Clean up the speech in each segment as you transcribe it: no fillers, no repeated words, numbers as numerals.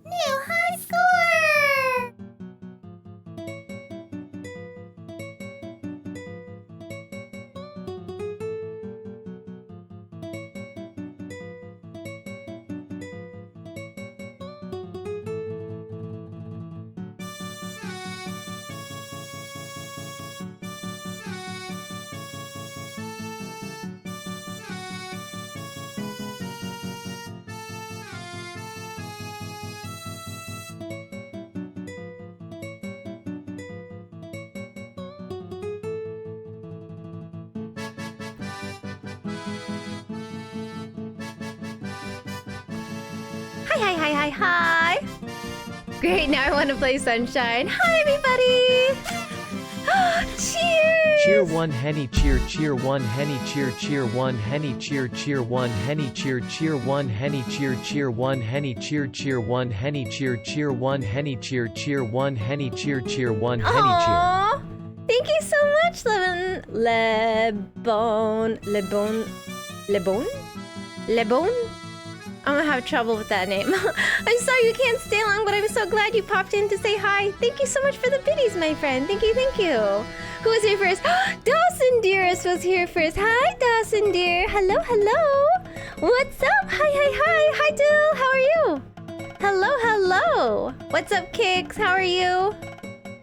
New high score! Hi. Great, now I want to play Sunshine. Hi, everybody! Cheers! Cheer 1 Henny cheer 1 Henny cheer 1 Henny cheer 1 Henny cheer 1 Henny cheer 1 Henny cheer 1 Henny cheer 1 Henny cheer 1 Henny cheer 1 Henny cheer. Aww, thank you so much, Lebon? I'm gonna have trouble with that name. I'm sorry you can't stay long, but I'm so glad you popped in to say hi. Thank you so much for the biddies, my friend. Thank you. Who was here first? Dawson Dearest was here first. Hi, Dawson dear. Hello. What's up? Hi, Dill. How are you? Hello. What's up, Kicks? How are you?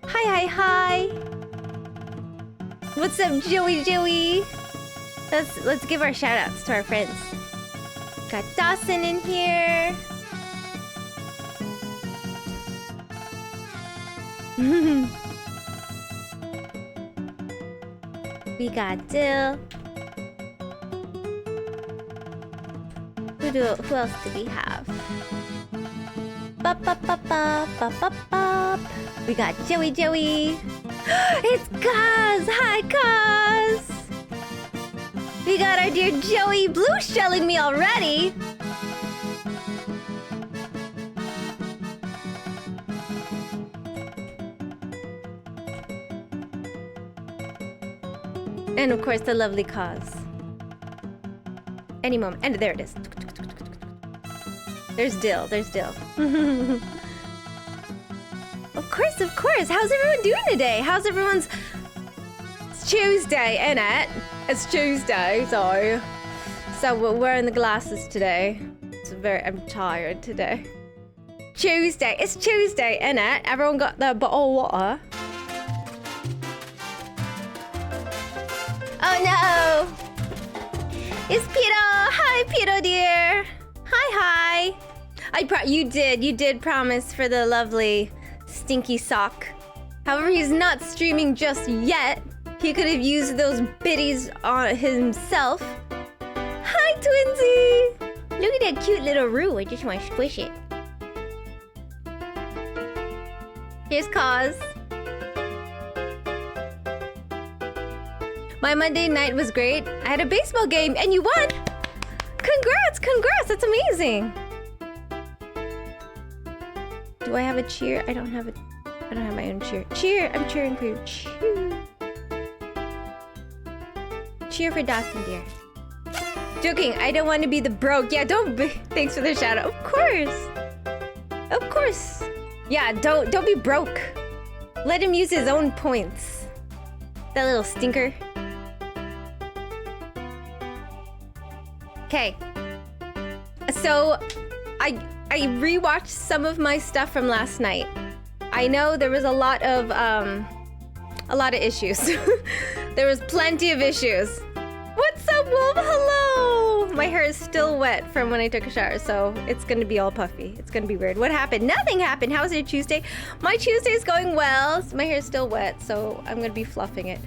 Hi. What's up, Joey? Let's give our shout outs to our friends. Got Dawson in here. We got Dill. Who else do we have? We got Joey. It's Kaz! Hi, Kaz! We got our dear Joey blue shelling me already! And of course, the lovely Kaz. Any moment. And there it is. There's Dill. Of course. How's everyone doing today? How's everyone's... It's Tuesday, innit? It's Tuesday, so we're wearing the glasses today. I'm tired today. It's Tuesday, innit? Everyone got their bottle of water. Oh no! It's Peter! Hi, Peter dear! Hi! You did promise for the lovely Stinky Sock. However, he's not streaming just yet. He could have used those biddies on himself. Hi, Twinsy! Look at that cute little Roo. I just want to squish it. Here's Kaz. My Monday night was great. I had a baseball game and you won! Congrats! That's amazing! Do I have a cheer? I don't have my own cheer. I'm cheering for you. Cheer for Dawson, dear. Joking, I don't want to be the broke. Yeah, don't be... Thanks for the shout out. Of course. Yeah, don't be broke. Let him use his own points. That little stinker. Okay. So, I rewatched some of my stuff from last night. I know there was a lot of issues. There was plenty of issues. What's up, Wolf? Hello! My hair is still wet from when I took a shower, so it's gonna be all puffy. It's gonna be weird. What happened? Nothing happened. How was your Tuesday? My Tuesday's going well. My hair is still wet, so I'm gonna be fluffing it.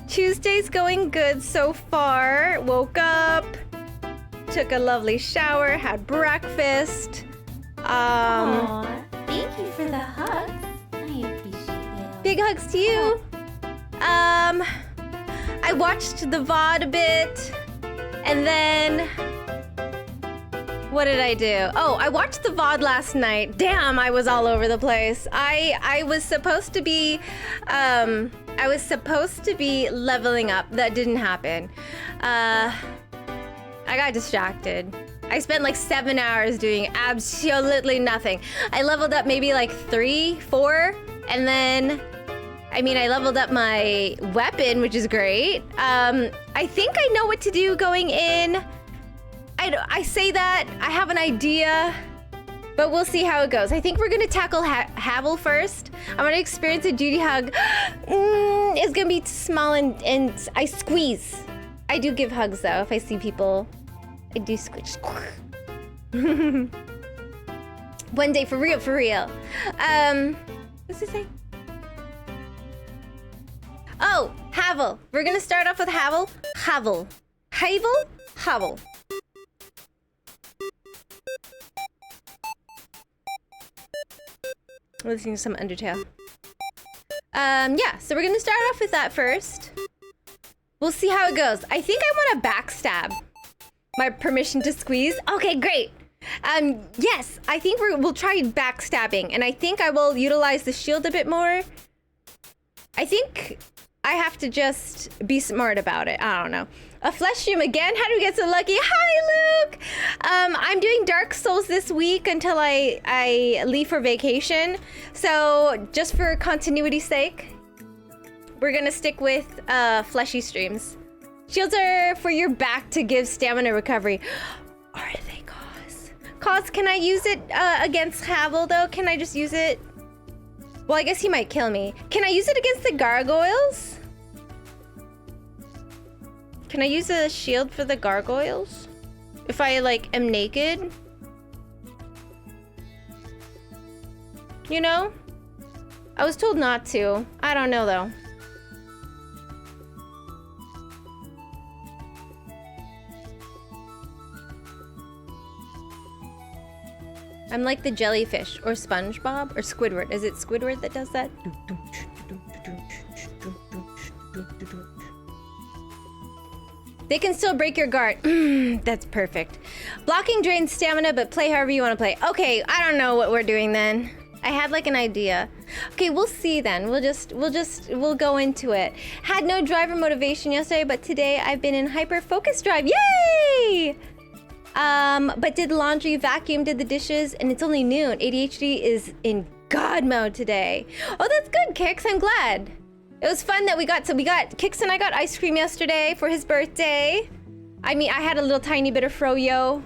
Tuesday's going good so far. Woke up, took a lovely shower, had breakfast. Aww, thank you for the hugs. I appreciate it. Big hugs to you. I watched the VOD a bit, and then What did I do? Oh, I watched the VOD last night. Damn, I was all over the place. I was supposed to be leveling up. That didn't happen. I got distracted. I spent like 7 hours doing absolutely nothing. I leveled up maybe like 3, 4, and then I leveled up my weapon, which is great. I think I know what to do going in. I say that, I have an idea, but we'll see how it goes. I think we're gonna tackle Havel first. I'm gonna experience a duty hug. It's gonna be small and I squeeze. I do give hugs though, if I see people. I do squish. One day, for real, for real. What's it say? Oh, Havel. We're gonna start off with Havel. Havel. Havel? Havel. Listening to some Undertale. Yeah, so we're gonna start off with that first. We'll see how it goes. I think I want to backstab. My permission to squeeze. Okay, great. Yes, I think we'll try backstabbing, and I think I will utilize the shield a bit more. I think I have to just be smart about it. I don't know. A flesh stream again? How do we get so lucky? Hi, Luke! I'm doing Dark Souls this week until I leave for vacation. So, just for continuity's sake, we're gonna stick with fleshy streams. Shields are for your back to give stamina recovery. Are they, Cause? Cause, can I use it against Havel, though? Can I just use it? Well, I guess he might kill me. Can I use it against the gargoyles? Can I use a shield for the gargoyles? If I, like, am naked? You know? I was told not to. I don't know, though. I'm like the jellyfish, or SpongeBob, or Squidward. Is it Squidward that does that? They can still break your guard. That's perfect. Blocking drains stamina, but play however you want to play. Okay, I don't know what we're doing then. I had like an idea. Okay, we'll see then. We'll go into it. Had no driver motivation yesterday, but today I've been in hyper focus drive. Yay! But did laundry, vacuum, did the dishes, and it's only noon. ADHD is in God mode today. Oh, that's good, Kix. I'm glad. It was fun that we got Kix and I got ice cream yesterday for his birthday. I had a little tiny bit of froyo.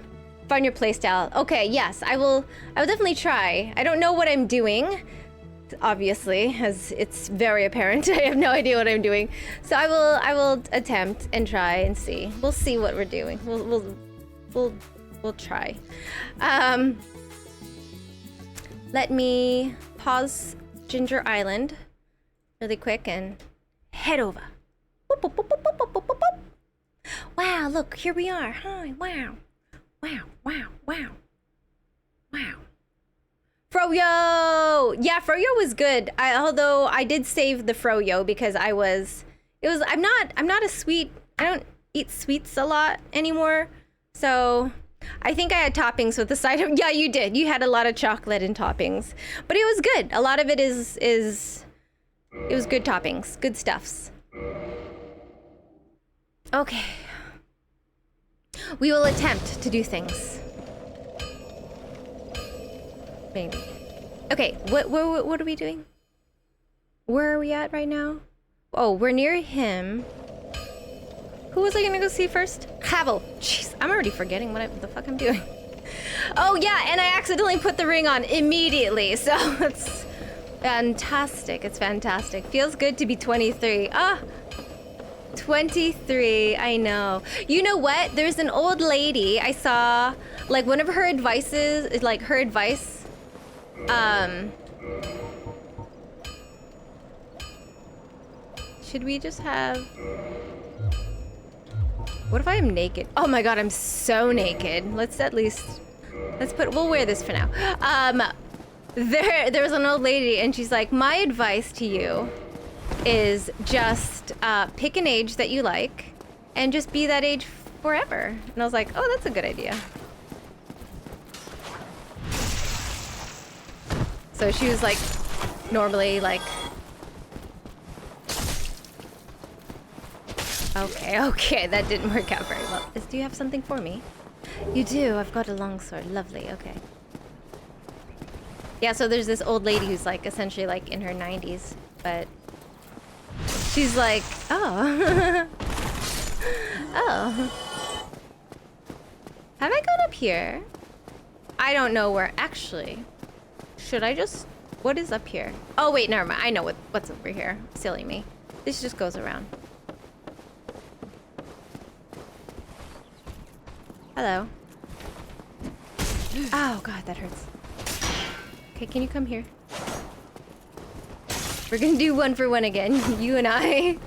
Find your playstyle. Okay, yes, I will definitely try. I don't know what I'm doing, obviously, as it's very apparent. I have no idea what I'm doing. So I will attempt and try and see. We'll see what we're doing. We'll try. Let me pause Ginger Island really quick and head over. Boop, boop, boop, boop, boop, boop, boop, boop. Wow, look, here we are. Hi, wow. Wow, wow, wow. Wow. Froyo! Yeah, Froyo was good. Although I did save the Froyo because I'm not a sweet, I don't eat sweets a lot anymore. So I think I had toppings with the side of, yeah, you did. You had a lot of chocolate and toppings, but it was good. A lot of it it was good toppings, good stuffs. Okay. We will attempt to do things. Maybe. Okay, what are we doing? Where are we at right now? Oh, we're near him. Who was I gonna go see first? Havel. Jeez, I'm already forgetting what the fuck I'm doing. Oh yeah, and I accidentally put the ring on immediately, so it's fantastic. It's fantastic. Feels good to be 23. 23, I know. You know what? There's an old lady I saw, like one of her advices, like her advice, should we just have, what if I am naked? Oh my god, I'm so naked. We'll wear this for now. There was an old lady and she's like, my advice to you is just pick an age that you like and just be that age forever. And I was like, oh, that's a good idea. So she was like, normally like... Okay, that didn't work out very well. Do you have something for me? You do, I've got a longsword. Lovely, okay. Yeah, so there's this old lady who's like essentially like in her 90s, but she's like, oh. Oh. Have I gone up here? I don't know where, actually. Should I just, what is up here? Oh wait, never mind, I know what's over here. Silly me. This just goes around. Hello. Oh god, that hurts. Okay, can you come here? We're gonna do 1 for 1 again, you and I.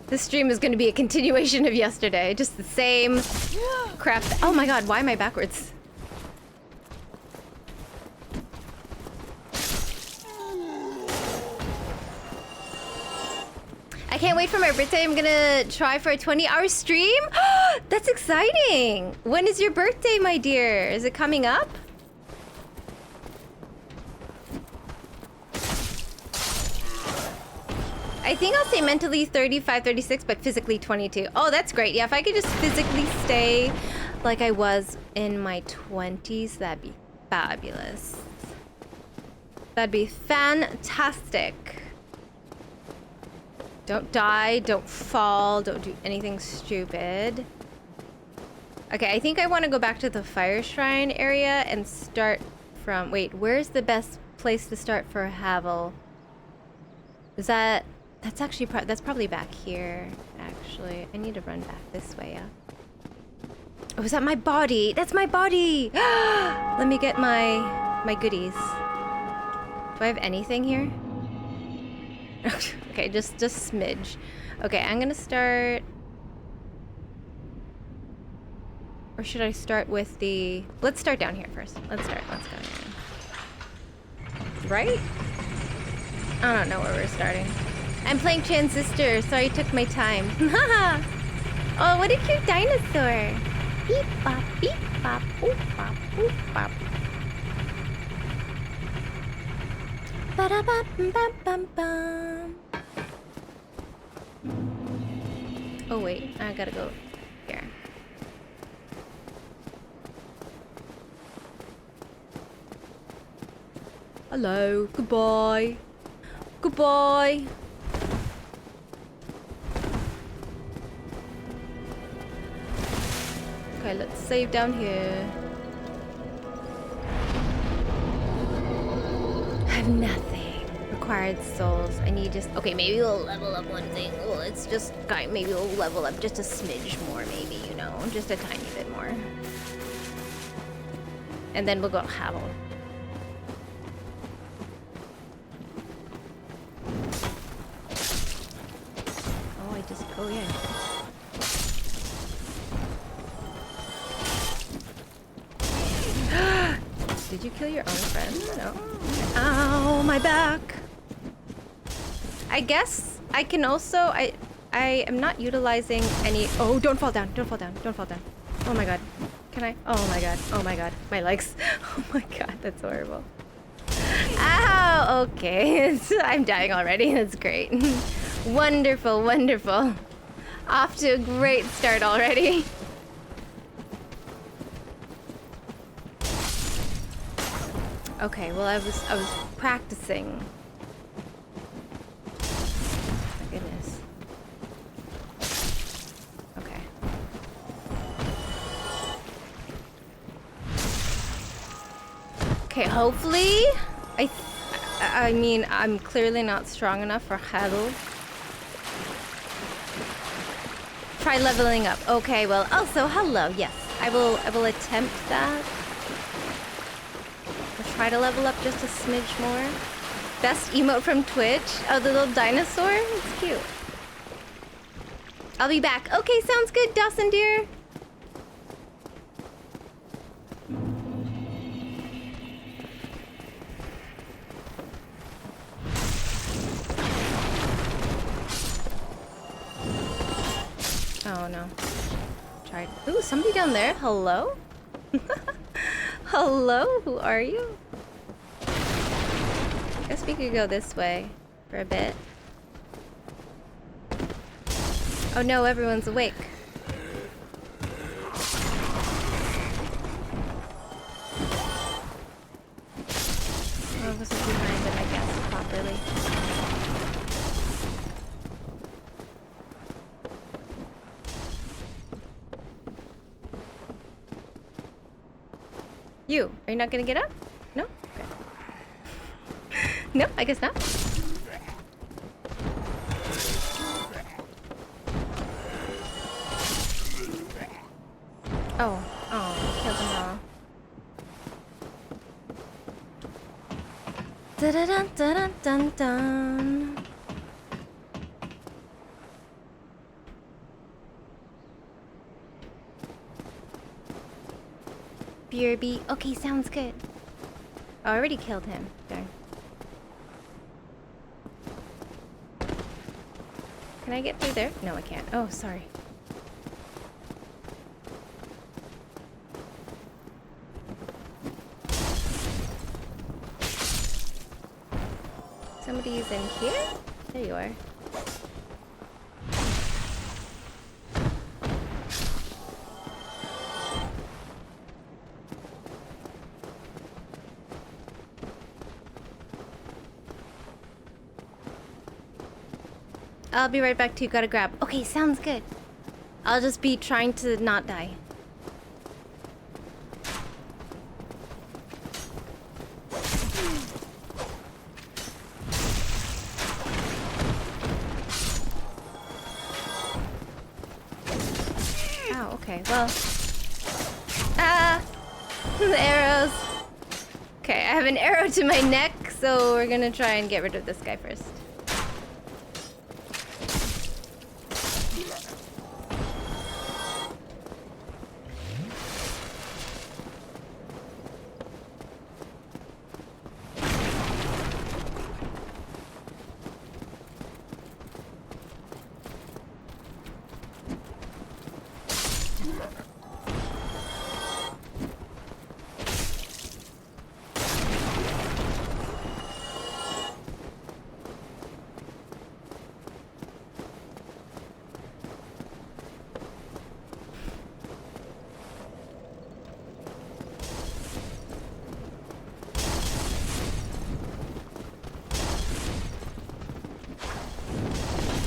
This stream is gonna be a continuation of yesterday. Just the same crap. Oh my god, why am I backwards? I can't wait for my birthday. I'm gonna try for a 20-hour stream. That's exciting. When is your birthday, my dear? Is it coming up? I think I'll say mentally 35, 36, but physically 22. Oh, that's great. Yeah, if I could just physically stay like I was in my 20s, that'd be fabulous. That'd be fantastic. Don't die, don't fall, don't do anything stupid. Okay, I think I want to go back to the fire shrine area and start from... Wait, where's the best place to start for Havel? Is that... That's actually... That's probably back here, actually. I need to run back this way, yeah. Oh, is that my body? That's my body! Let me get my goodies. Do I have anything here? Okay, just smidge. Okay, I'm gonna start... Or should I start with the... Let's start down here first. Let's go. Right? I don't know where we're starting. I'm playing Transistor, so I took my time. Oh, what a cute dinosaur. Beep bop, beep bop, boop bop, boop bop. Ba-da-ba-bum-bum-bum. Oh wait, I gotta go here. Hello, goodbye. Goodbye. Okay, let's save down here. I have nothing. Required souls. I need just... Okay, maybe we'll level up one thing. Well, it's just... Maybe we'll level up just a smidge more, maybe, you know? Just a tiny bit more. And then we'll go Havel. Oh, I just... Oh, yeah. Did you kill your own friend? No. Ow, my back. I guess I can also... I am not utilizing any... Oh, don't fall down. Don't fall down. Don't fall down. Oh my god. Can I? Oh my god. Oh my god. My legs. Oh my god. That's horrible. Ow. Okay. I'm dying already. That's great. Wonderful. Wonderful. Off to a great start already. Okay, well I was practicing. My goodness. Okay. Okay, hopefully I mean, I'm clearly not strong enough for Havel. Try leveling up. Okay, well, also hello. Yes, I will attempt that. Try to level up just a smidge more. Best emote from Twitch? Oh, the little dinosaur? It's cute. I'll be back. Okay, sounds good, Dawson dear. Oh no. Tried. Ooh, somebody down there. Hello? Hello? Who are you? Guess we could go this way for a bit. Oh no, everyone's awake. Oh, I wasn't behind them, I guess, properly. You, are you not gonna get up? No? Okay. No, I guess not. Oh, killed them all. Da-da-dun, da-dun, dun, dun. BRB. Okay, sounds good. Oh, I already killed him. Darn. Can I get through there? No, I can't. Oh, sorry. Somebody's in here? There you are. I'll be right back to you. Gotta grab. Okay, sounds good. I'll just be trying to not die. Oh, okay. Well. Ah! The arrows. Okay, I have an arrow to my neck, so we're gonna try and get rid of this guy first.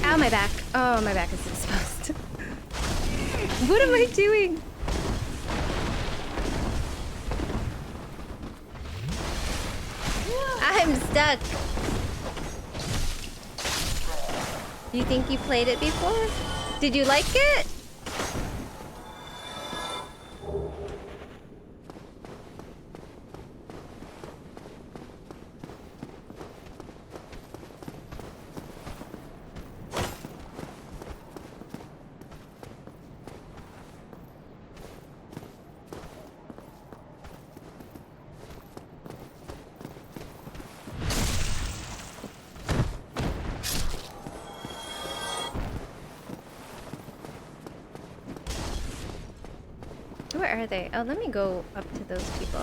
Ow, my back. Oh, my back is exposed. What am I doing? I'm stuck. You think you played it before? Did you like it? Where are they? Oh, let me go up to those people.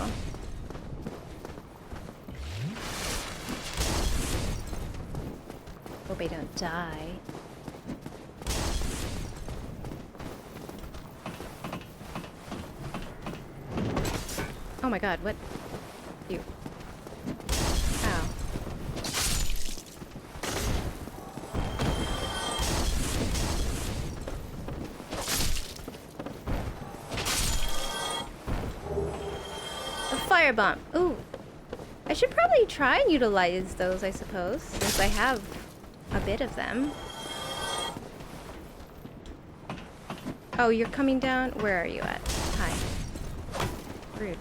Hope I don't die. Oh my god, what? You. Ow. Firebomb. Ooh. I should probably try and utilize those, I suppose, since I have a bit of them. Oh, you're coming down? Where are you at? Hi. Rude.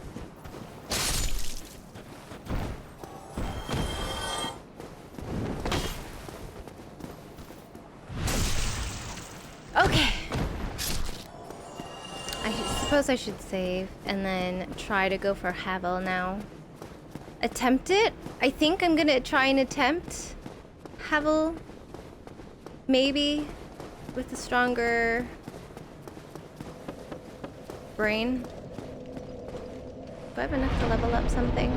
Okay. I suppose I should save and then try to go for Havel now. Attempt it? I think I'm gonna try and attempt Havel. Maybe with a stronger brain. Do I have enough to level up something?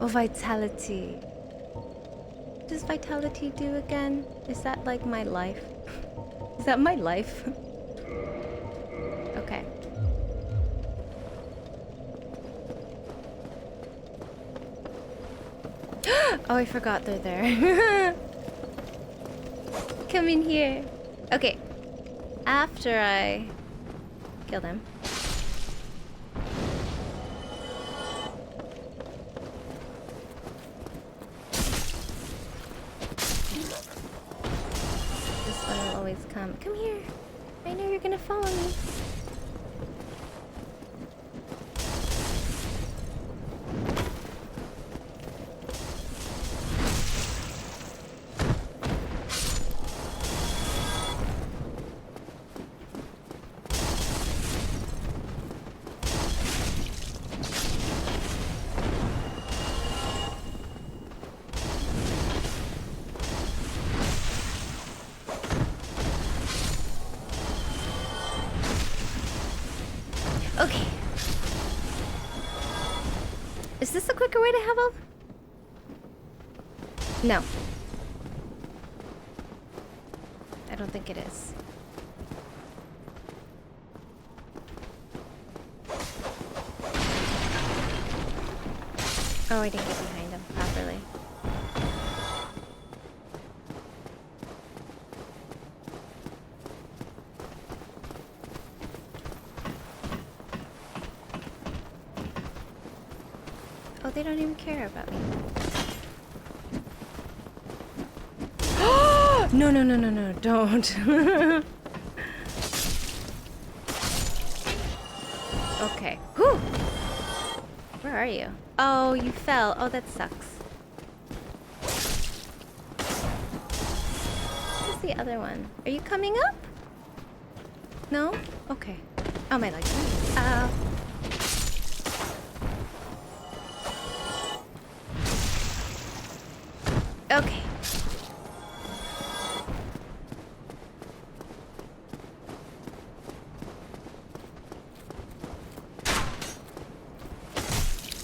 Oh, vitality. What does vitality do again? Is that like my life? Is that my life? Okay. Oh, I forgot they're there. Come in here. Okay. After I kill them. This one will always come. Come here. I know you're gonna follow me. Okay. Is this the quicker way to Havel? No. I don't think it is. Oh, I didn't get behind him properly. Oh, they don't even care about me. No, no, no, no, no, don't. Okay. Whew. Where are you? Oh, you fell. Oh, that sucks. Where's the other one? Are you coming up? No? Okay. Oh, my leg. Okay.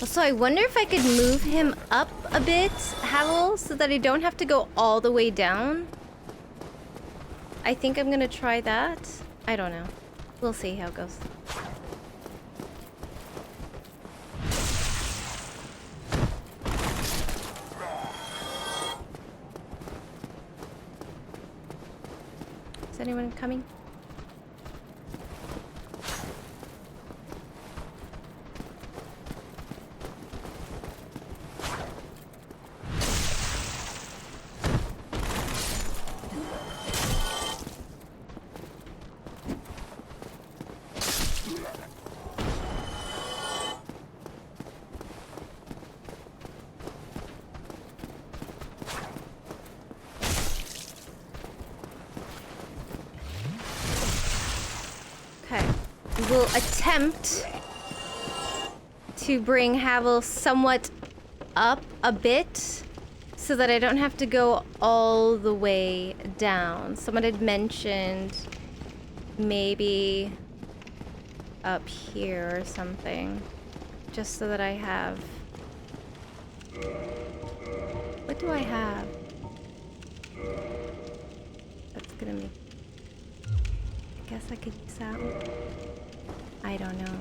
So I wonder if I could move him up a bit, Havel, so that I don't have to go all the way down. I think I'm gonna try that. I don't know. We'll see how it goes. Is anyone coming? Will attempt to bring Havel somewhat up a bit so that I don't have to go all the way down. Someone had mentioned maybe up here or something, just so that I have... What do I have? That's gonna make... I guess I could use that one. I don't know.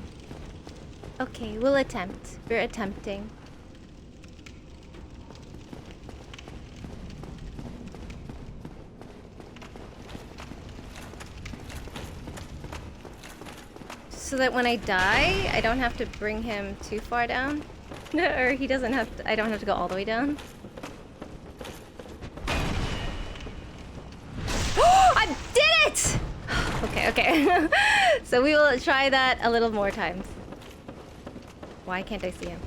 Okay, we'll attempt. We're attempting. So that when I die, I don't have to bring him too far down. Or he doesn't have to, I don't have to go all the way down. I did it! Okay, okay. So we will try that a little more times. Why can't I see him?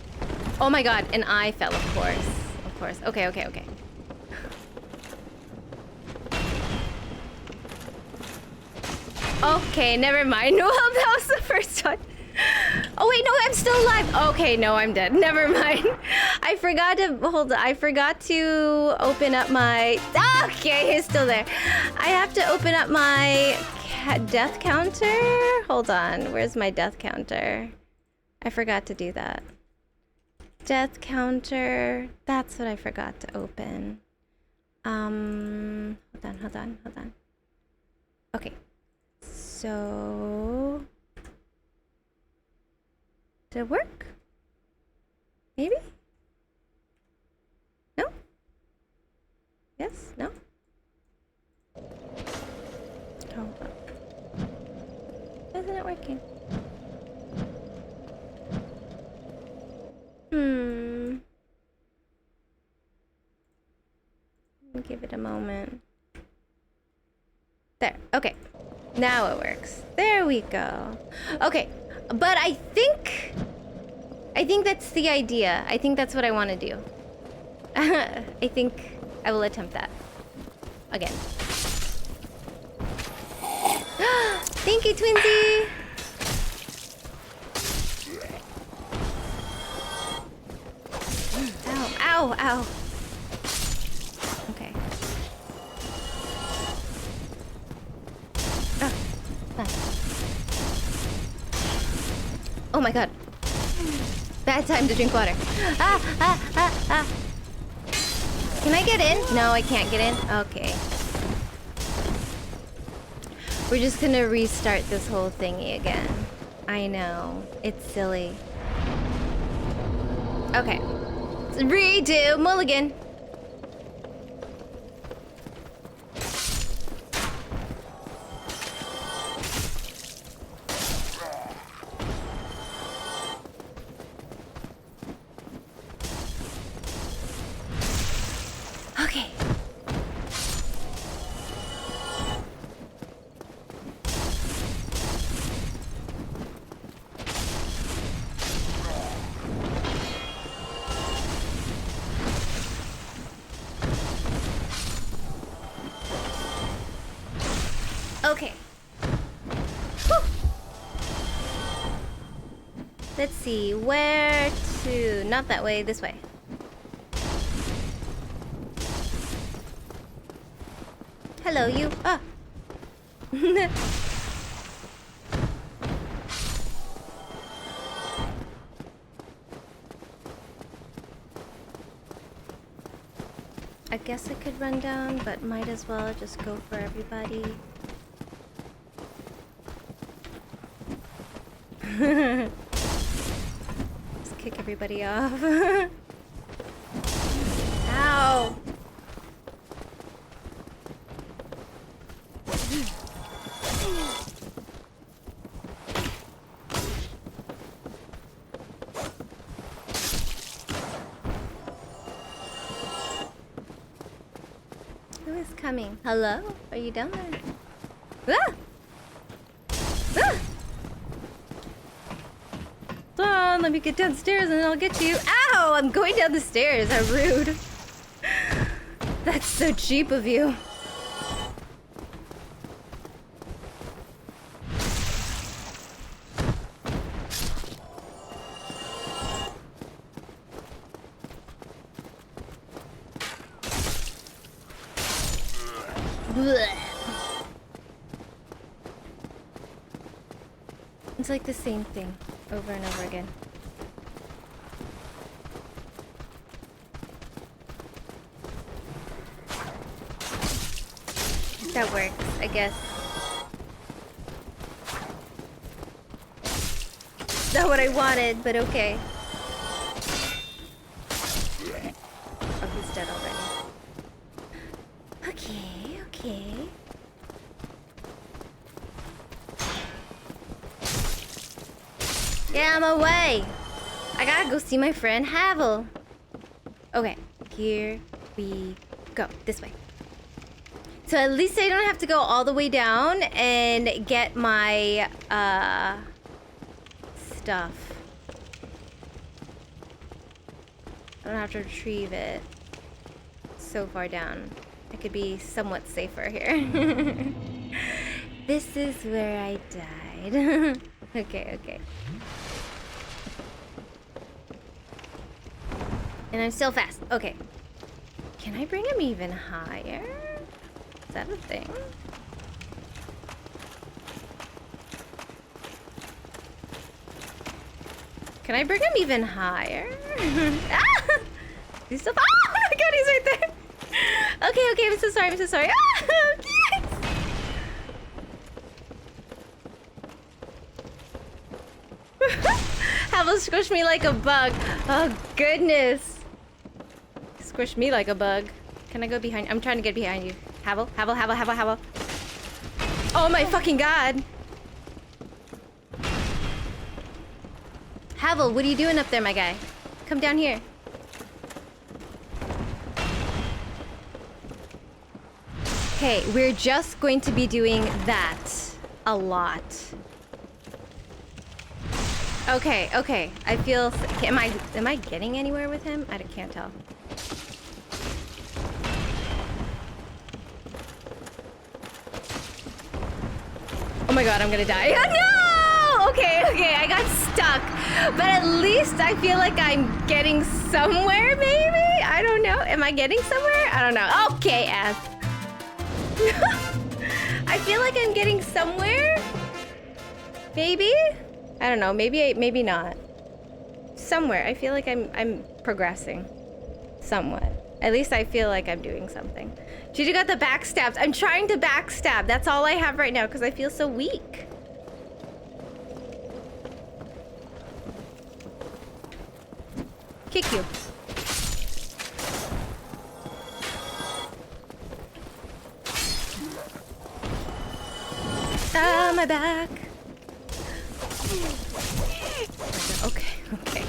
Oh my god, and I fell, of course. Of course. Okay, okay, okay. Okay, never mind. Well, that was the first one. Oh wait, no, I'm still alive. Okay, no, I'm dead. Never mind. I forgot to hold on. I forgot to open up my... Okay, he's still there. I have to open up my death counter. Hold on. Where's my death counter? I forgot to do that. Death counter. That's what I forgot to open. Hold on. Okay. So... Did it work? Maybe? No? Yes? No? Hold on. Why isn't it working? Give it a moment. There. Okay. Now it works. There we go. Okay. But I think that's the idea. I think that's what I want to do. I think I will attempt that. Again. Thank you, Twinsy! Ow, ow. Okay. Oh my god. Bad time to drink water. Ah. Can I get in? No, I can't get in. Okay. We're just gonna restart this whole thingy again. I know. It's silly. Okay. Redo. Mulligan. Okay. Okay. Whew. Let's see, where to... Not that way, this way. Hello, you. Ah. I guess I could run down, but might as well just go for everybody. Just kick everybody off. Ow! Who is coming? Hello? Are you down there? Ah! Ah! Let me get downstairs and then I'll get to you. Ow! I'm going down the stairs. How rude. That's so cheap of you. Blech. It's like the same thing over and over again. That works, I guess. Not what I wanted, but okay. Oh, he's dead already. Okay. Yeah, I'm away. I gotta go see my friend Havel. Okay, here we go. This way. So at least I don't have to go all the way down and get my stuff. I don't have to retrieve it so far down. I could be somewhat safer here. This is where I died. Okay. And I'm still fast. Okay. Can I bring him even higher? Is that a thing? Can Can I bring him even higher? Ah! He's so. Oh my god, he's right there. Okay, okay, I'm so sorry. I'm so sorry. Ah! Yes! Havel squished me like a bug. Oh goodness. Squished me like a bug. Can I go behind? I'm trying to get behind you. Havel, Havel, Havel, Havel, Havel. Oh my fucking god. Havel, what are you doing up there, my guy? Come down here. Okay, we're just going to be doing that a lot. Okay, okay. I feel. Am I getting anywhere with him? I can't tell. Oh my god, I'm gonna die. No! Okay, okay, I got stuck. But at least I feel like I'm getting somewhere, maybe? I don't know. Am I getting somewhere? I don't know. Okay, ass. I feel like I'm getting somewhere. Maybe? I don't know. Maybe not. Somewhere. I feel like I'm progressing. Somewhat. At least I feel like I'm doing something. Gigi got the backstabs. I'm trying to backstab. That's all I have right now because I feel so weak. Kick you. Ah, my back. Okay, okay.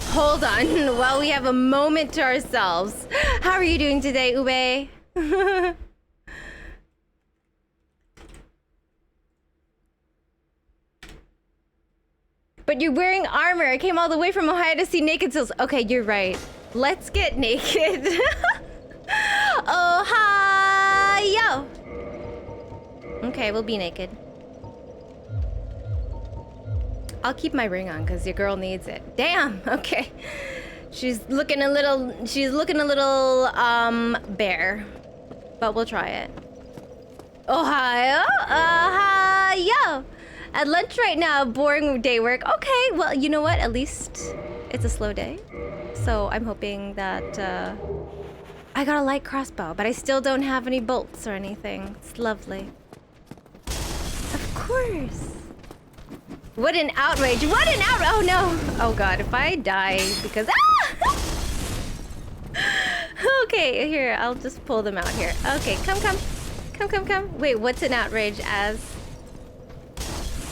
Hold on while we have a moment to ourselves. How are you doing today, Ube? But you're wearing armor. I came all the way from Ohio to see naked souls. Okay, you're right. Let's get naked. Ohio! Okay, we'll be naked. I'll keep my ring on because your girl needs it. Damn. Okay. She's looking a little bare. But we'll try it. Ohio. Ohio. At lunch right now, boring day work. Okay, well, you know what? At least it's a slow day. So I'm hoping that I got a light crossbow, but I still don't have any bolts or anything. It's lovely. Of course. What an outrage. What an outrage. Oh no. Oh god, if I die because... Ah! Okay, here, I'll just pull them out here. Okay, come. Come. Wait, what's an outrage as?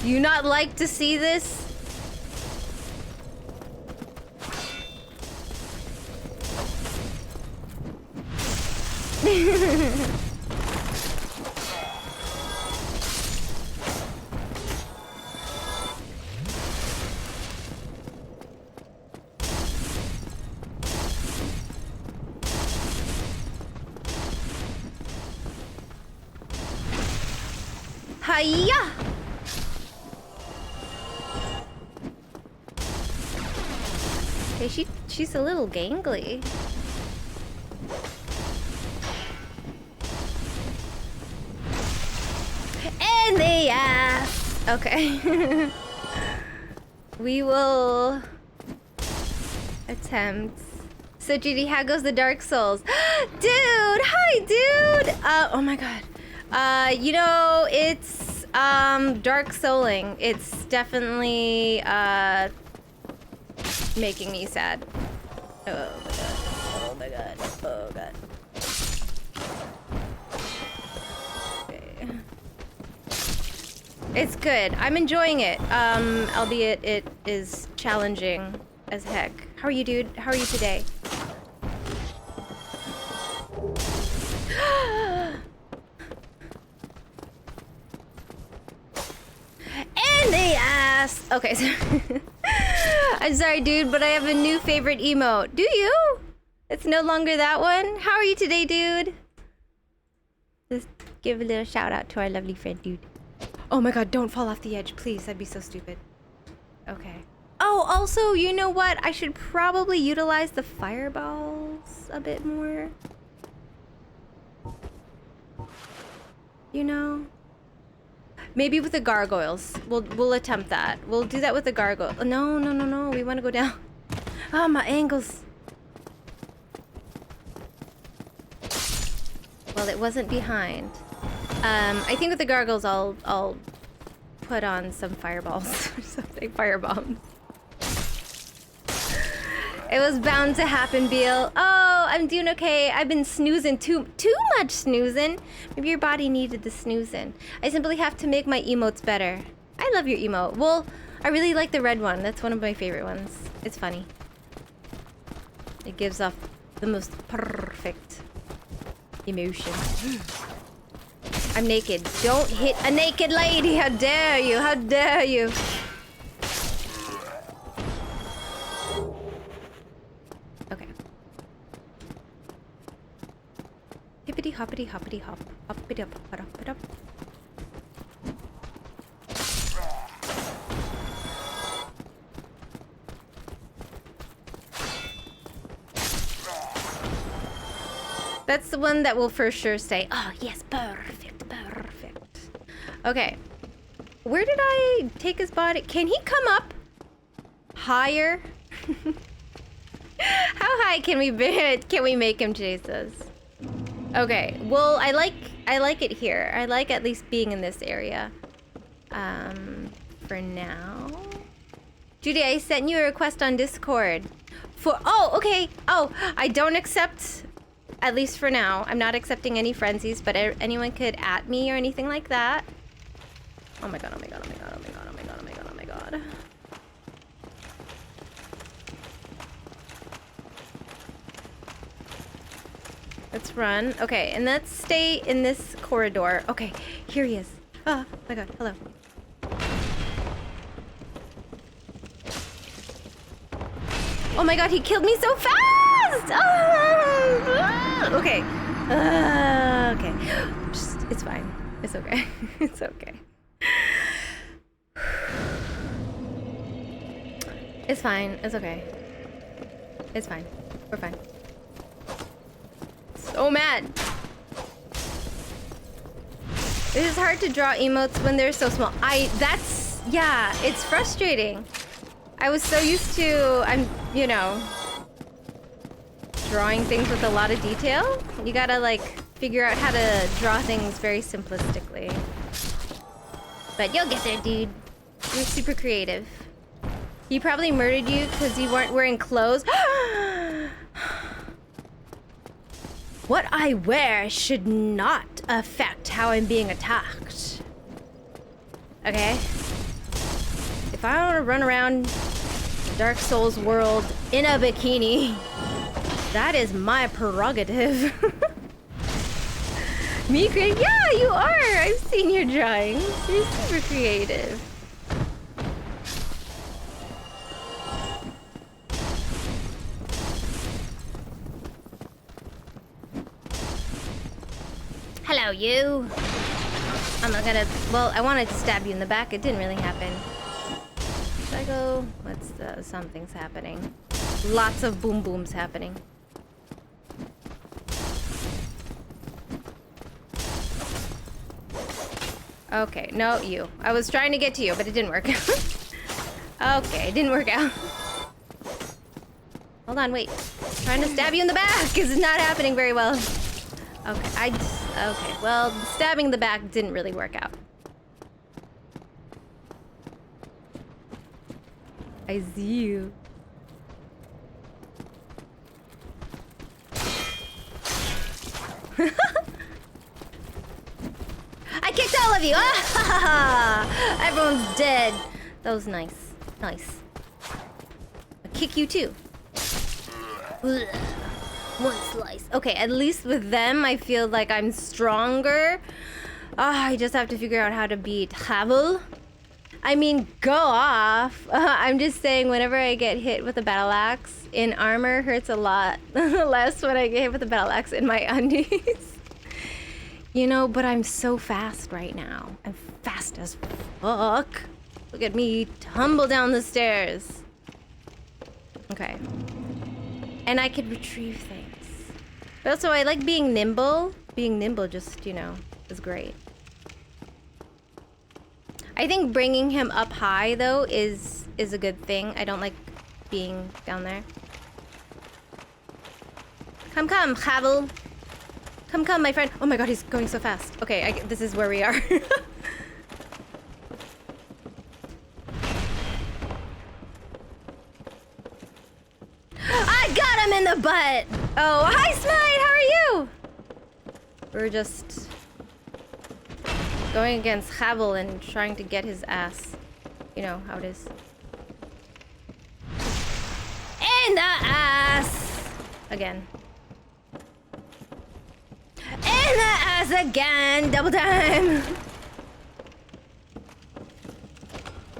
Do you not like to see this? Hiya! Okay, she's a little gangly. And the ass. Okay. We will attempt. So GD, how goes the Dark Souls? Dude, hi dude! Oh my god. You know, it's Dark Souling. It's definitely making me sad. Oh my god. Oh god. Okay. It's good. I'm enjoying it. Albeit it is challenging as heck. How are you, dude? How are you today? In the ass! Okay, so I'm sorry, dude, but I have a new favorite emote. Do you? It's no longer that one? How are you today, dude? Just give a little shout out to our lovely friend, dude. Oh my god, don't fall off the edge, please. That'd be so stupid. Okay. Oh, also, you know what? I should probably utilize the fireballs a bit more. You know? Maybe with the gargoyles. We'll attempt that. We'll do that with the gargoyle. Oh, no, no, no, no. We want to go down. Ah, my angles. Well, it wasn't behind. I think with the gargoyles, I'll put on some fireballs or something. Firebombs. It was bound to happen, Beal. Oh, I'm doing okay. I've been snoozing too much snoozing. Maybe your body needed the snoozing. I simply have to make my emotes better. I love your emote. Well, I really like the red one. That's one of my favorite ones. It's funny. It gives off the most perfect emotion. I'm naked. Don't hit a naked lady. How dare you? How dare you? Okay. Hippity hoppity hoppity hop. Hoppity hop hop hop hop. That's the one that will for sure say, oh yes, perfect, perfect. Okay. Where did I take his body? Can he come up higher? How high can we make him, Jesus? Okay. Well, I like it here. I like at least being in this area. For now. Judy, I sent you a request on Discord. Oh, okay. Oh, I don't accept, at least for now. I'm not accepting any frenzies, but anyone could at me or anything like that. Oh my god, oh my god, oh my god, oh my god, oh my god, oh my god, oh my god. Let's run. Okay, and let's stay in this corridor. Okay, here he is. Oh my god, hello. Oh my god, he killed me so fast! Okay. Okay. It's fine. It's okay. It's okay. It's fine. It's okay. It's fine. We're fine. So mad. It is hard to draw emotes when they're so small. Yeah, it's frustrating. I was so used to, drawing things with a lot of detail. You gotta, like, figure out how to draw things very simplistically. But you'll get there, dude. You're super creative. He probably murdered you because you weren't wearing clothes. What I wear should not affect how I'm being attacked. Okay? If I want to run around Dark Souls world in a bikini, that is my prerogative. Me creative? Yeah, you are! I've seen your drawings. You're super creative. Hello, you. I'm not gonna... Well, I wanted to stab you in the back. It didn't really happen. Should I go? Something's happening. Lots of boom booms happening. Okay, no, you. I was trying to get to you, but it didn't work. Okay, it didn't work out. Hold on, wait. Trying to stab you in the back is not happening very well. Okay, okay, well, stabbing the back didn't really work out. I see you. I kicked all of you! Ah! Everyone's dead. That was nice. Nice. I'll kick you too. Ugh. One slice. Okay, at least with them, I feel like I'm stronger. I just have to figure out how to beat Havel. I mean, go off. I'm just saying, whenever I get hit with a battle axe in armor, hurts a lot less when I get hit with a battle axe in my undies. But I'm so fast right now. I'm fast as fuck. Look at me tumble down the stairs. Okay. And I could retrieve things. But also, I like being nimble. Being nimble just, is great. I think bringing him up high though is a good thing. I don't like being down there. Come, Havel. Come, my friend. Oh my god, he's going so fast. Okay, this is where we are. I got him in the butt! Oh, hi, Smite! How are you? We're just going against Havel and trying to get his ass. You know how it is. In the ass! Again. In the ass again! Double time!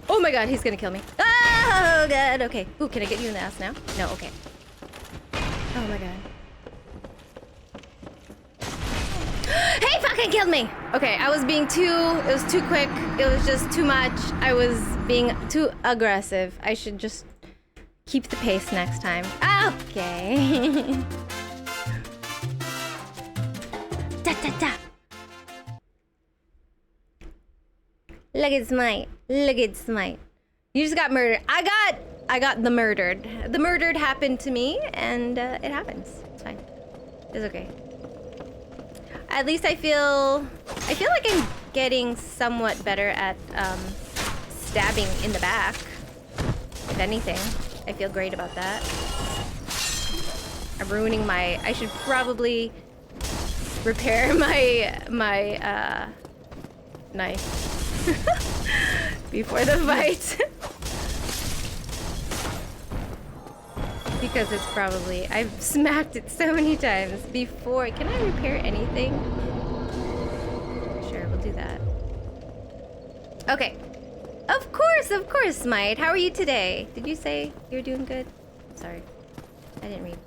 Oh my god, he's gonna kill me. Oh god, okay. Ooh, can I get you in the ass now? No, okay. Oh my god. He fucking killed me! Okay, I was being it was too quick. It was just too much. I was being too aggressive. I should just keep the pace next time. Okay. Da da da. Look at Smite. Look at Smite. You just got murdered. I got the murdered. The murdered happened to me, and it happens. It's fine. It's okay. At least I feel like I'm getting somewhat better at stabbing in the back. If anything, I feel great about that. I'm ruining my. I should probably repair my knife before the fight. Because it's probably, I've smacked it so many times before. Can I repair anything? Sure, we'll do that. Okay. Of course, Smite. How are you today? Did you say you're doing good? Sorry. I didn't read.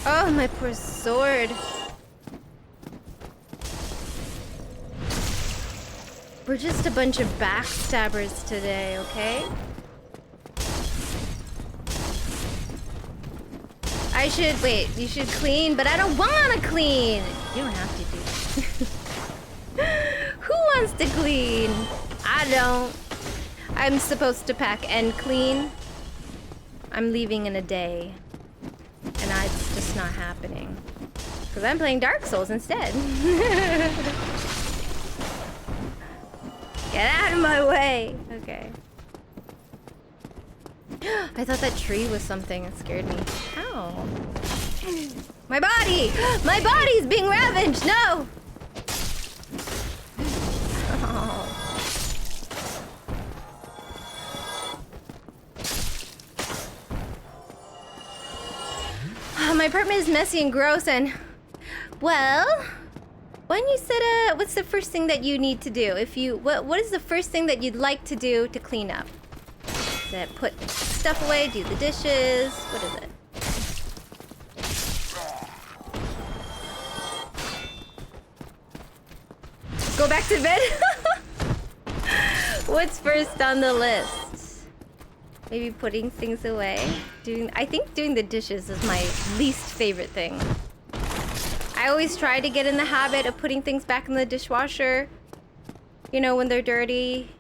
Oh, my poor sword. We're just a bunch of backstabbers today, okay? You should clean, but I don't wanna clean! You don't have to do that. Who wants to clean? I don't. I'm supposed to pack and clean. I'm leaving in a day. And it's just not happening. Because I'm playing Dark Souls instead. Get out of my way! Okay. I thought that tree was something that scared me. Ow. My body! My body's being ravaged! No! Oh. My apartment is messy and gross and... Well... When you said, what's the first thing that you need to do? What is the first thing that you'd like to do to clean up? Is it put stuff away, do the dishes? What is it? Go back to bed? What's first on the list? Maybe putting things away? I think doing the dishes is my least favorite thing. I always try to get in the habit of putting things back in the dishwasher, you know, when they're dirty.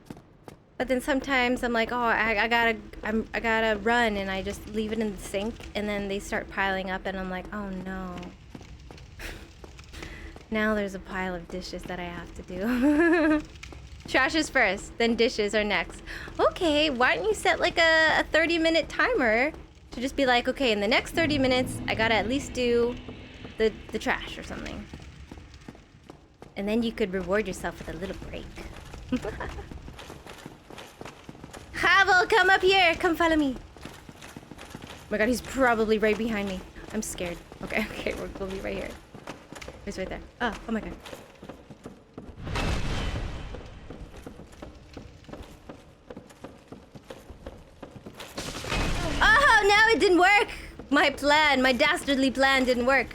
But then sometimes I'm like, oh, I gotta run, and I just leave it in the sink, and then they start piling up, and I'm like, oh no. Now there's a pile of dishes that I have to do. Trash is first, then dishes are next. Okay, why don't you set like a 30-minute timer to just be like, okay, in the next 30 minutes, I gotta at least do the trash or something. And then you could reward yourself with a little break. Havel, come up here. Come follow me. Oh my god, he's probably right behind me. I'm scared. Okay, we'll be right here. He's right there. Oh my god. Oh, no, it didn't work. My dastardly plan didn't work.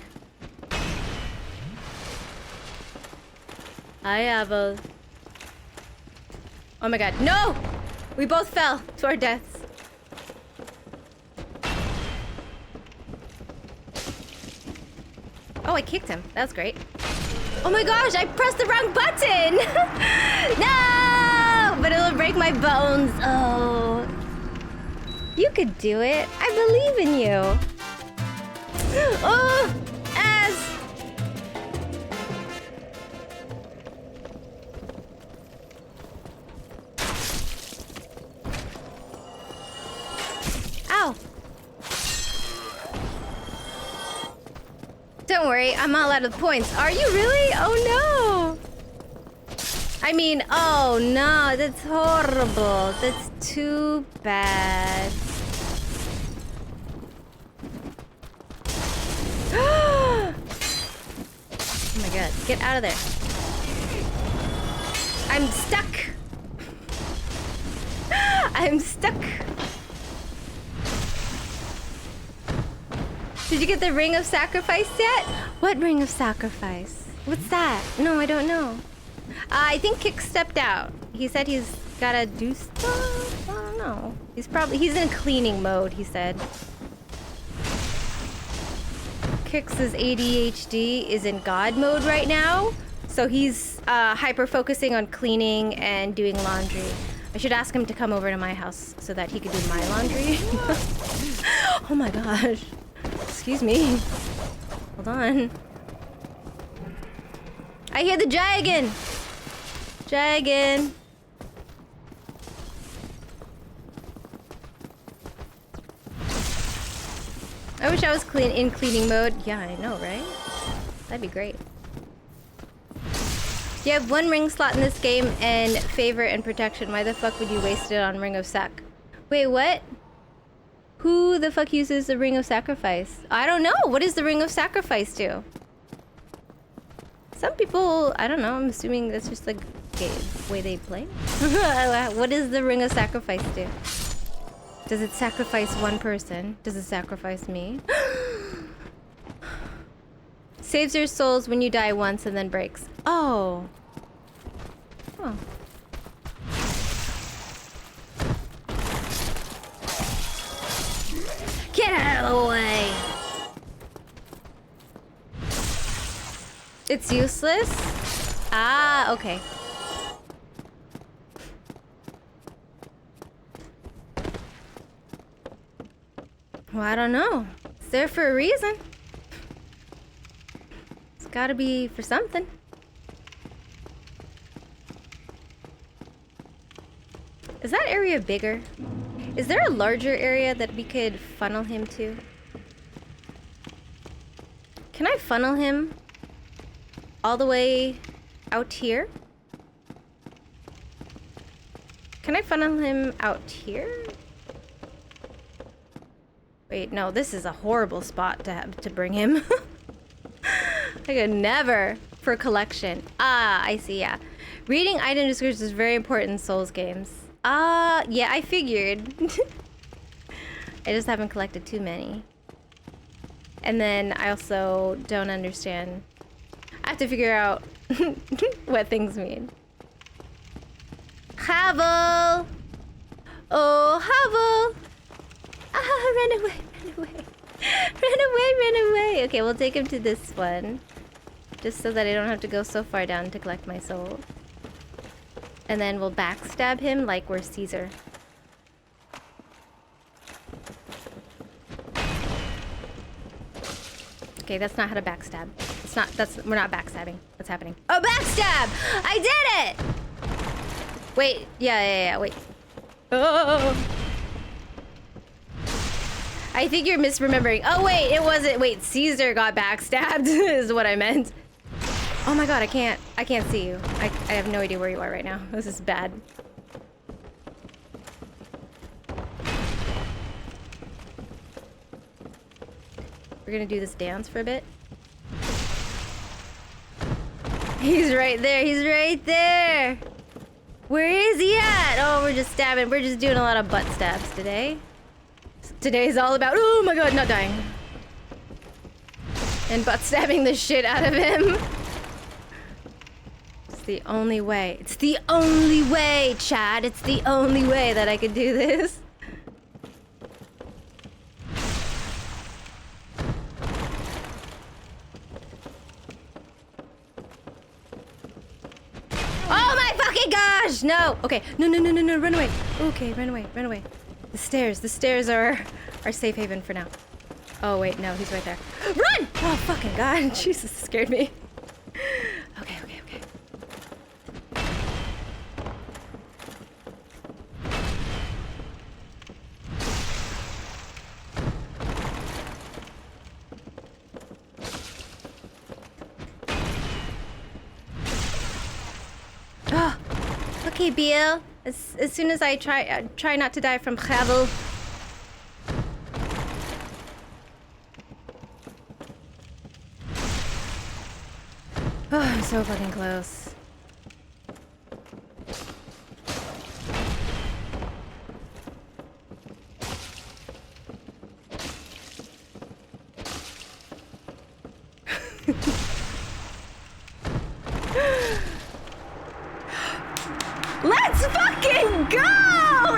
I have a... Oh my god. No! We both fell to our deaths. Oh, I kicked him. That's great. Oh my gosh, I pressed the wrong button! No! But it'll break my bones. Oh. You could do it. I believe in you. Oh! Ass! Ow! Don't worry, I'm all out of points. Are you really? Oh no! I mean, oh no, that's horrible. That's too bad. Oh my god, get out of there. I'm stuck. I'm stuck. Did you get the Ring of Sacrifice yet? What Ring of Sacrifice? What's that? No, I don't know. I think Kick stepped out. He said he's gotta do stuff. I don't know. He's in cleaning mode, he said. Kix's ADHD is in God mode right now, so he's hyper focusing on cleaning and doing laundry. I should ask him to come over to my house so that he could do my laundry. Oh my gosh. Excuse me. Hold on. I hear the dragon! Dragon! I wish I was in cleaning mode. Yeah, I know, right? That'd be great. You have one ring slot in this game and favor and protection. Why the fuck would you waste it on Ring of Sac? Wait, what? Who the fuck uses the Ring of Sacrifice? I don't know. What does the Ring of Sacrifice do? Some people, I don't know. I'm assuming that's just like the way they play. What does the Ring of Sacrifice do? Does it sacrifice one person? Does it sacrifice me? Saves your souls when you die once and then breaks. Oh. Oh. Get out of the way! It's useless? Ah, okay. Well, I don't know. It's there for a reason. It's gotta be for something. Is that area bigger? Is there a larger area that we could funnel him to? Can I funnel him all the way out here? Can I funnel him out here? Wait, no, this is a horrible spot to bring him. I could never for collection. Ah, I see, yeah. Reading item descriptions is very important in Souls games. Yeah, I figured. I just haven't collected too many. And then I also don't understand. I have to figure out what things mean. Havel! Oh, Havel! Ah, run away, run away. Run away, run away. Okay, we'll take him to this one. Just so that I don't have to go so far down to collect my soul. And then we'll backstab him like we're Caesar. Okay, that's not how to backstab. It's not, we're not backstabbing. What's happening? Oh, backstab! I did it! Wait, yeah, wait. Oh. I think you're misremembering. Oh, wait, it wasn't. Wait, Caesar got backstabbed is what I meant. Oh my god, I can't see you. I have no idea where you are right now. This is bad. We're gonna do this dance for a bit. He's right there, he's right there! Where is he at? Oh, we're just stabbing. We're just doing a lot of butt stabs today. Today's all about, oh my god, not dying. And butt stabbing the shit out of him. It's the only way. It's the only way, Chad. It's the only way that I could do this. no. Okay, no, run away. Okay, run away. The stairs are safe haven for now. Oh wait, no, he's right there. Run! Oh fucking god, Jesus, scared me. Okay. Oh, okay, Biel. As soon as I try not to die from Havel. Oh, I'm so fucking close. Let's fucking go!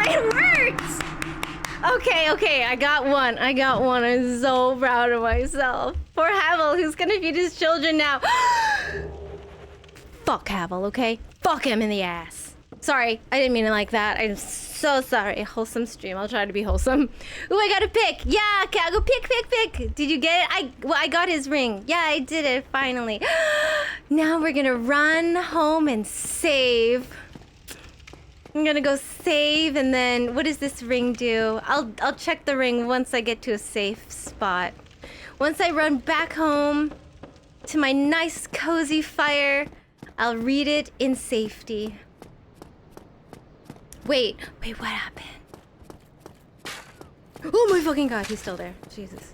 It worked! Okay, I got one. I'm so proud of myself. Poor Havel, who's gonna feed his children now. Fuck Havel, okay? Fuck him in the ass. Sorry, I didn't mean it like that. I'm so sorry. Wholesome stream. I'll try to be wholesome. Ooh, I got a pick. Yeah, okay, I'll go pick. Did you get it? I got his ring. Yeah, I did it finally. Now we're gonna run home and save. I'm gonna go save, and then what does this ring do? I'll check the ring once I get to a safe spot. Once I run back home to my nice cozy fire, I'll read it in safety. Wait, what happened? Oh my fucking god, he's still there. Jesus.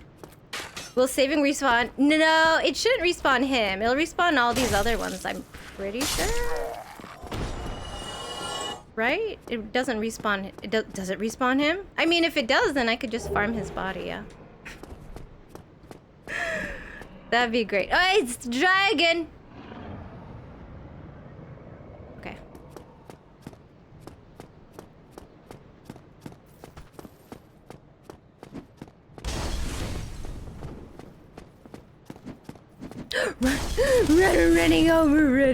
Will saving respawn? No, it shouldn't respawn him. It'll respawn all these other ones, I'm pretty sure. Right? It doesn't respawn. Does it respawn him? I mean, if it does, then I could just farm his body, yeah. That'd be great. Oh, it's dragon! Okay.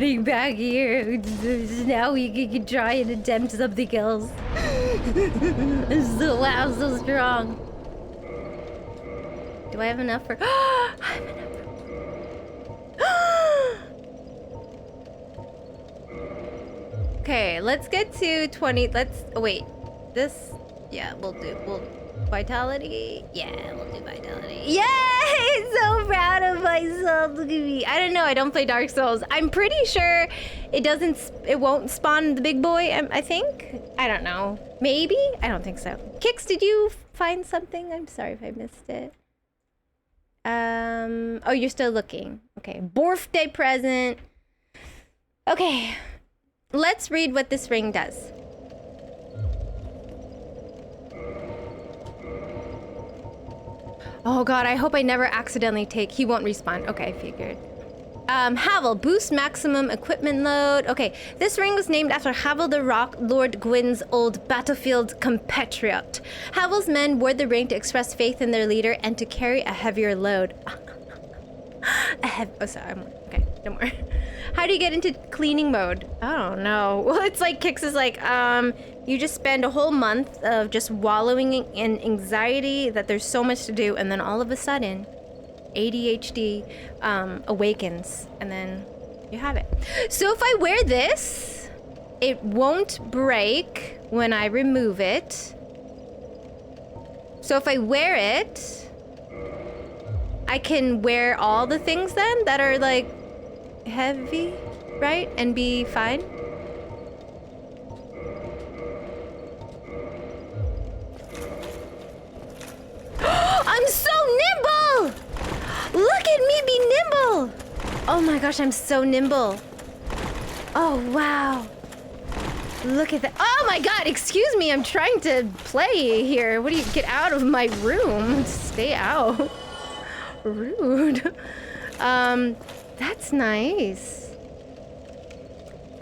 running back here. Now we can try and attempt something else. Wow, so strong. Do I have enough for? I have enough. Okay, let's get to 20. Wait. This, yeah, we'll vitality. Yeah, we'll do vitality. Yay! So proud of myself. Look at me. I don't know. I don't play Dark Souls. I'm pretty sure it won't spawn the big boy. I think. I don't know. Maybe. I don't think so. Kix, did you find something? I'm sorry if I missed it. Oh, you're still looking. Okay. Birthday present. Okay. Let's read what this ring does. Oh god, I hope I never accidentally take... He won't respawn. Okay, I figured. Havel, boost maximum equipment load. Okay, this ring was named after Havel the Rock, Lord Gwyn's old battlefield compatriot. Havel's men wore the ring to express faith in their leader and to carry a heavier load. Oh, sorry. Okay, no more. How do you get into cleaning mode? I don't know. Well, it's like Kix is like, you just spend a whole month of just wallowing in anxiety that there's so much to do, and then all of a sudden, ADHD awakens, and then you have it. So if I wear this, it won't break when I remove it. So if I wear it, I can wear all the things then that are like heavy, right? And be fine. I'm so nimble! Look at me be nimble! Oh my gosh, I'm so nimble. Oh wow. Look at that. Oh my god, excuse me, I'm trying to play here. What do you, get out of my room? Stay out. Rude. That's nice.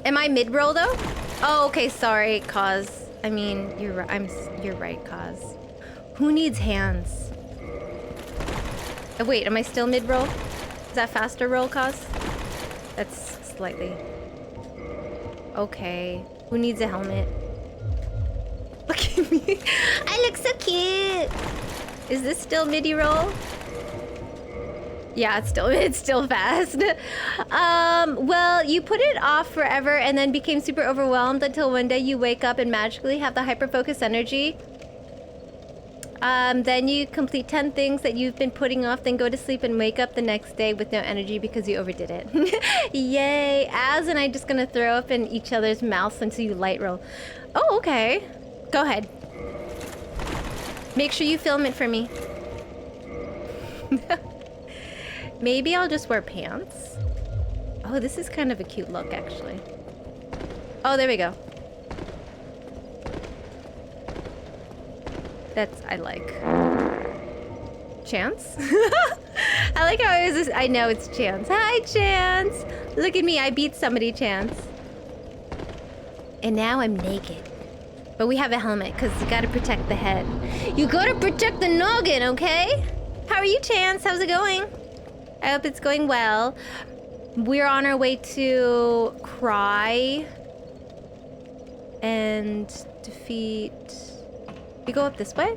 Am I mid-roll though? Oh, okay, sorry, Cause. I mean, you're right, Cause. Who needs hands? Oh, wait, am I still mid-roll? Is that faster roll, Cause? That's slightly. Okay. Who needs a helmet? Look at me. I look so cute. Is this still MIDI roll? Yeah, it's still fast. Well, you put it off forever and then became super overwhelmed until one day you wake up and magically have the hyper-focus energy. Then you complete 10 things that you've been putting off, then go to sleep and wake up the next day with no energy because you overdid it. Yay. Az and I just gonna throw up in each other's mouths until you light roll. Oh, okay. Go ahead. Make sure you film it for me. Maybe I'll just wear pants. Oh, this is kind of a cute look, actually. Oh, there we go. That's, I like. Chance? I like how it was, I know it's Chance. Hi, Chance! Look at me, I beat somebody, Chance. And now I'm naked. But we have a helmet, because you gotta protect the head. You gotta protect the noggin, okay? How are you, Chance? How's it going? I hope it's going well. We're on our way to Cry and defeat... We go up this way?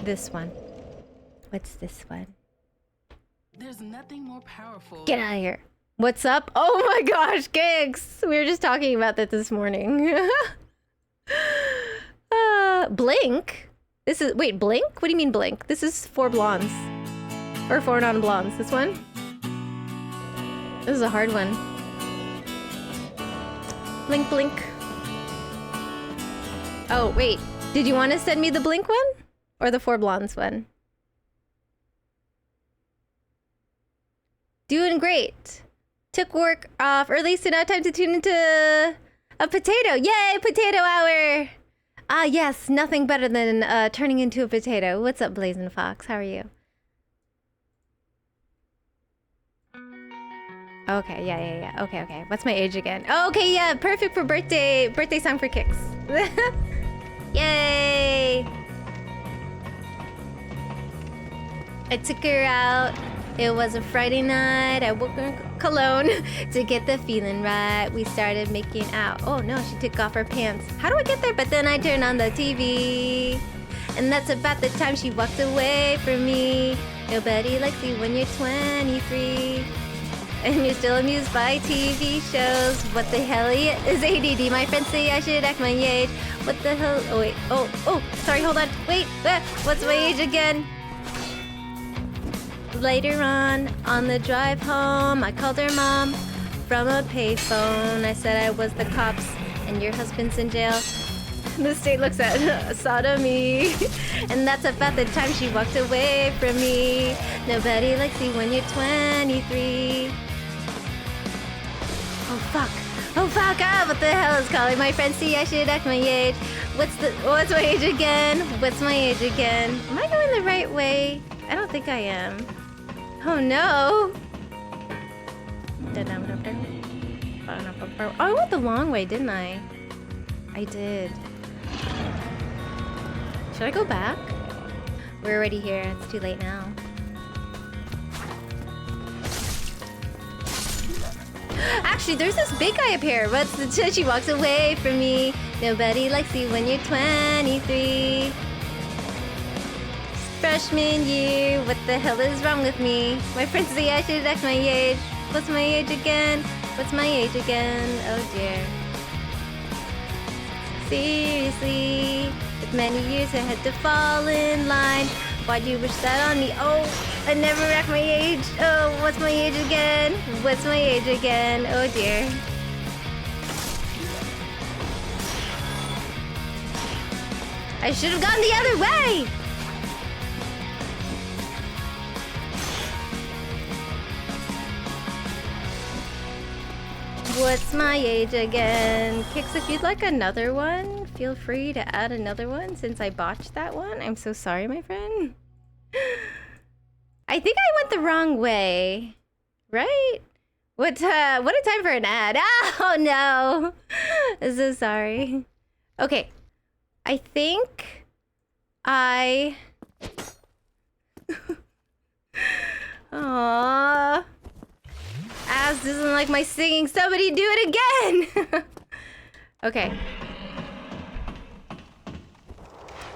This one. What's this one? There's nothing more powerful. Get out of here. What's up? Oh my gosh, Gigs! We were just talking about that this morning. Blink? This is... Wait, Blink? What do you mean Blink? This is 4 blondes. Or 4 non-blondes. This one? This is a hard one. Blink, blink. Oh, wait. Did you want to send me the Blink one? Or the 4 blondes one? Doing great. Took work off early, so now time to tune into a potato. Yay, potato hour! Ah, yes, nothing better than turning into a potato. What's up, Blazing Fox? How are you? Okay, yeah. Okay. What's my age again? Oh, okay, yeah, perfect for birthday song for kicks. Yay! I took her out. It was a Friday night. I woke her in Cologne to get the feeling right. We started making out. Oh no, she took off her pants. How do I get there? But then I turned on the TV. And that's about the time she walked away from me. Nobody likes you when you're 23. And you're still amused by TV shows. What the hell is ADD? My friends say I should act my age. What the hell? Oh, wait. Oh, sorry, hold on. Wait, what's my age again? Later on the drive home, I called her mom from a payphone. I said I was the cops and your husband's in jail. The state looks at sodomy. And that's about the time she walked away from me. Nobody likes you when you're 23. Oh fuck, what the hell is calling my friends? See, I should act my age. What's my age again? What's my age again? Am I going the right way? I don't think I am. Oh no. Oh, I went the long way, didn't I? I did. Should I go back? We're already here, it's too late now. Actually, there's this big guy up here. What's the time she walks away from me? Nobody likes you when you're 23. Freshman year, what the hell is wrong with me? My friends say I should act my age. What's my age again? What's my age again? Oh dear. Seriously, with many years I had to fall in line. Why'd you wish that on me? Oh, I never act my age. Oh, what's my age again? What's my age again? Oh dear. I should have gone the other way! What's my age again? Kix, if you'd like another one, feel free to add another one since I botched that one. I'm so sorry, my friend. I think I went the wrong way. Right? What a time for an ad. Oh no. I'm so sorry. Okay. I think I... Aww. Az doesn't like my singing. Somebody do it again! Okay.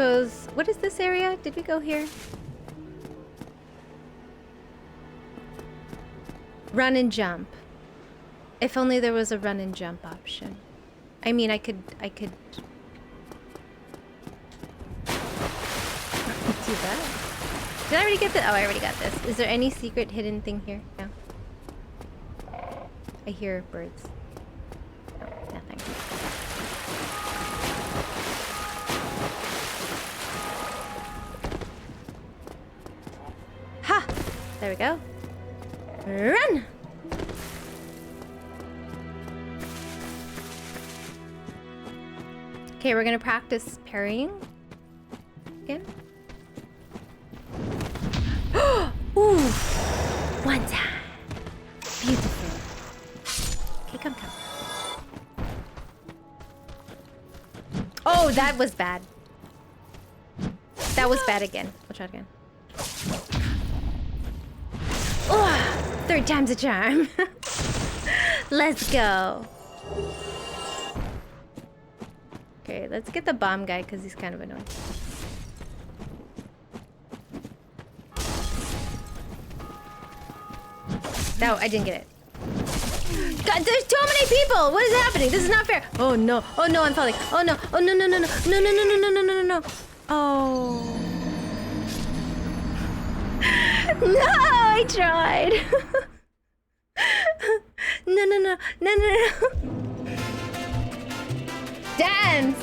suppose... What is this area? Did we go here? Run and jump. If only there was a run and jump option. I mean, I could do that. Did I already get this? Oh, I already got this. Is there any secret hidden thing here? No. I hear birds. No, nothing. Ha! There we go. Run! Okay, we're gonna practice parrying again. Ooh! One time. Beautiful. Okay, come. Oh, that was bad. That was bad again. We'll try it again. Oh, third time's a charm. Let's go. Okay, let's get the bomb guy because he's kind of annoying. No, I didn't get it. God, there's too many people! What is happening? This is not fair! Oh no, I'm falling. Oh no, no. Oh. No, I tried. No. Dance!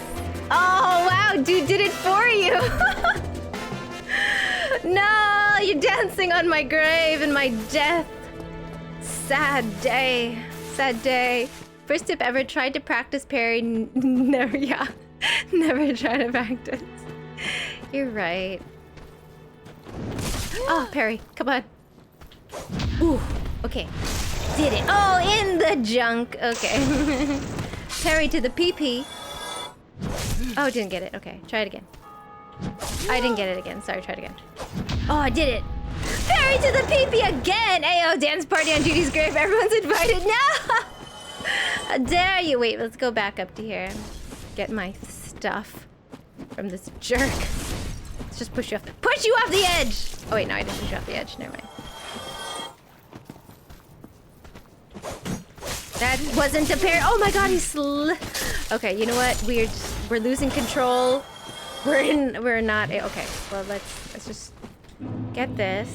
Oh wow, dude did it for you! No, you're dancing on my grave and my death. Sad day. First tip ever, tried to practice parry. Never tried to practice. You're right. Oh, parry, come on. Ooh, okay. Did it. Oh, in the junk. Okay. Parry to the PP. Oh, didn't get it. Okay, try it again. I didn't get it again. Sorry, try it again. Oh, I did it. Parry to the PP again! Ayo, dance party on Judy's grave. Everyone's invited. No! How dare you? Wait, let's go back up to here. Get my stuff from this jerk. Let's just push you off the edge! Oh wait, no, I didn't push you off the edge. Never mind. That wasn't a parry. Oh my god, he's okay, you know what? We're losing control. We're not. Okay, well let's just get this.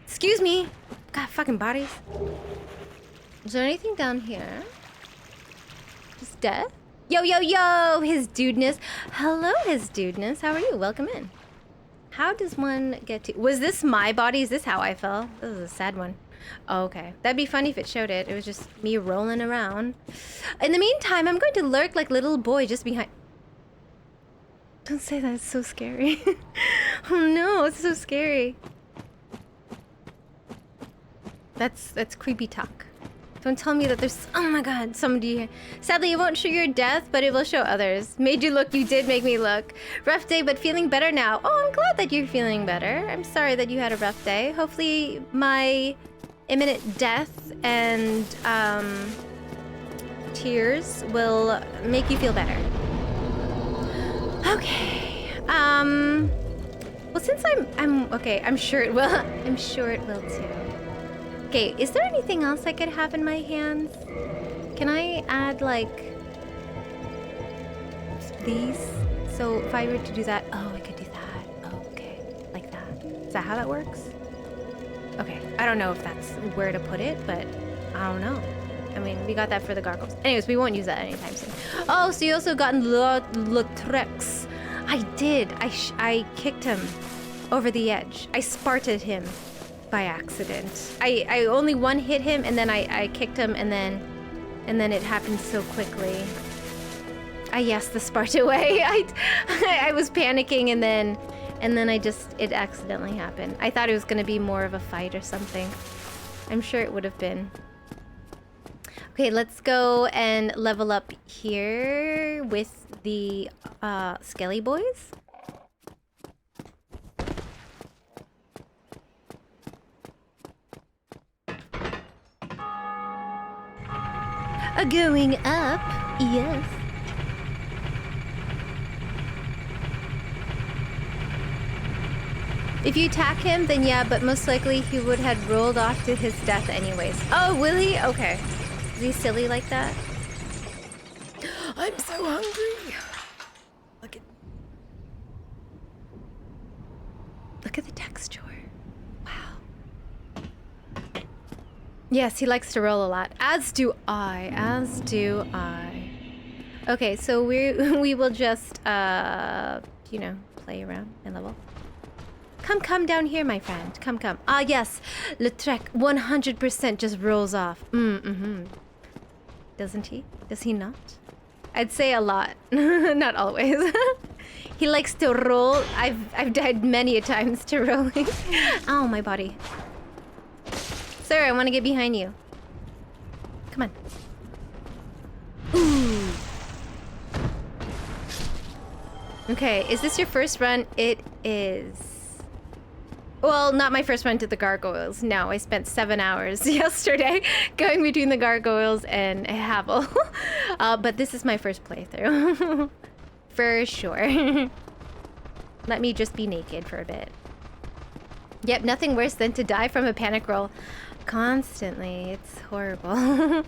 Excuse me. God, fucking bodies. Is there anything down here? Just death? Yo, his dudeness. Hello, his dudeness. How are you? Welcome in. How does one get to... Was this my body? Is this how I fell? This is a sad one. Oh, okay. That'd be funny if it showed it. It was just me rolling around. In the meantime, I'm going to lurk like little boy just behind... Don't say that. It's so scary. Oh no, it's so scary. That's creepy talk. Don't tell me that there's... Oh my god, somebody here. Sadly, it won't show your death, but it will show others. Made you look, you did make me look. Rough day, but feeling better now. Oh, I'm glad that you're feeling better. I'm sorry that you had a rough day. Hopefully my imminent death and tears will make you feel better. Okay. Well, since I'm okay, I'm sure it will. I'm sure it will too. Okay, is there anything else I could have in my hands? Can I add, like, these? So if I were to do that... Oh, I could do that. Oh, okay. Like that. Is that how that works? Okay. I don't know if that's where to put it, but I don't know. I mean, we got that for the gargles. Anyways, we won't use that anytime soon. Oh, so you also got Lautrec. I did. I kicked him over the edge. I Sparted him. By accident. I only one hit him and then I kicked him and then it happened so quickly. Yes, the Sparta way. I was panicking and then it accidentally happened. I thought it was gonna be more of a fight or something. I'm sure it would have been. Okay, let's go and level up here with the Skelly boys. Going up, yes. If you attack him, then yeah, but most likely he would have rolled off to his death anyways. Oh, will he? Okay. Is he silly like that? I'm so hungry. Look at the texture. Wow. Yes, he likes to roll a lot. As do I. As do I. Okay, so we will just you know, play around and level. Come down here, my friend. Come. Ah, yes. Lautrec 100% just rolls off. Doesn't he? Does he not? I'd say a lot. Not always. He likes to roll. I've died many a times to rolling. Ow, my body. Sir, I want to get behind you. Come on. Ooh. Okay, is this your first run? It is. Well, not my first run to the gargoyles. No, I spent 7 hours yesterday going between the gargoyles and Havel. But this is my first playthrough. For sure. Let me just be naked for a bit. Yep, nothing worse than to die from a panic roll constantly. It's horrible.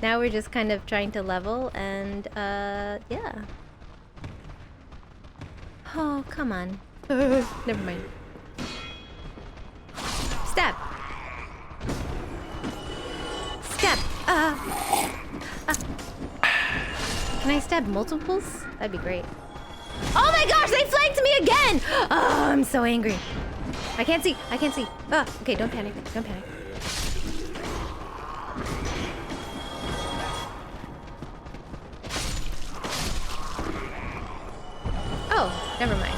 Now we're just kind of trying to level and, yeah. Oh, come on. Never mind. Step. Step. Can I stab multiples? That'd be great. Oh my gosh, they flanked me again! Oh, I'm so angry. I can't see. Oh, okay, don't panic. Oh, never mind.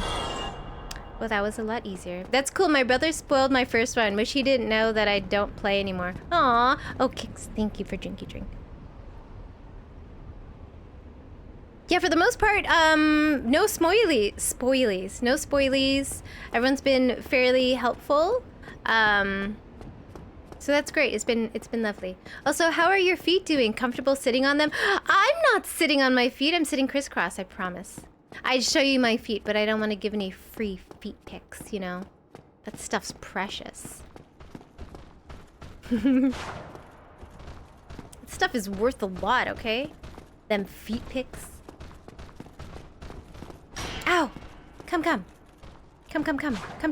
Well, that was a lot easier. That's cool. My brother spoiled my first one. Wish he didn't know that I don't play anymore. Aw. Oh, Kix, thank you for drinky drink. Yeah, for the most part, no spoilies. No spoilies. Everyone's been fairly helpful. So that's great. It's been lovely. Also, how are your feet doing? Comfortable sitting on them? I'm not sitting on my feet. I'm sitting crisscross, I promise. I'd show you my feet, but I don't want to give any free feet pics, you know? That stuff's precious. That stuff is worth a lot, okay? Them feet pics. Ow! Come to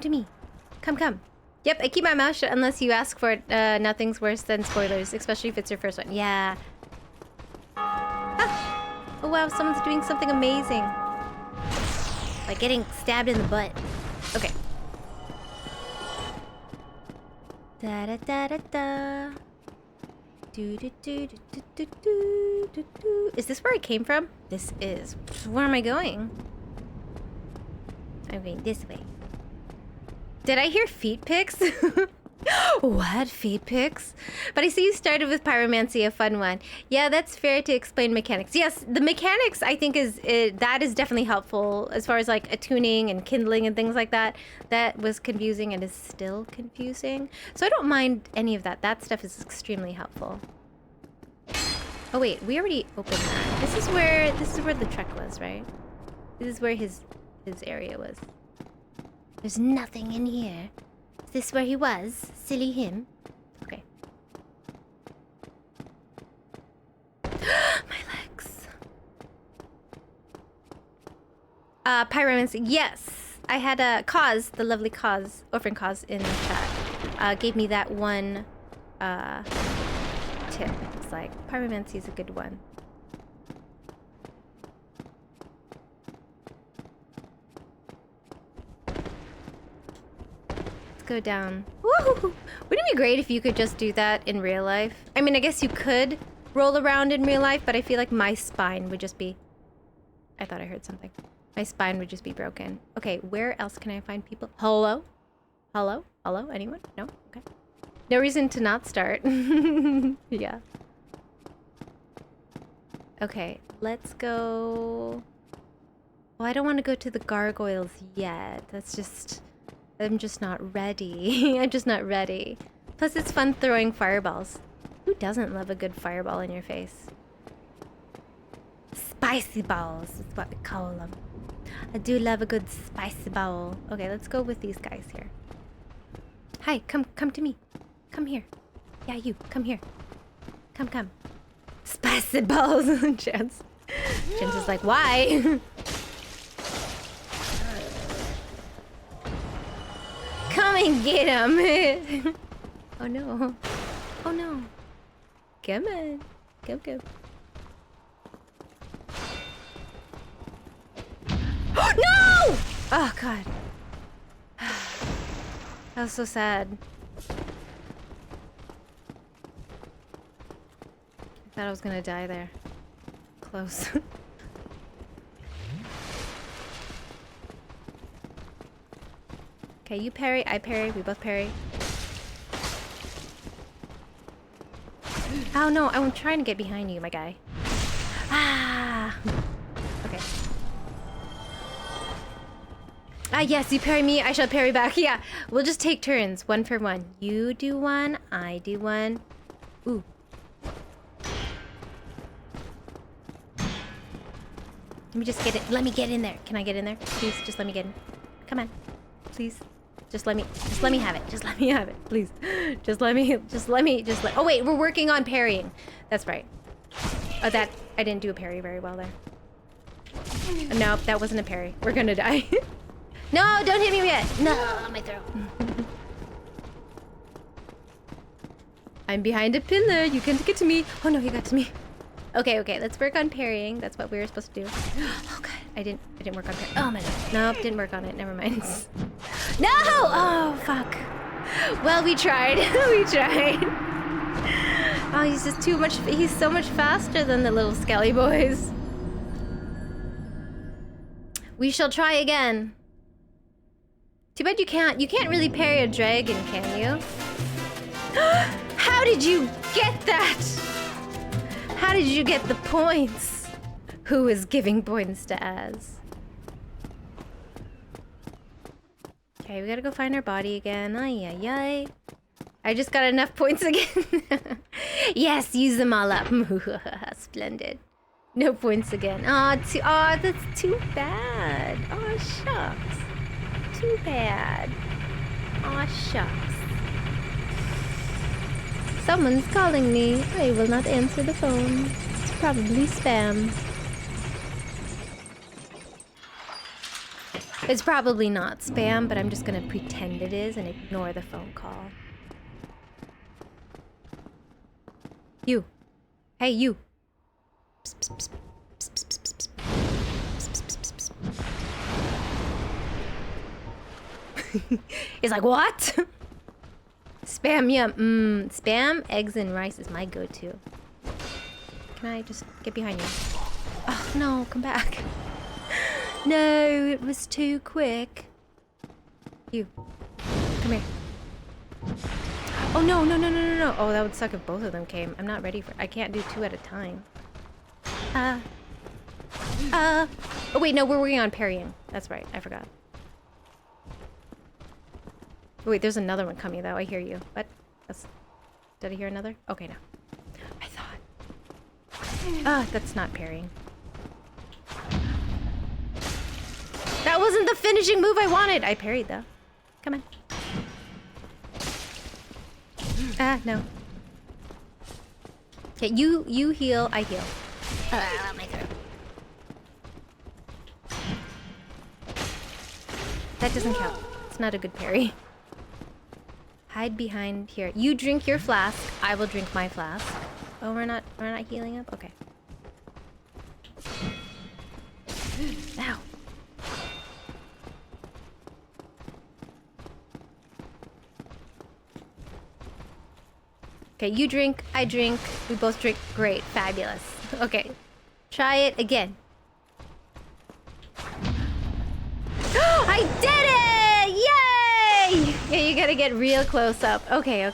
me. Come. Yep, I keep my mouth shut unless you ask for it. Nothing's worse than spoilers, especially if it's your first one. Yeah. Ah. Oh wow, someone's doing something amazing. Like getting stabbed in the butt. Okay. Da da da da da. Do do do do do do do do do. Is this where I came from? This is. Where am I going? I'm going this way. Did I hear feet pics? What? Feet pics? But I see you started with pyromancy, a fun one. Yeah, that's fair to explain mechanics. Yes, the mechanics I think that is definitely helpful as far as like attuning and kindling and things like that. That was confusing and is still confusing. So I don't mind any of that. That stuff is extremely helpful. Oh wait, we already opened that. This is where the truck was, right? This is where his area was. There's nothing in here. Is this where he was? Silly him. Okay. My legs. Pyromancy. Yes. I had a Cause, the lovely Cause, Orphan Cause in the chat. Gave me that one tip. It's like, pyromancy is a good one. Go down. Woo! Wouldn't it be great if you could just do that in real life? I mean, I guess you could roll around in real life, but I feel like my spine would just be... I thought I heard something. My spine would just be broken. Okay, where else can I find people? Hello? Hello? Hello? Anyone? No? Okay. No reason to not start. Yeah. Okay, let's go... Well, I don't want to go to the gargoyles yet. That's just... I'm just not ready. I'm just not ready. Plus, it's fun throwing fireballs. Who doesn't love a good fireball in your face? Spicy balls is what we call them. I do love a good spicy bowl. Okay, let's go with these guys here. Hi, come to me. Come here. Yeah, you, come here. Come. Spicy balls, Chance. Chance is like, why? Come and get him. Oh no. Oh no. Come on. Go. No! Oh god. That was so sad. I thought I was gonna die there. Close. Okay, you parry, I parry, we both parry. Oh no, I'm trying to get behind you, my guy. Ah! Okay. Ah, yes, you parry me, I shall parry back. Yeah, we'll just take turns, 1 for 1. You do 1, I do 1. Ooh. Let me just get it. Let me get in there. Can I get in there? Please, just let me get in. Come on. Please. Just let me have it. Just let me have it. Please. Oh wait, we're working on parrying. That's right. Oh, I didn't do a parry very well there. No, that wasn't a parry. We're gonna die. No, don't hit me yet. No, my throat. I'm behind a pillar. You can't get to me. Oh no, he got to me. Okay, let's work on parrying. That's what we were supposed to do. Oh god, I didn't work on parrying. Oh my god. Nope, didn't work on it. Never mind. No! Oh fuck. Well, we tried. We tried. Oh, he's just too much. He's so much faster than the little Skelly boys. We shall try again. Too bad you can't. You can't really parry a dragon, can you? How did you get that? How did you get the points? Who is giving points to Az? Okay, we gotta go find our body again. Ay. I just got enough points again. Yes, use them all up. Splendid. No points again. Oh, that's too bad. Oh, shucks. Too bad. Oh, shucks. Someone's calling me. I will not answer the phone. It's probably spam. It's probably not spam, but I'm just gonna pretend it is and ignore the phone call. You. Hey, you. He's like, what? Spam, yeah. Spam, eggs, and rice is my go-to. Can I just get behind you? Oh, no, come back. No, it was too quick. You. Come here. Oh, no. Oh, that would suck if both of them came. I'm not ready for... I can't do 2 at a time. Oh, wait, no, we're working on parrying. That's right, I forgot. Wait, there's another one coming, though. I hear you. What? Did I hear another? Okay, no. I thought. That's not parrying. That wasn't the finishing move I wanted! I parried, though. Come on. No. Okay, you heal, I heal. My throat. That doesn't count. It's not a good parry. Hide behind here. You drink your flask. I will drink my flask. Oh, we're not healing up? Okay. Ow. Okay, you drink, I drink, we both drink. Great, fabulous. Okay, try it again. I did it! Yay! Yeah, you gotta get real close up. Okay.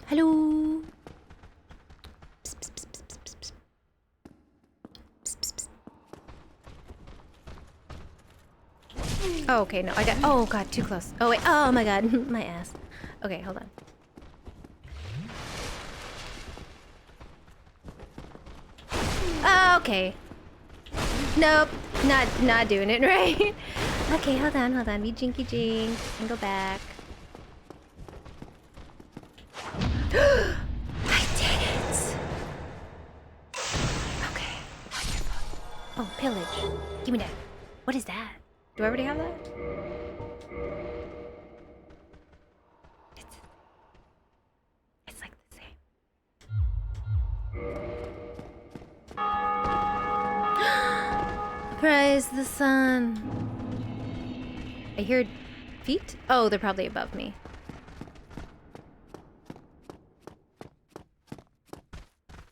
Hello? Oh, okay, no, I got... Oh, God, too close. Oh, wait. Oh, my God. My ass. Okay, hold on. Okay. Nope. Not doing it right. Okay, hold on. Be jinky jink and go back. I did it. Okay. Wonderful. Oh, pillage. Give me that. What is that? Do I already have that? It's like the same. Praise the sun. I hear feet? Oh, they're probably above me.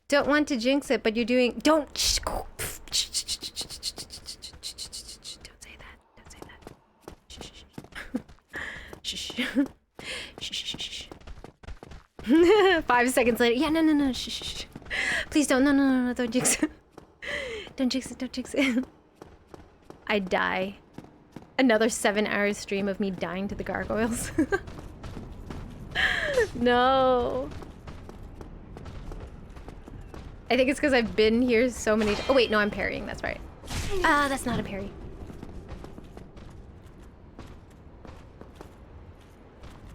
Don't want to jinx it, but you're doing. Don't. Don't say that. Don't say that. Shh. 5 seconds later. Yeah, no. Shh. Please don't. No. Don't jinx it. Don't jinx it. I die. Another 7-hour stream of me dying to the gargoyles. No. I think it's because I've been here so many. Oh wait, no, I'm parrying. That's right. That's not a parry.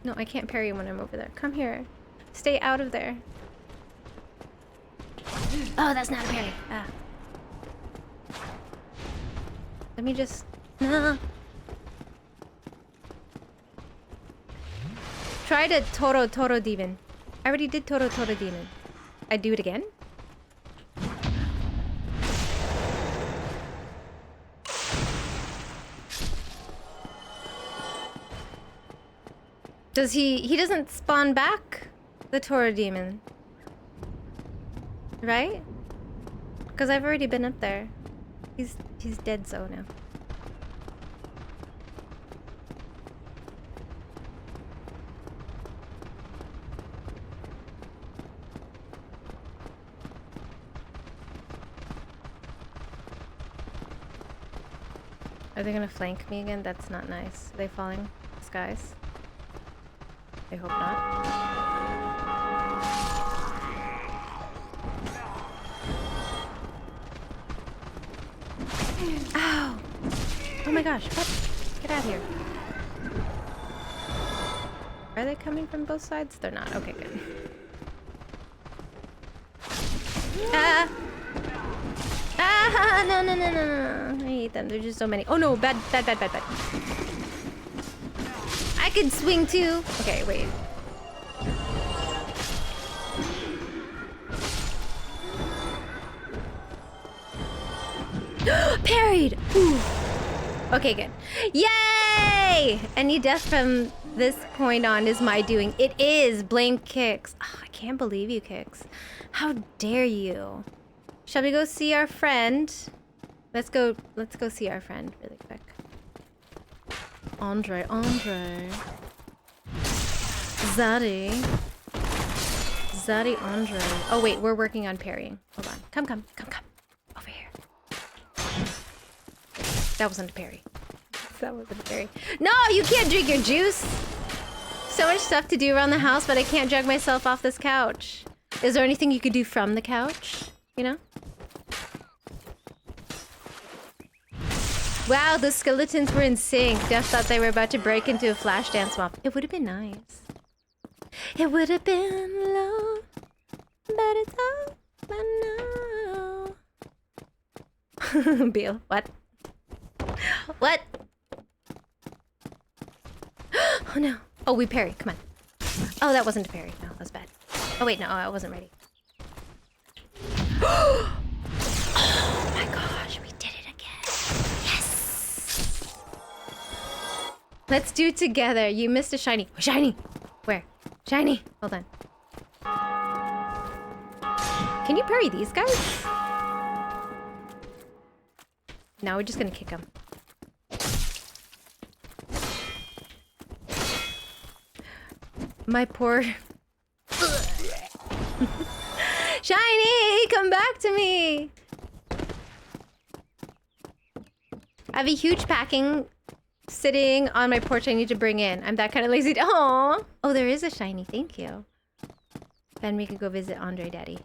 No, I can't parry when I'm over there. Come here. Stay out of there. Oh, that's not a parry. Let me just... No. Try the Toro demon. I already did Toro demon. I do it again? Does he doesn't spawn back the Toro demon. Right? Because I've already been up there. He's dead so now. Are they gonna flank me again? That's not nice. Are they falling skies? I hope not. Ow! Oh my gosh, what? Get out of here. Are they coming from both sides? They're not. Okay, good. No. I hate them. There's just so many. Oh no, bad. I can swing too. Okay, wait. Parried! Ooh. Okay, good. Yay! Any death from this point on is my doing. It is! Blame Kix. Oh, I can't believe you, Kix. How dare you? Shall we go see our friend? Let's go see our friend really quick. Andre. Zaddy Andre. Oh wait, we're working on parrying. Hold on. Come. Over here. That wasn't a parry. No, you can't drink your juice! So much stuff to do around the house, but I can't drag myself off this couch. Is there anything you could do from the couch? You know? Wow, the skeletons were in sync. Death thought they were about to break into a flash dance mob. It would have been nice. It would have been low, but it's over now. Beal, what? What? Oh no. Oh, we parry. Come on. Oh, that wasn't a parry. No, that was bad. Oh wait, no, I wasn't ready. Oh my gosh, we did it again. Yes! Let's do it together. You missed a shiny. Shiny! Where? Shiny! Hold on. Can you parry these guys? No, we're just gonna kick them. My poor... Shiny! Come back to me! I have a huge packing sitting on my porch I need to bring in. I'm that kind of lazy. Aww! Oh, there is a shiny. Thank you. Then we could go visit Andre Daddy.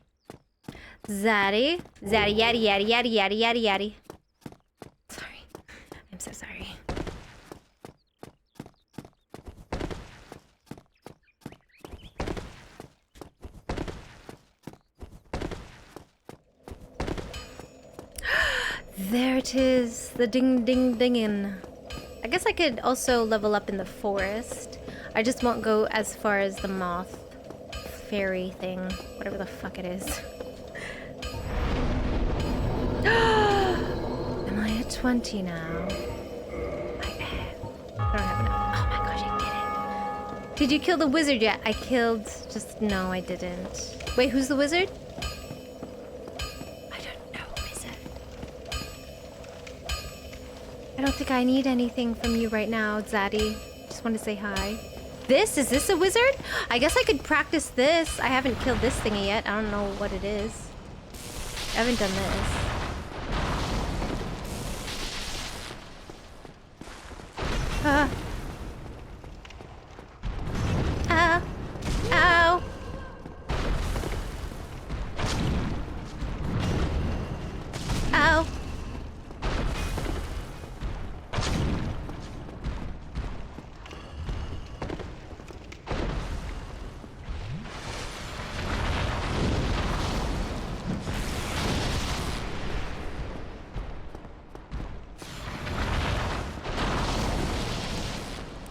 Zaddy. Zaddy, yaddy, yaddy, yaddy, yaddy, yaddy, yaddy. Sorry. I'm so sorry. There it is. The ding ding dingin'. I guess I could also level up in the forest. I just won't go as far as the moth fairy thing. Whatever the fuck it is. Am I at 20 now? I don't have enough. Oh my gosh, I did it. Did you kill the wizard yet? I killed just... No, I didn't. Wait, who's the wizard? I don't know, wizard. I don't think I need anything from you right now, Zaddy. Just want to say hi. Is this a wizard? I guess I could practice this. I haven't killed this thingy yet. I don't know what it is. I haven't done this. Ow. Ow. Ow.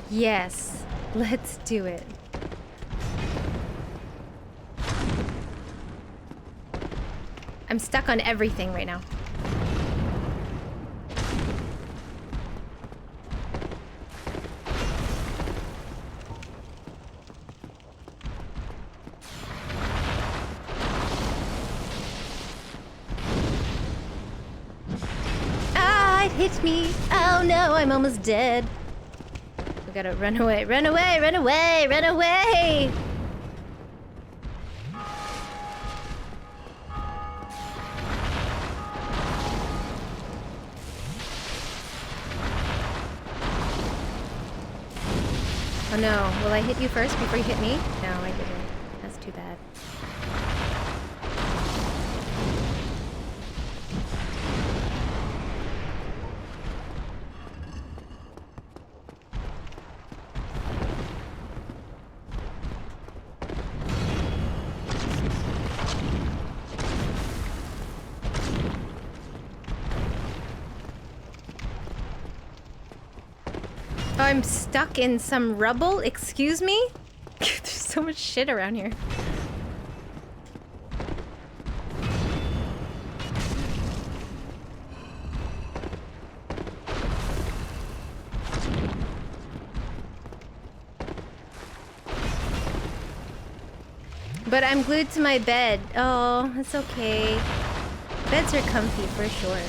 Yes, let's do it. I'm stuck on everything right now. Ah, it hit me. Oh no, I'm almost dead. We gotta run away, run away, run away, run away! Oh no, will I hit you first before you hit me? No, I didn't. That's too bad. Oh, I'm stuck in some rubble? Excuse me? There's so much shit around here. But I'm glued to my bed. Oh, it's okay. Beds are comfy for sure.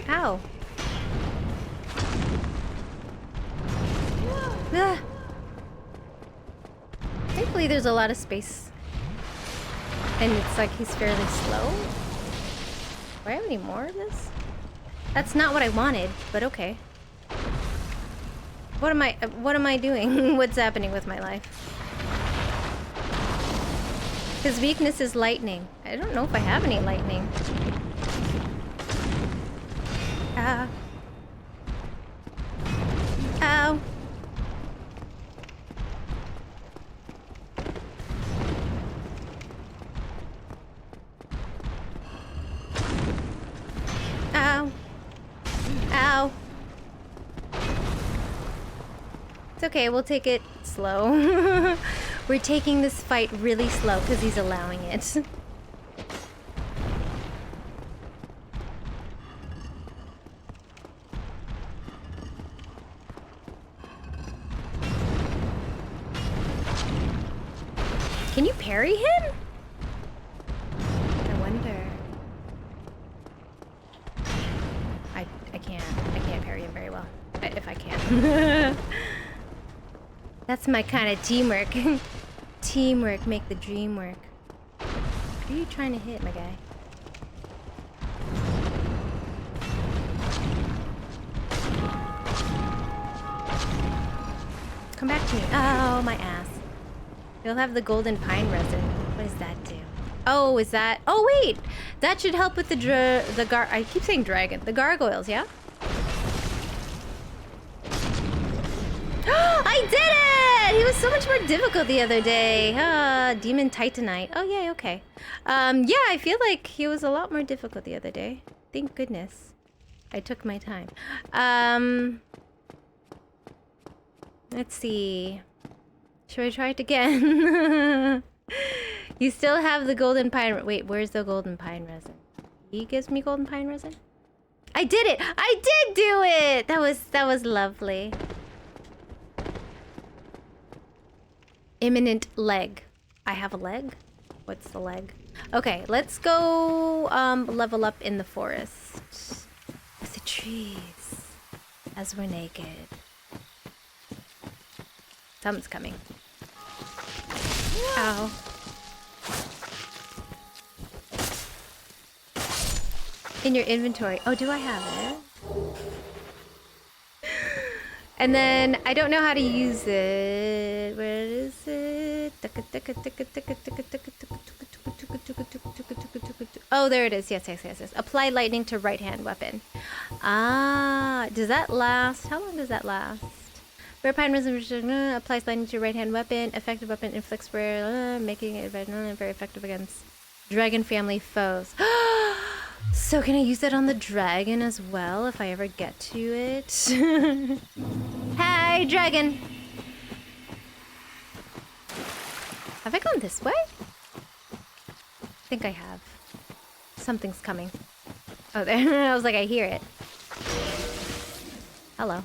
Ow. Ah. Thankfully there's a lot of space. And it's like he's fairly slow. Do I have any more of this? That's not what I wanted, but okay. What am I doing? What's happening with my life? His weakness is lightning. I don't know if I have any lightning. Ah. Ow. Ow. Ow. It's okay, we'll take it slow. We're taking this fight really slow because he's allowing it. Can you parry him? I wonder. I can't parry him very well. If I can. That's my kind of teamwork. Teamwork make the dream work. Who are you trying to hit, my guy? Come back to me. Oh, my ass. You'll have the golden pine resin. What does that do? Oh, is that... Oh, wait! That should help with the I keep saying dragon. The gargoyles, yeah? I did it! He was so much more difficult the other day. Demon Titanite. Oh, yeah, okay. Yeah, I feel like he was a lot more difficult the other day. Thank goodness. I took my time. Let's see. Should I try it again? You still have the golden pine... Wait, where's the golden pine resin? He gives me golden pine resin? I did it! I did do it! That was lovely. Imminent leg. I have a leg? What's the leg? Okay, let's go level up in the forest. With the trees. As we're naked. Something's coming. Ow. In your inventory. Oh, do I have it? And then I don't know how to use it. Where is it? Oh, there it is. Yes. Apply lightning to right hand weapon. Ah, does that last? How long does that last? Rare pine resin applies lightning to right hand weapon. Effective weapon inflicts rare, making it very effective against dragon family foes. So can I use that on the dragon as well if I ever get to it? Hey, dragon! Have I gone this way? I think I have. Something's coming. Oh, there. I was like, I hear it. Hello.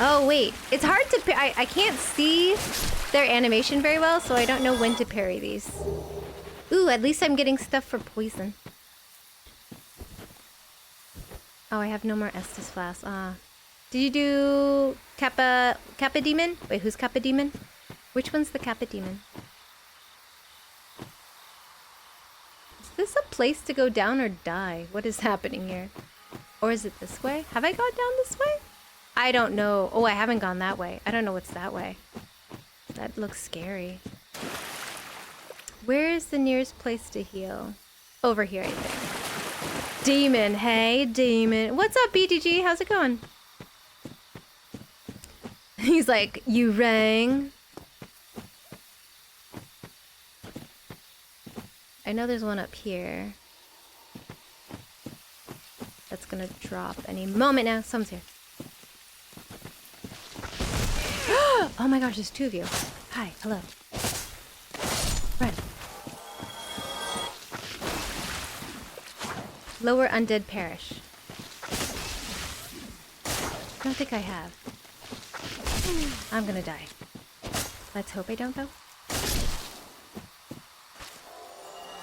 Oh, wait. It's hard to... I can't see their animation very well, so I don't know when to parry these. Ooh, at least I'm getting stuff for poison. Oh, I have no more Estus Flask. Did you do Kappa Demon? Wait, who's Kappa Demon? Which one's the Kappa Demon? Is this a place to go down or die? What is happening here? Or is it this way? Have I gone down this way? I don't know. Oh, I haven't gone that way. I don't know what's that way. That looks scary. Where is the nearest place to heal? Over here, I think. Demon. Hey, demon. What's up, BDG? How's it going? He's like, you rang? I know there's one up here. That's gonna drop any moment now. Someone's here. Oh my gosh, there's two of you. Hi, hello. Run. Lower undead parish. I don't think I have. I'm gonna die. Let's hope I don't, though.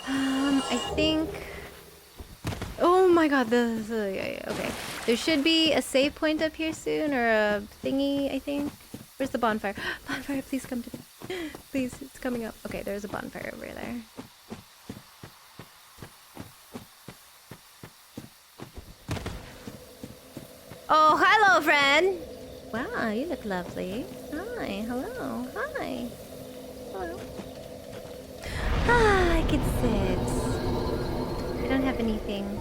I think... Oh my god, okay. There should be a save point up here soon, or a thingy, I think. Where's the bonfire? Bonfire, please come to me. Please, it's coming up. Okay, there's a bonfire over there. Oh, hello, friend! Wow, you look lovely. Hi, hello, hi. Hello. Ah, I can sit. I don't have anything.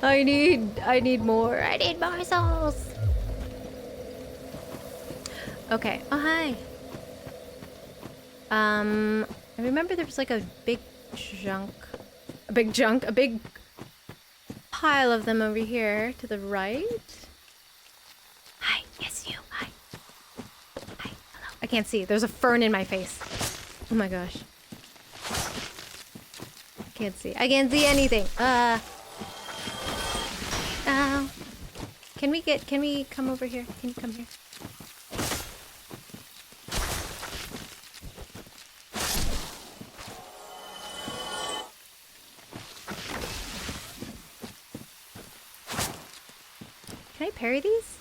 I need more. I need more souls. Okay. Oh, hi. I remember there was like a big a big pile of them over here to the right. Hi, yes you, hi. Hi, hello. I can't see, there's a fern in my face. Oh my gosh. Can't see, I can't see anything. Ow. Can we come over here? Can you come here? Can I parry these?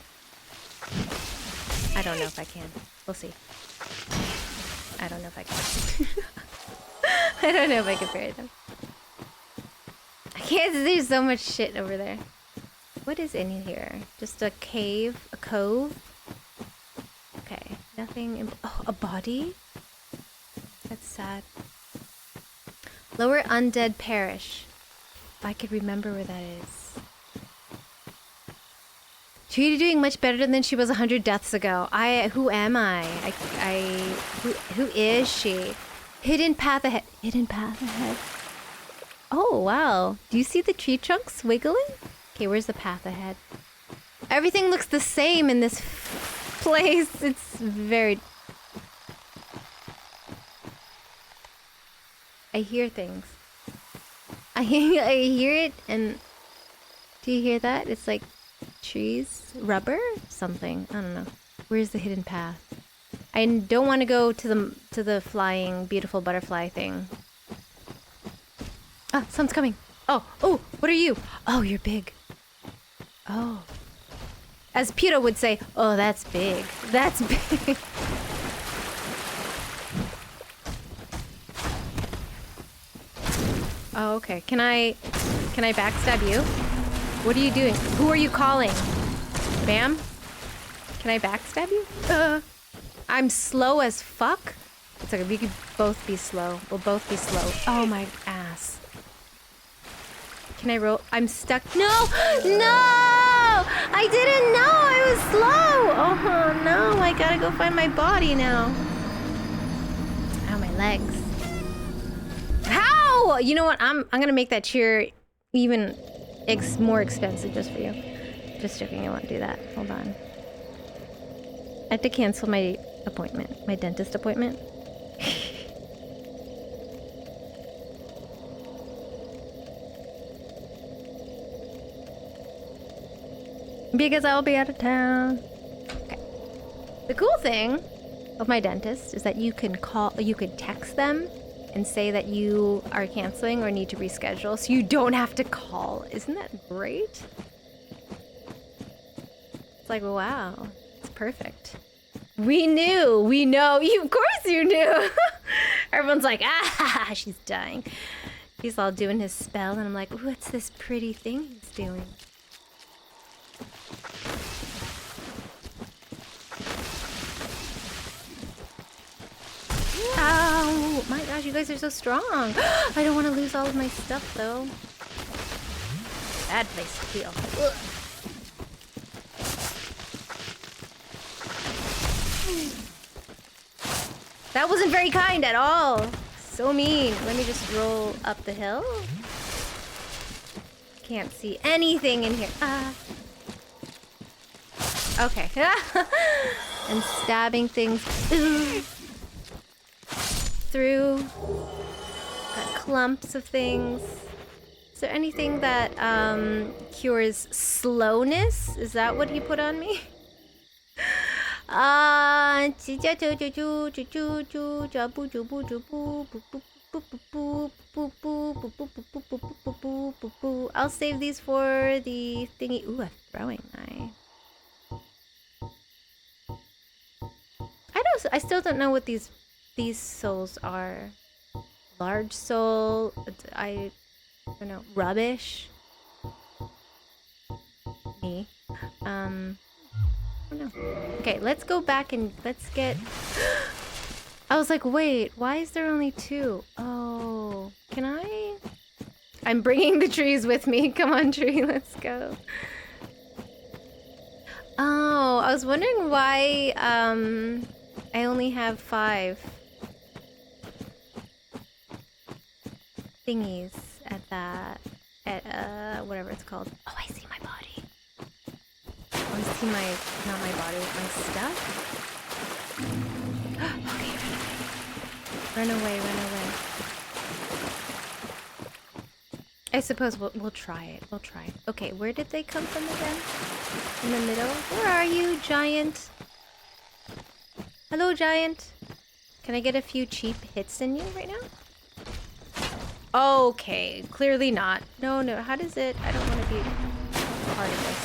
I don't know if I can. We'll see. I don't know if I can. I don't know if I can parry them. I can't. There's so much shit over there. What is in here? Just a cave? A cove? Okay. Nothing. Oh, a body? That's sad. Lower Undead Parish. If I could remember where that is. She's doing much better than she was 100 deaths ago. Who am I? Who is she? Hidden path ahead. Hidden path ahead. Oh, wow. Do you see the tree trunks wiggling? Okay, where's the path ahead? Everything looks the same in this place. It's very... I hear things. I hear it, and... Do you hear that? It's like... trees? Rubber? Something. I don't know. Where's the hidden path? I don't want to go to the flying, beautiful butterfly thing. Ah, someone's coming. Oh, what are you? Oh, you're big. Oh. As Peter would say, oh, that's big. That's big. Oh, okay. Can I backstab you? What are you doing? Who are you calling? Bam? Can I backstab you? I'm slow as fuck? It's okay, we could both be slow. We'll both be slow. Oh my ass. Can I roll? I'm stuck. No! No! I didn't know I was slow! Oh no, I gotta go find my body now. Ow, my legs. How? You know what? I'm gonna make that cheer even more expensive just for you. Just joking, I won't do that. Hold on. I have to cancel my appointment, my dentist appointment. Because I'll be out of town. Okay. The cool thing of my dentist is that you can text them and say that you are canceling or need to reschedule, so you don't have to call. Isn't that great? It's like, wow, it's perfect. We know, of course you knew. Everyone's like, ah, she's dying. He's all doing his spell, and I'm like, what's this pretty thing he's doing? Ow! My gosh, you guys are so strong. I don't want to lose all of my stuff, though. Bad place to heal. Ugh. That wasn't very kind at all. So mean. Let me just roll up the hill. Can't see anything in here. Okay. And stabbing things through. Got clumps of things. Is there anything that cures slowness? Is that what he put on me? I'll save these for the thingy. Ooh, a throwing knife. I still don't know what these souls are. Large soul. I don't know. Rubbish. Me. I don't know. Okay, let's go back and let's get... I was like, wait, why is there only 2? Oh, can I? I'm bringing the trees with me. Come on, tree, let's go. Oh, I was wondering why I only have 5. thingies at that, at whatever it's called. Oh, I see my body. Oh, I see my, not my body, my stuff. Okay, run away, run away. I suppose we'll try it. We'll try it. Okay, where did they come from again? In the middle? Where are you, giant? Hello, giant. Can I get a few cheap hits in you right now? Okay, clearly not. No, no, how does it? I don't want to be part of this.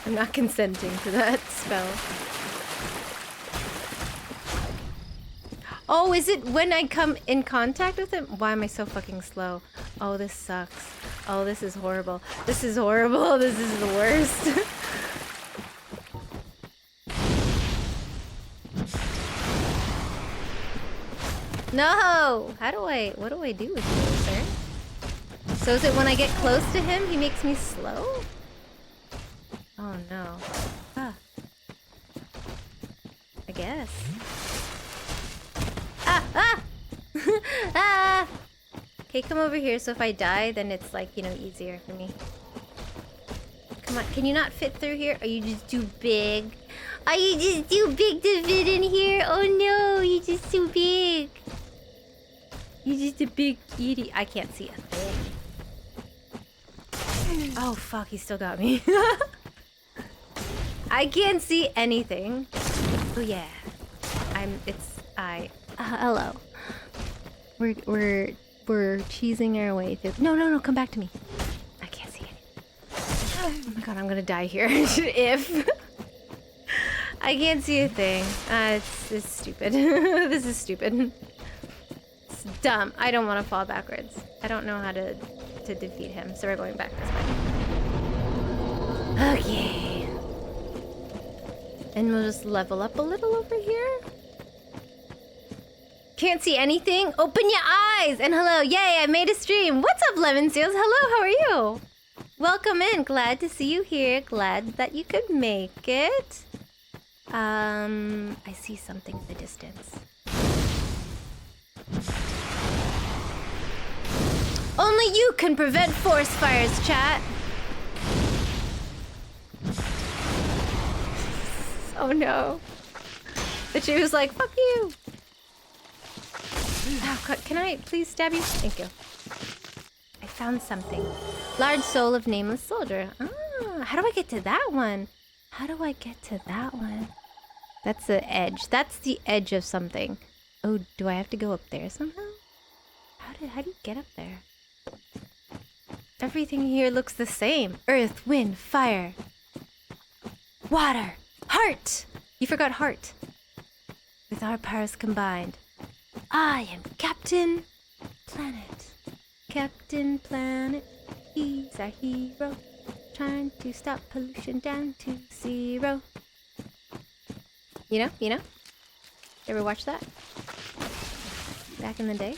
I'm not consenting to that spell. Oh, is it when I come in contact with it? Why am I so fucking slow? Oh, this sucks. Oh, this is horrible. This is horrible. This is the worst. No! What do I do with you, sir? So is it when I get close to him, he makes me slow? Oh no. Ah. I guess. Ah! Ah! Ah! Okay, come over here, so if I die, then it's like, you know, easier for me. Come on, can you not fit through here? Are you just too big? Are you just too big to fit in here? Oh no, you're just too big. You're just a big kitty. I can't see a thing. Oh fuck, he still got me. I can't see anything. Oh yeah. Hello. We're cheesing our way through. No, come back to me. I can't see anything. Oh my god, I'm gonna die here. If I can't see a thing. It's stupid. This is stupid. It's dumb. I don't want to fall backwards. I don't know how to defeat him, so we're going back this way. Okay. And we'll just level up a little over here. Can't see anything? Open your eyes! And hello, yay, I made a stream. What's up, Lemon Seals? Hello, how are you? Welcome in. Glad to see you here. Glad that you could make it. I see something in the distance. Only you can prevent forest fires, chat. Oh no. The tree was like, fuck you. Oh, can I please stab you? Thank you. I found something. Large soul of nameless soldier. Ah, how do I get to that one? How do I get to that one? That's the edge. That's the edge of something. Oh, do I have to go up there somehow? How do you get up there? Everything here looks the same. Earth, wind, fire. Water. Heart! You forgot heart. With our powers combined, I am Captain Planet. Captain Planet, he's our hero. Trying to stop pollution down to zero. You know? You ever watch that? Back in the day?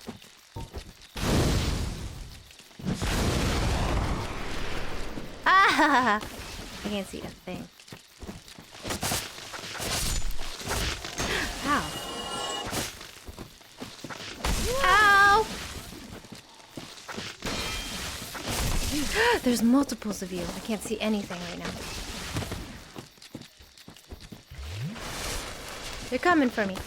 Ah! I can't see a thing. Ow. Ow! There's multiples of you. I can't see anything right now. They're coming for me.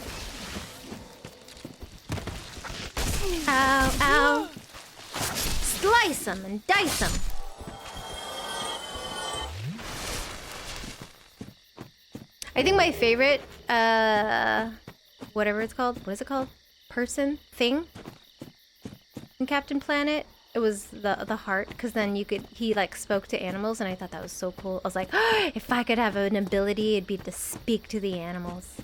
Ow, ow. Slice them and dice them. I think my favorite, whatever it's called, what is it called? Person? Thing? In Captain Planet? It was the heart, because then he like spoke to animals, and I thought that was so cool. I was like, oh, if I could have an ability, it'd be to speak to the animals.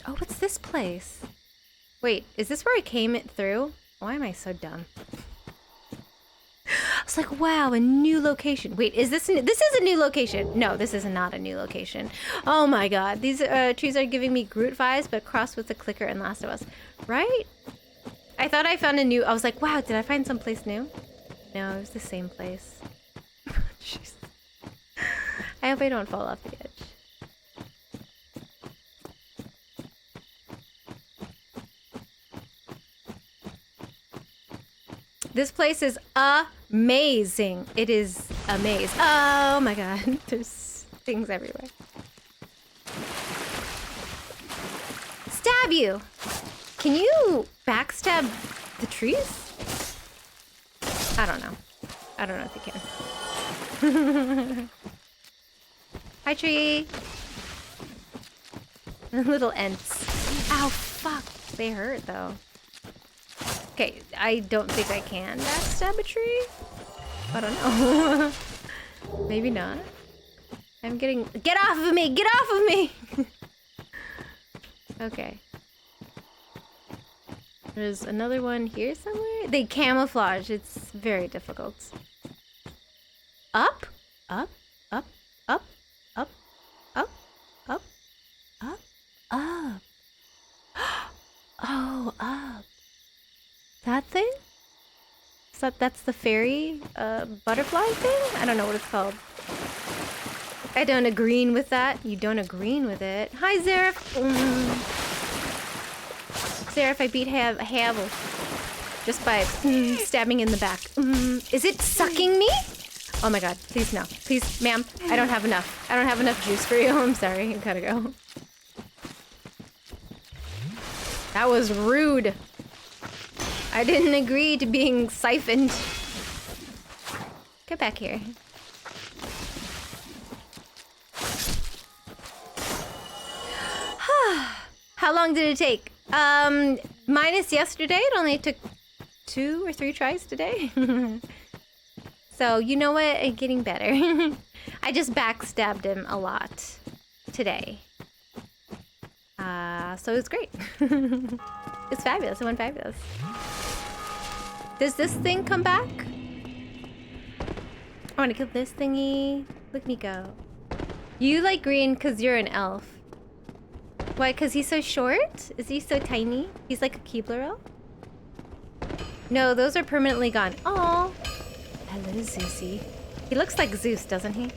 Oh, what's this place? Wait, is this where I came it through? Why am I so dumb? I was like, wow, a new location. Wait, is this is a new location? No, this is not a new location. Oh my god, these trees are giving me Groot vibes, but crossed with the clicker and Last of Us. Right? I thought I found a new... I was like, wow, did I find someplace new? No, it was the same place. Jeez. I hope I don't fall off the edge. This place is amazing. It is amazing. Oh my god. There's things everywhere. Stab you! Can you backstab the trees? I don't know. I don't know if you can. Hi, tree. Little ants. Ow, fuck. They hurt, though. Okay, I don't think I can backstab a tree. I don't know. Maybe not. I'm getting... Get off of me! Get off of me! Okay. There's another one here somewhere. They camouflage. It's very difficult. Up? Up? Up? Up? Up? Up? Up? Up? Up? Oh, up. That thing? So that's the fairy butterfly thing? I don't know what it's called. I don't agree with that. You don't agree with it. Hi, Zareth. Zareth, I beat Havel just by stabbing in the back. Is it sucking me? Oh my god, please no. Please, ma'am, I don't have enough. I don't have enough juice for you. I'm sorry, I gotta go. That was rude. I didn't agree to being siphoned. Get back here. How long did it take? Minus yesterday, it only took 2 or 3 tries today. So, you know what? I'm getting better. I just backstabbed him a lot today. So it's great. It's fabulous. It went fabulous. Does this thing come back? I want to kill this thingy. Look at me go. You like green because you're an elf. Why? Because he's so short? Is he so tiny? He's like a Keebler elf? No, those are permanently gone. Oh, hello, Zeusy. He looks like Zeus, doesn't he?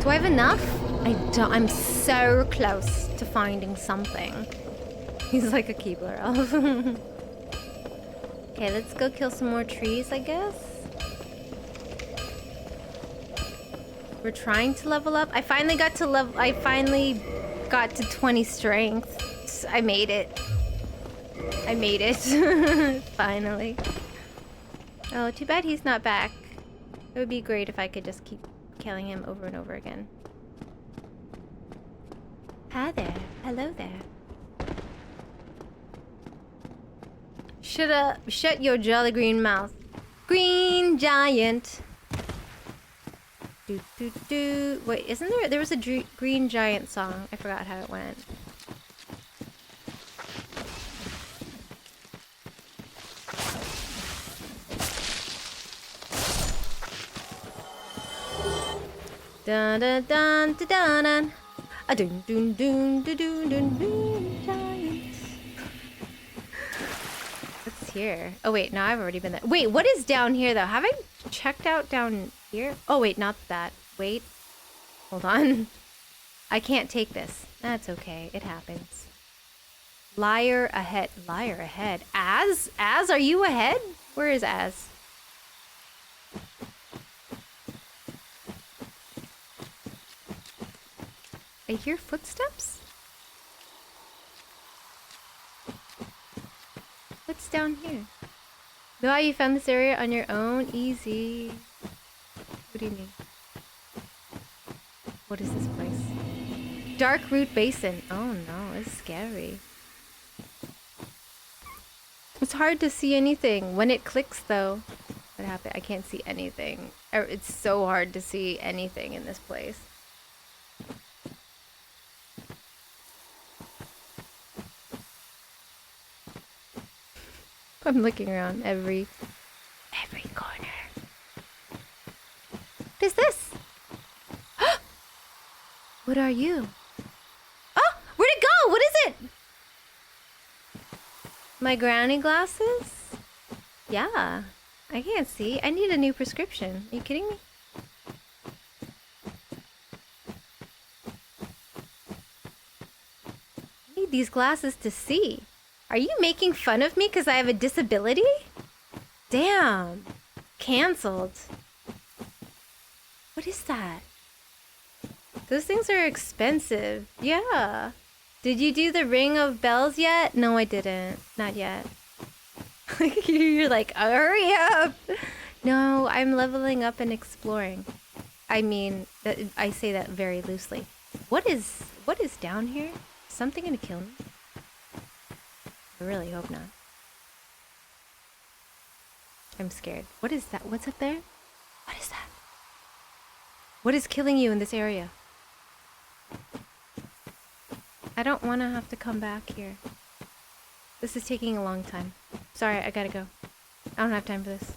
Do I have enough? I don't. I'm so close to finding something. He's like a Keebler elf. Okay, let's go kill some more trees, I guess. We're trying to level up. I finally got to 20 strength. I made it. I made it. Finally. Oh, too bad he's not back. It would be great if I could just keep killing him over and over again. Hi there. Hello there. Shut your jolly green mouth. Green giant. Do. Wait, isn't there was a green giant song. I forgot how it went. Dun dun dun dun dun dun. A dun dun dun dun dun dun dun giant. What's here? Oh wait, no, I've already been there. Wait, what is down here though? Have I checked out down here? Oh wait, not that. Wait. Hold on. I can't take this. That's okay. It happens. Liar ahead. Liar ahead. Az? Az, are you ahead? Where is Az? I hear footsteps? What's down here? Though you found this area on your own? Easy. What do you mean? What is this place? Dark Root Basin. Oh no, it's scary. It's hard to see anything. When it clicks though, what happened? I can't see anything. It's so hard to see anything in this place. I'm looking around every corner. What is this? What are you? Oh, where'd it go? What is it? My granny glasses? Yeah, I can't see. I need a new prescription. Are you kidding me? need these glasses to see. Are you making fun of me because I have a disability? Damn. Cancelled. What is that? Those things are expensive. Yeah. Did you do the Ring of Bells yet? No, I didn't. Not yet. You're like, hurry up. No, I'm leveling up and exploring. I mean, I say that very loosely. What is down here? Something gonna kill me? I really hope not. I'm scared. What is that? What's up there? What is that? What is killing you in this area? I don't want to have to come back here. This is taking a long time. Sorry, I gotta go. I don't have time for this.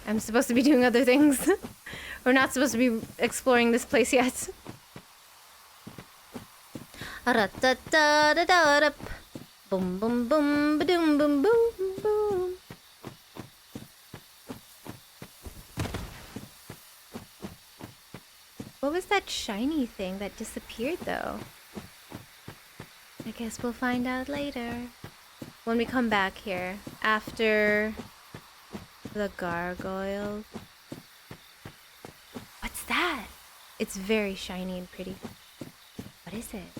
I'm supposed to be doing other things. We're not supposed to be exploring this place yet. Boom, boom, boom, ba-doom, boom, boom, boom. What was that shiny thing that disappeared, though? I guess we'll find out later. When we come back here. After the gargoyle. What's that? It's very shiny and pretty. What is it?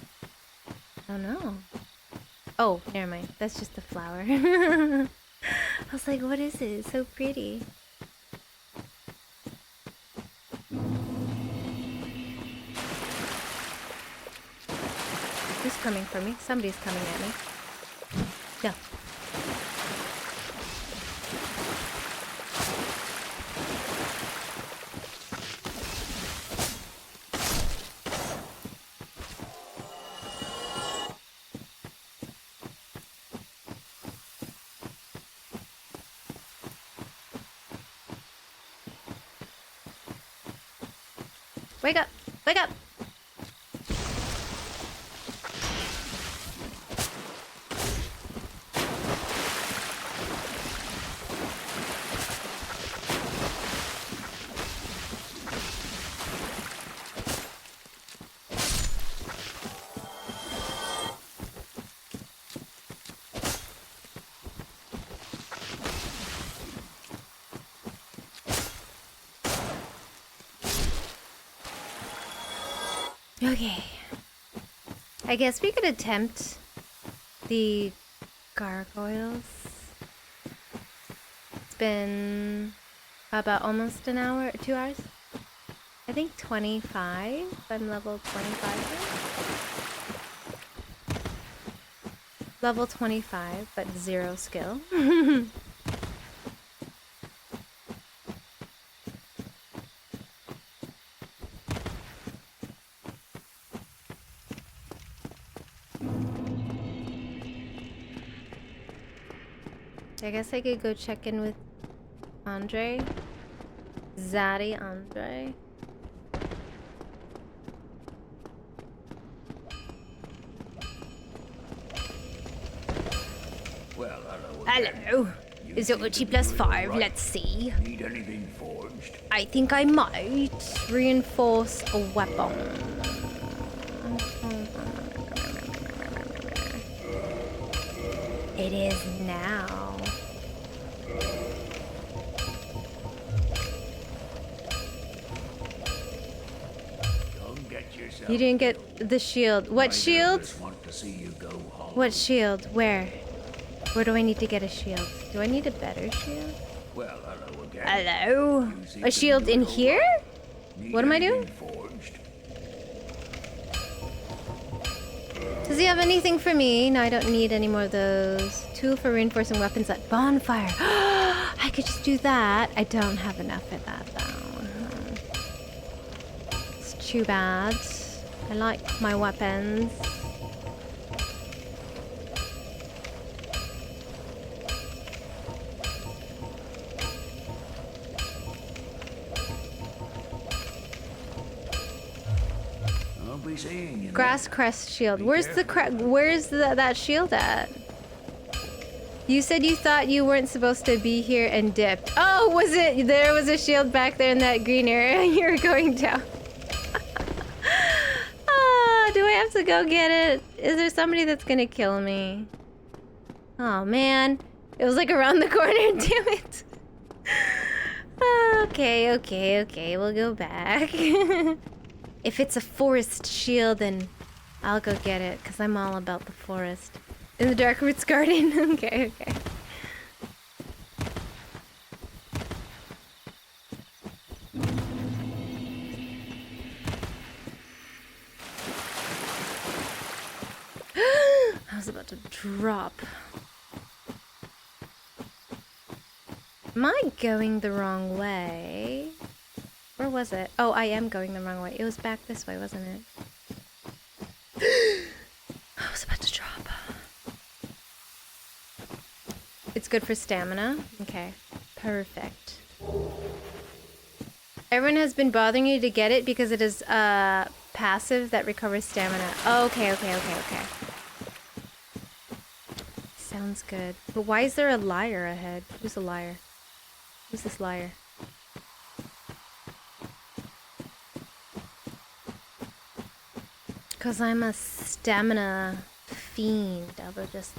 I don't know. Oh, never mind. That's just a flower. I was like, what is it? It's so pretty. Who's coming for me? Somebody's coming at me. No. Wake up! Wake up! Okay. I guess we could attempt the gargoyles. It's been about almost an hour, 2 hours. I think 25. I'm level 25. Level 25, but 0 skill. I guess I could go check in with Andre. Zaddy Andre. Well, hello again. Hello. Is it Uchi plus 5? Let's see. Need anything forged? I think I might reinforce a weapon. It is now. Don't get yourself. You didn't get the shield. What shield? Just want to see you go home. What shield? Where? Where do I need to get a shield? Do I need a better shield? Well, hello again. Hello? A shield in here? Need What am I doing? anything forged? Does he have anything for me? No, I don't need any more of those. Tool for reinforcing weapons at bonfire. I could just do that. I don't have enough for that, though. It's too bad. I like my weapons. I'll be seeing you. Grass crest shield. Where's that shield at? You said you thought you weren't supposed to be here and dipped. Oh, was it? There was a shield back there in that green area. You were going down. Do I have to go get it? Is there somebody that's gonna kill me? Oh man, it was like around the corner. Damn it. Okay, we'll go back. If it's a forest shield, then I'll go get it, because I'm all about the forest. In the Dark Roots Garden? Okay. I was about to drop. Am I going the wrong way? Where was it? Oh, I am going the wrong way. It was back this way, wasn't it? I was about to drop. It's good for stamina. Okay, perfect. Everyone has been bothering you to get it because it is passive that recovers stamina. Oh, okay. Sounds good. But why is there a liar ahead? Who's a liar? Who's this liar? Because I'm a stamina fiend. I'll just...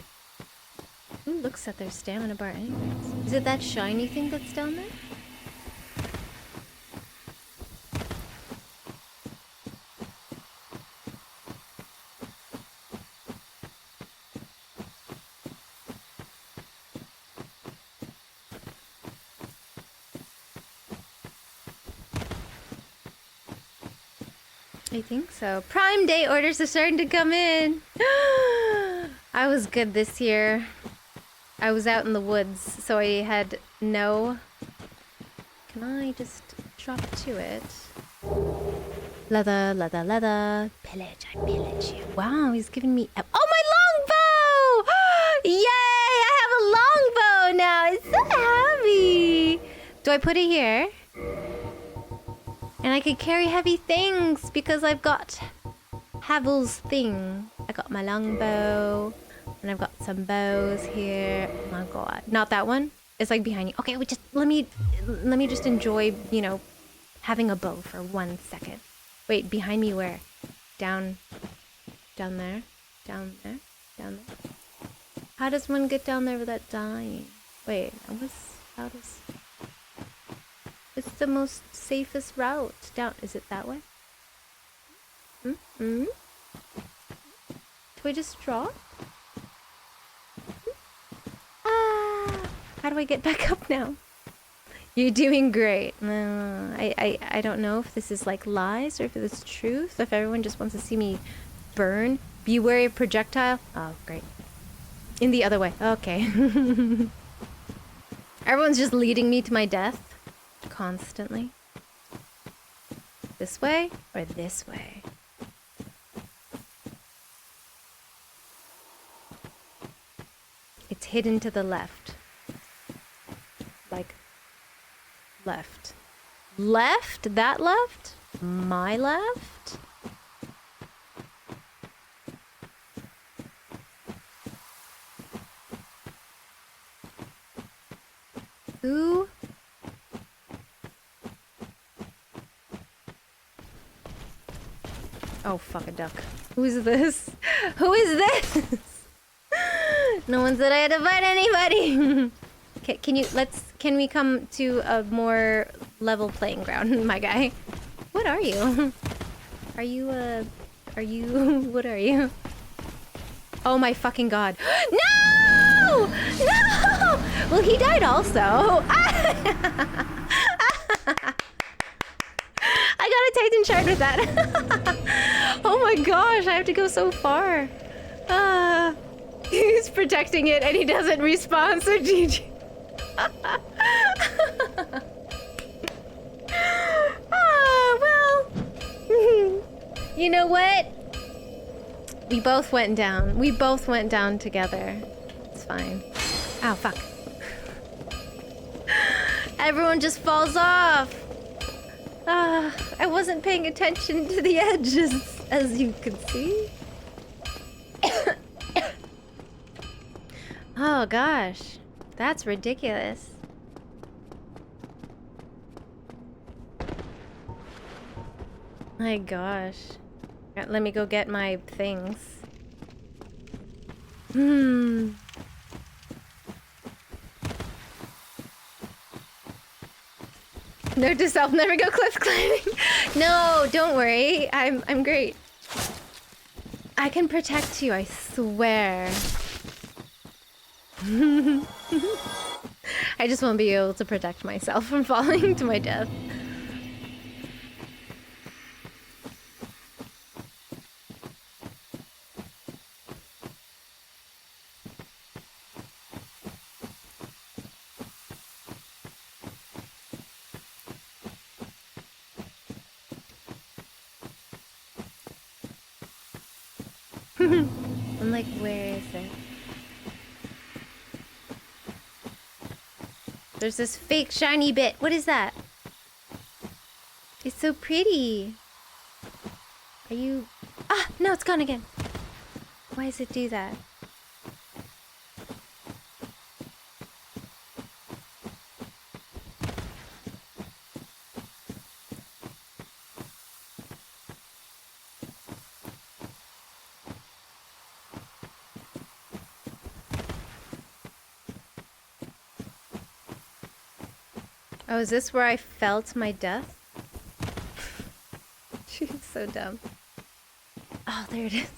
Who looks at their stamina bar anyways? Is it that shiny thing that's down there? I think so. Prime Day orders are starting to come in. I was good this year. I was out in the woods, so I had no... Can I just drop to it? Leather. Pillage, I pillage you. Wow, he's giving me... Oh, my longbow! Yay! I have a longbow now! It's so heavy! Do I put it here? And I could carry heavy things because I've got Havel's thing. I got my longbow, and I've got some bows here. Oh my god, not that one. It's like behind you. Okay, just let me just enjoy, you know, having a bow for 1 second. Wait, behind me where? Down there. How does one get down there without dying? Wait, how does? It's the most safest route down. Is it that way? Do I just drop? How do I get back up now? You're doing great. I don't know if this is like lies or if it's truth. If everyone just wants to see me burn. Beware of projectile. Oh, great. In the other way. Okay. Everyone's just leading me to my death. Constantly. This way or this way? It's hidden to the left. Like left. Left? That left? My left? Who? Oh, fuck, a duck. Who's this? Who is this? No one said I had to fight anybody. Can we come to a more level playing ground, my guy? What are you? What are you? Oh my fucking god. No! No! Well, he died also. I got a Titan shard with that. Oh my gosh, I have to go so far. He's protecting it and he doesn't respawn, so GG. Well. You know what? We both went down. We both went down together. It's fine. Oh, fuck. Everyone just falls off. I wasn't paying attention to the edges, as you can see. Oh gosh, that's ridiculous. My gosh. Let me go get my things. Hmm. Note to self, never go cliff climbing. No, don't worry. I'm great. I can protect you, I swear. I just won't be able to protect myself from falling to my death. I'm like, where is it? There's this fake shiny bit. What is that? It's so pretty. Are you... Ah! No, it's gone again. Why does it do that? Oh, is this where I felt my death? She's so dumb. Oh, there it is.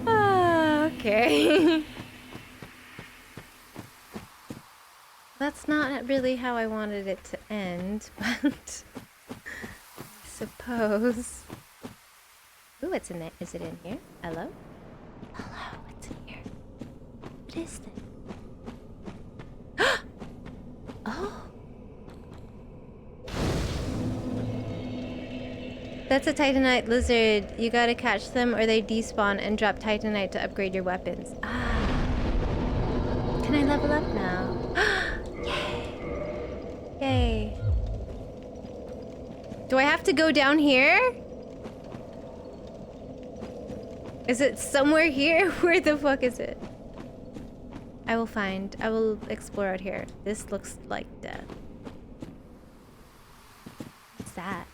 Oh, okay. That's not really how I wanted it to end, but I suppose. Ooh, what's in there? Is it in here? Hello? Hello, what's in here? What is this? Oh. That's a Titanite lizard. You gotta catch them or they despawn and drop Titanite to upgrade your weapons. Ah. Can I level up now? Yay. Yay. Do I have to go down here? Is it somewhere here? Where the fuck is it? I will explore out here. This looks like death. What's that?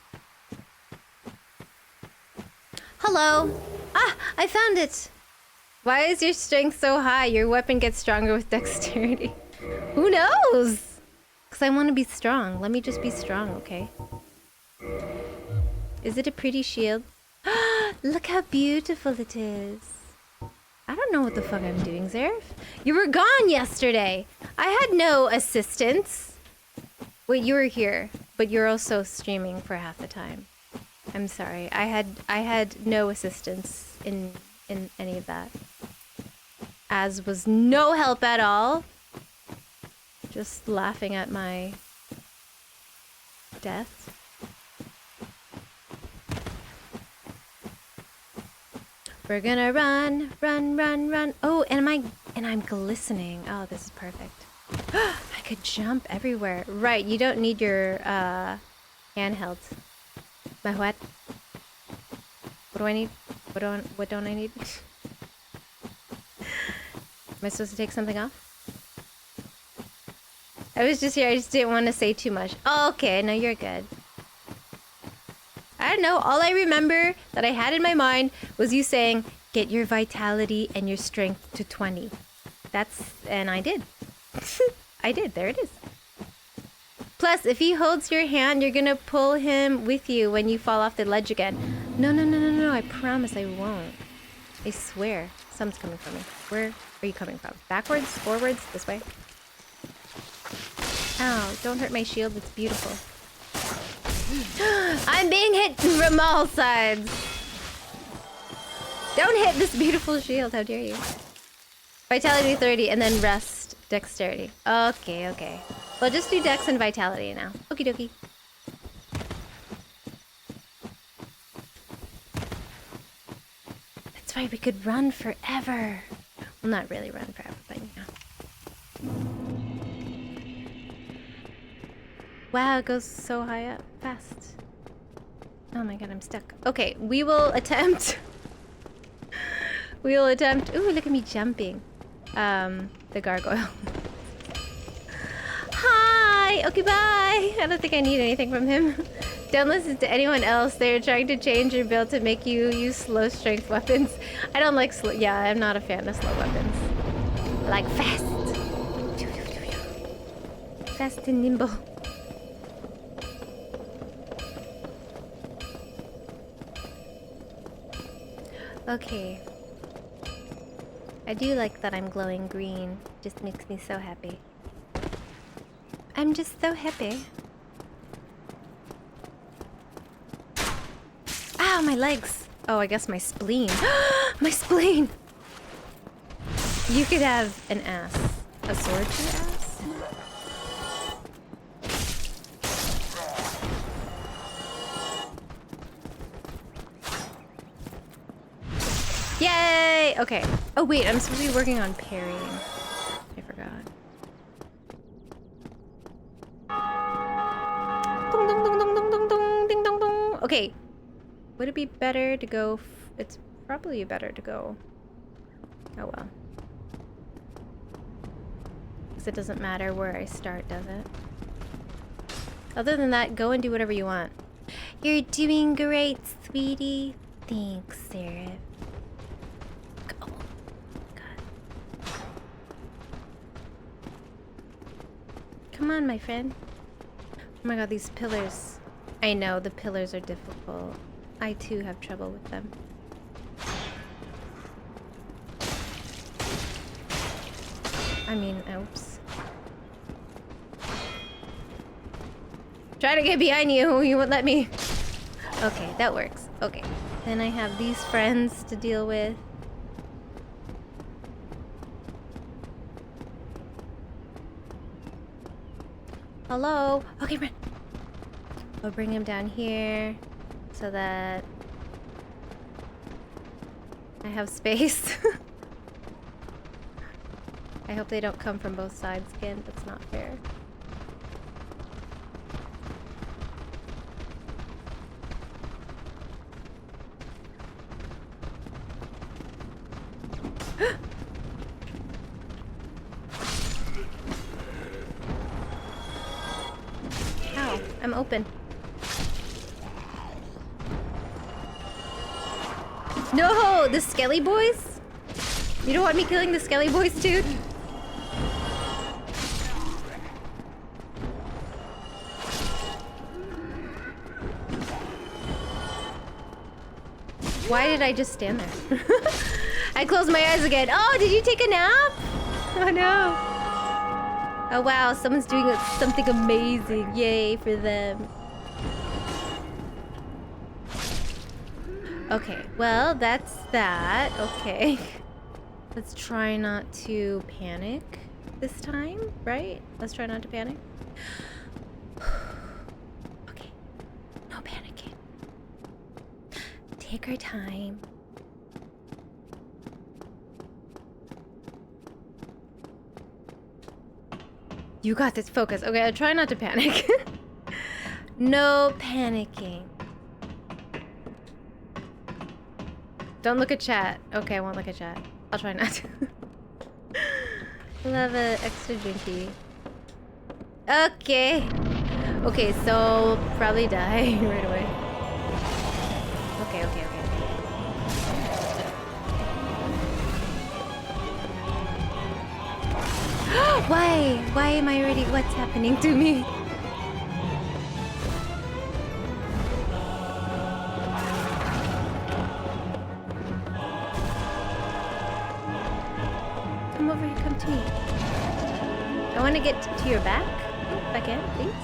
Hello! Ah! I found it! Why is your strength so high? Your weapon gets stronger with dexterity. Who knows? Because I want to be strong. Let me just be strong, okay? Is it a pretty shield? Look how beautiful it is. I don't know what the fuck I'm doing, Zerf. You were gone yesterday. I had no assistance. Wait, you were here, but you're also streaming for half the time. I'm sorry. I had no assistance in any of that. Az was no help at all. Just laughing at my death. We're gonna run, run, run, run. Oh, and I'm glistening. Oh, this is perfect. I could jump everywhere. Right, you don't need your handheld. My what? What do I need? What don't I need? Am I supposed to take something off? I was just here, I just didn't want to say too much. Oh, okay, no, you're good. I don't know, all I remember that I had in my mind was you saying, get your vitality and your strength to 20. And I did. I did, there it is. Plus, if he holds your hand, you're gonna pull him with you when you fall off the ledge again. No, I promise I won't. I swear. Something's coming from me. Where are you coming from? Backwards? Forwards? This way? Ow, don't hurt my shield, it's beautiful. I'm being hit from all sides. Don't hit this beautiful shield, how dare you. Vitality 30 and then rest dexterity. Okay. Well, just do dex and vitality now. Okie dokie. That's why we could run forever. Well, not really run forever, but you know. Wow, it goes so high up. Fast. Oh my god, I'm stuck. Okay, we will attempt... Ooh, look at me jumping. The gargoyle. Hi! Okay, bye! I don't think I need anything from him. Don't listen to anyone else. They're trying to change your build to make you use slow strength weapons. I don't like slow. Yeah, I'm not a fan of slow weapons. I like fast. Fast and nimble. Okay. I do like that I'm glowing green. Just makes me so happy. I'm just so happy. Ow, my legs. Oh, I guess my spleen. My spleen! You could have an ass. A sword to your ass? Yay! Okay. Oh wait, I'm supposed to be working on parrying. I forgot. Dong dong dong dong dong dong dong ding dong dong. Okay. Would it be better to go? It's probably better to go. Oh well. Because it doesn't matter where I start, does it? Other than that, go and do whatever you want. You're doing great, sweetie. Thanks, Sarah. Oh, God. Come on, my friend. Oh my God, these pillars. I know, the pillars are difficult. I too have trouble with them. I mean, oops. Try to get behind you, you won't let me. Okay, that works. Okay. Then I have these friends to deal with. Hello? Okay, run. We'll bring him down here so that I have space. I hope they don't come from both sides again. That's not fair. Ow, I'm open. No, the Skelly boys? You don't want me killing the Skelly boys, dude? Why did I just stand there? I closed my eyes again. Oh, did you take a nap? Oh no. Oh wow, someone's doing something amazing. Yay for them. Okay, well, that's that. Okay. Let's try not to panic this time, right? Let's try not to panic. Okay. No panicking. Take our time. You got this. Focus. Okay, I'll try not to panic. No panicking. Don't look at chat. Okay, I won't look at chat. I'll try not to. Love an extra drinky. Okay. Okay, so probably die right away. Okay. Why? Why am I already? What's happening to me? Come over here, come to me. I want to get to your back. If I can, please.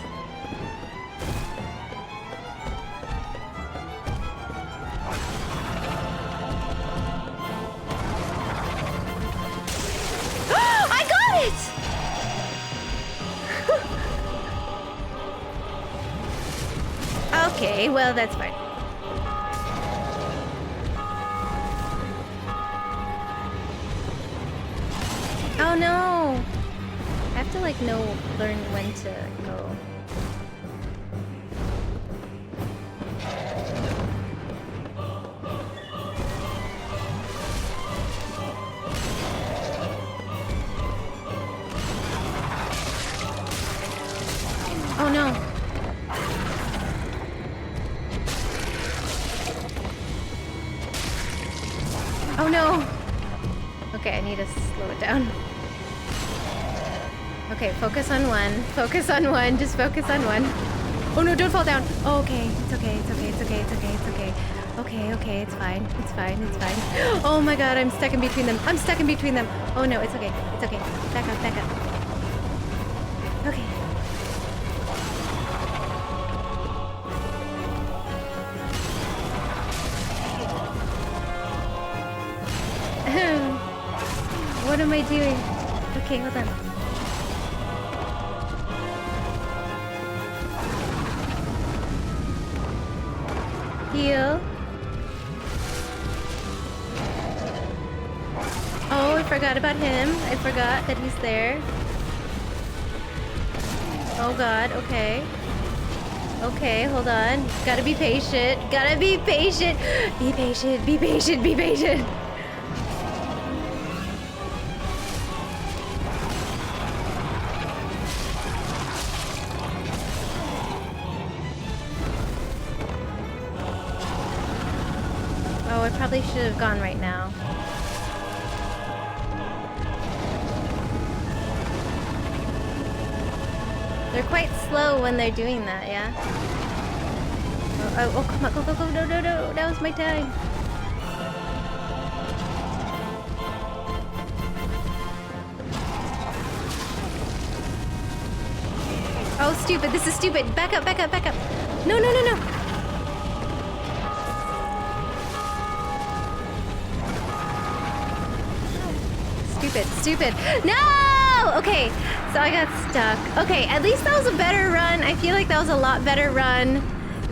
I got it! Okay, well, that's fine. Oh no! I have to like learn when to go. Oh no! Oh no! Okay, I need to slow it down. Okay, focus on one. Focus on one. Just focus on one. Oh no, don't fall down. Oh, okay. It's okay. It's okay. It's okay. It's okay. It's okay. Okay, okay. It's fine. It's fine. It's fine. Oh my god, I'm stuck in between them. I'm stuck in between them. Oh no, it's okay. It's okay. Back up. Back up. Okay. What am I doing? Okay, hold on. Heal. Oh, I forgot about him. I forgot that he's there. Oh god, okay. Okay, hold on. Gotta be patient. Gotta be patient. Be patient, be patient, be patient. Oh, I probably should have gone right now. They're quite slow when they're doing that, yeah? Oh, come on, go, go, go, no, no, no, that was my time. Oh, stupid, this is stupid. Back up, back up, back up. No, no, no, no. Stupid, stupid. No! Okay, so I got stuck. Okay, at least that was a better run. I feel like that was a lot better run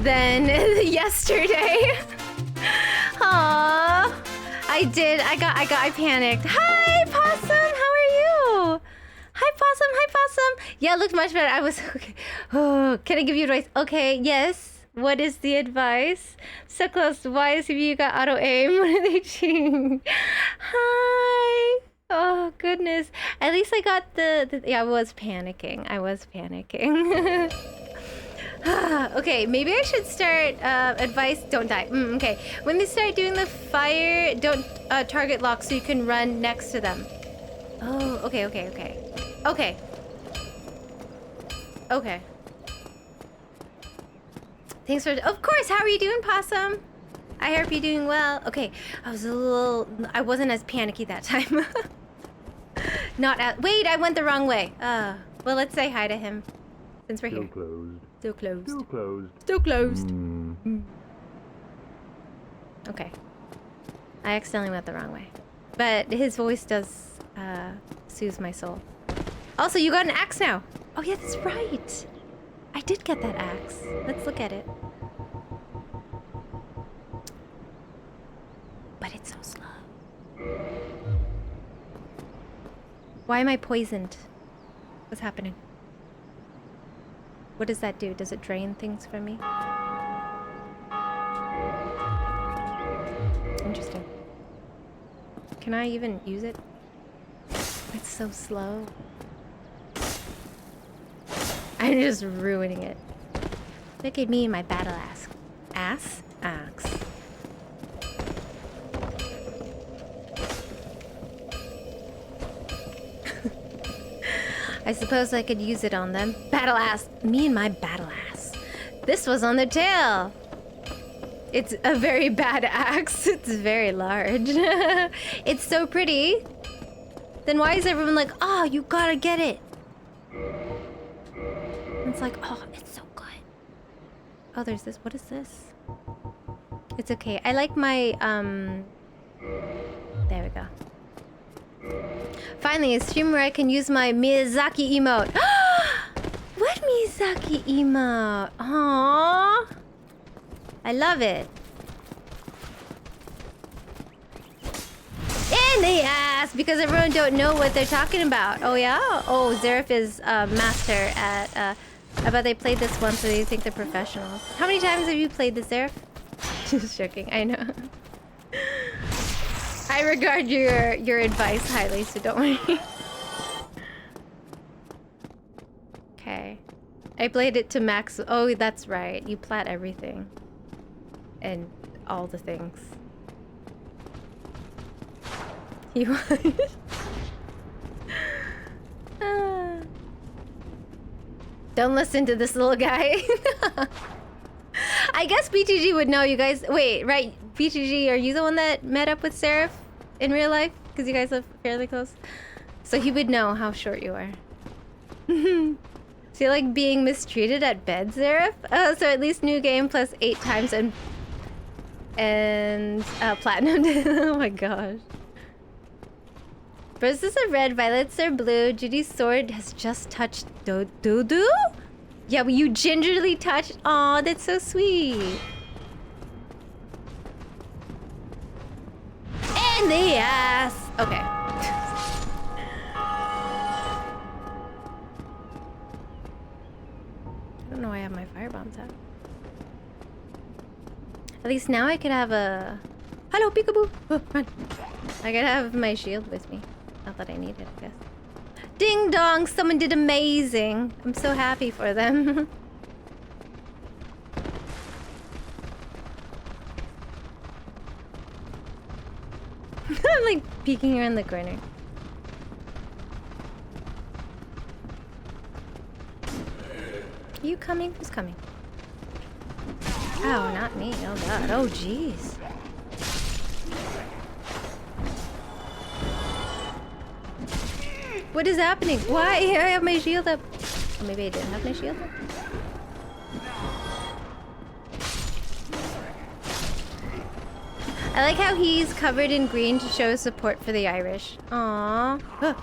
than yesterday. Aww. I panicked. Hi, Possum, how are you? Hi, Possum, hi, Possum. Yeah, it looked much better. I was, okay. Oh, can I give you advice? Okay, yes. What is the advice? So close. Why is you got auto aim? What are they doing? Hi. Oh, goodness. At least I got the yeah, I was panicking. Okay, maybe I should start advice, don't die. Okay, when they start doing the fire, don't target lock so you can run next to them. Oh, okay. Okay. Thanks for, of course, how are you doing, Possum? I hope you're doing well. Okay, I wasn't as panicky that time. Wait, I went the wrong way. Well, let's say hi to him since we're here. Still closed. Okay. I accidentally went the wrong way. But his voice does soothe my soul. Also, you got an axe now. Oh yeah, that's right. I did get that axe. Let's look at it. But it's so slow. Why am I poisoned? What's happening? What does that do? Does it drain things from me? Interesting. Can I even use it? It's so slow. I'm just ruining it. Look at me and my battle axe. Axe? I suppose I could use it on them. Battle ass. Me and my battle ass. This was on the tail. It's a very bad axe. It's very large. It's so pretty. Then why is everyone like, oh, you gotta get it? And it's like, oh, it's so good. Oh, there's this. What is this? It's okay. I like my, there we go. Finally, a stream where I can use my Miyazaki emote. What Miyazaki emote? Aww. I love it. In the ass! Because everyone don't know what they're talking about. Oh yeah? Oh, Zeref is master at, I bet they played this once so they think they're professionals. How many times have you played this, Zeref? Just joking, I know. I regard your advice highly, so don't worry. Okay. I played it to max. Oh, that's right. You plat everything. And all the things. You would. Don't listen to this little guy. I guess BTG would know, you guys. Wait, right? BTG, are you the one that met up with Seraph in real life? Because you guys live fairly close. So he would know how short you are. So you like being mistreated at bed, Seraph? Oh, so at least new game plus 8 times and platinum. Oh my gosh. Roses are red, violets are blue. Judy's sword has just touched Dodo? Yeah, but you gingerly touched. Aw, that's so sweet. In the ass. Okay. I don't know why I have my firebombs out. At least now I could have a... Hello, peekaboo! Oh, run. I could have my shield with me. Not that I need it, I guess. Ding dong! Someone did amazing! I'm so happy for them. I'm like peeking around the corner. Are you coming? Who's coming? Oh, not me. Oh god. Oh jeez. What is happening? Why? I have my shield up. Oh, maybe I didn't have my shield up. I like how he's covered in green to show support for the Irish. Aww. Huh.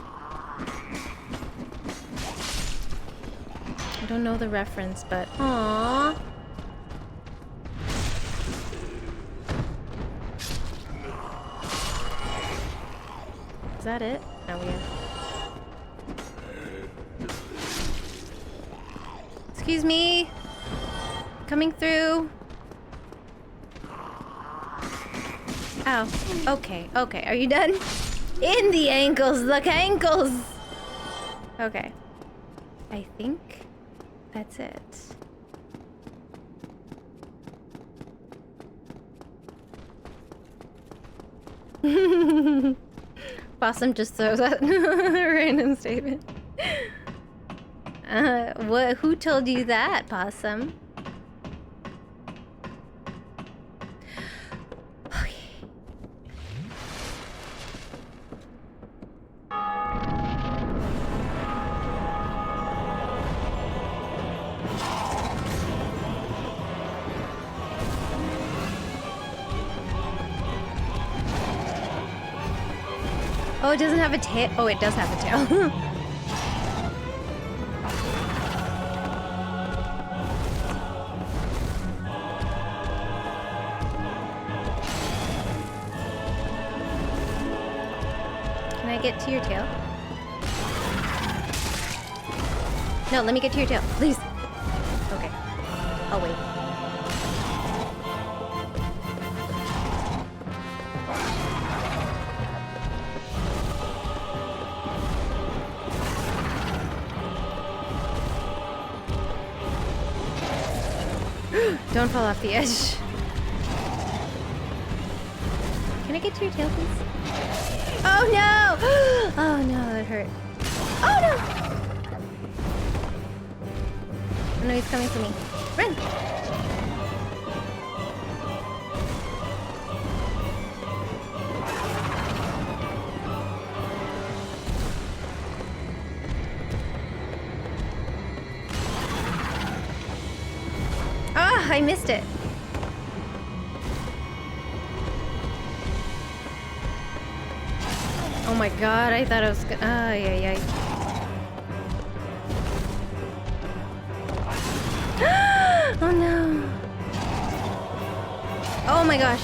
I don't know the reference, but aww. Is that it? No, we have... Excuse me. Coming through. Oh, okay, okay. Are you done? In the ankles, look, ankles. Okay. I think that's it. Possum just throws out a random statement. What? Who told you that, Possum? Oh, it doesn't have a tail. Oh, it does have a tail. Can I get to your tail? No, let me get to your tail, please. Okay. I'll wait. Don't fall off the edge. Can I get to your tail, please? Oh no! Oh no, that hurt. Oh no! Oh no, he's coming for me. Run! Ah, I missed it. Oh my god, I thought I was gonna... Ay, ay, ay. Oh no. Oh my gosh.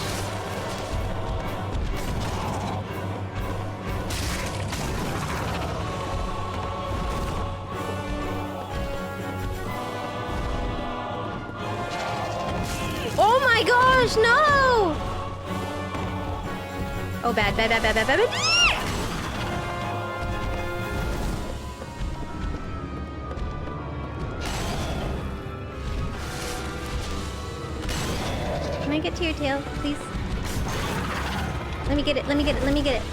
Oh my gosh, no! Oh, bad, bad, bad, bad, bad, bad, bad. Can I get to your tail, please? Let me get it, let me get it, let me get it.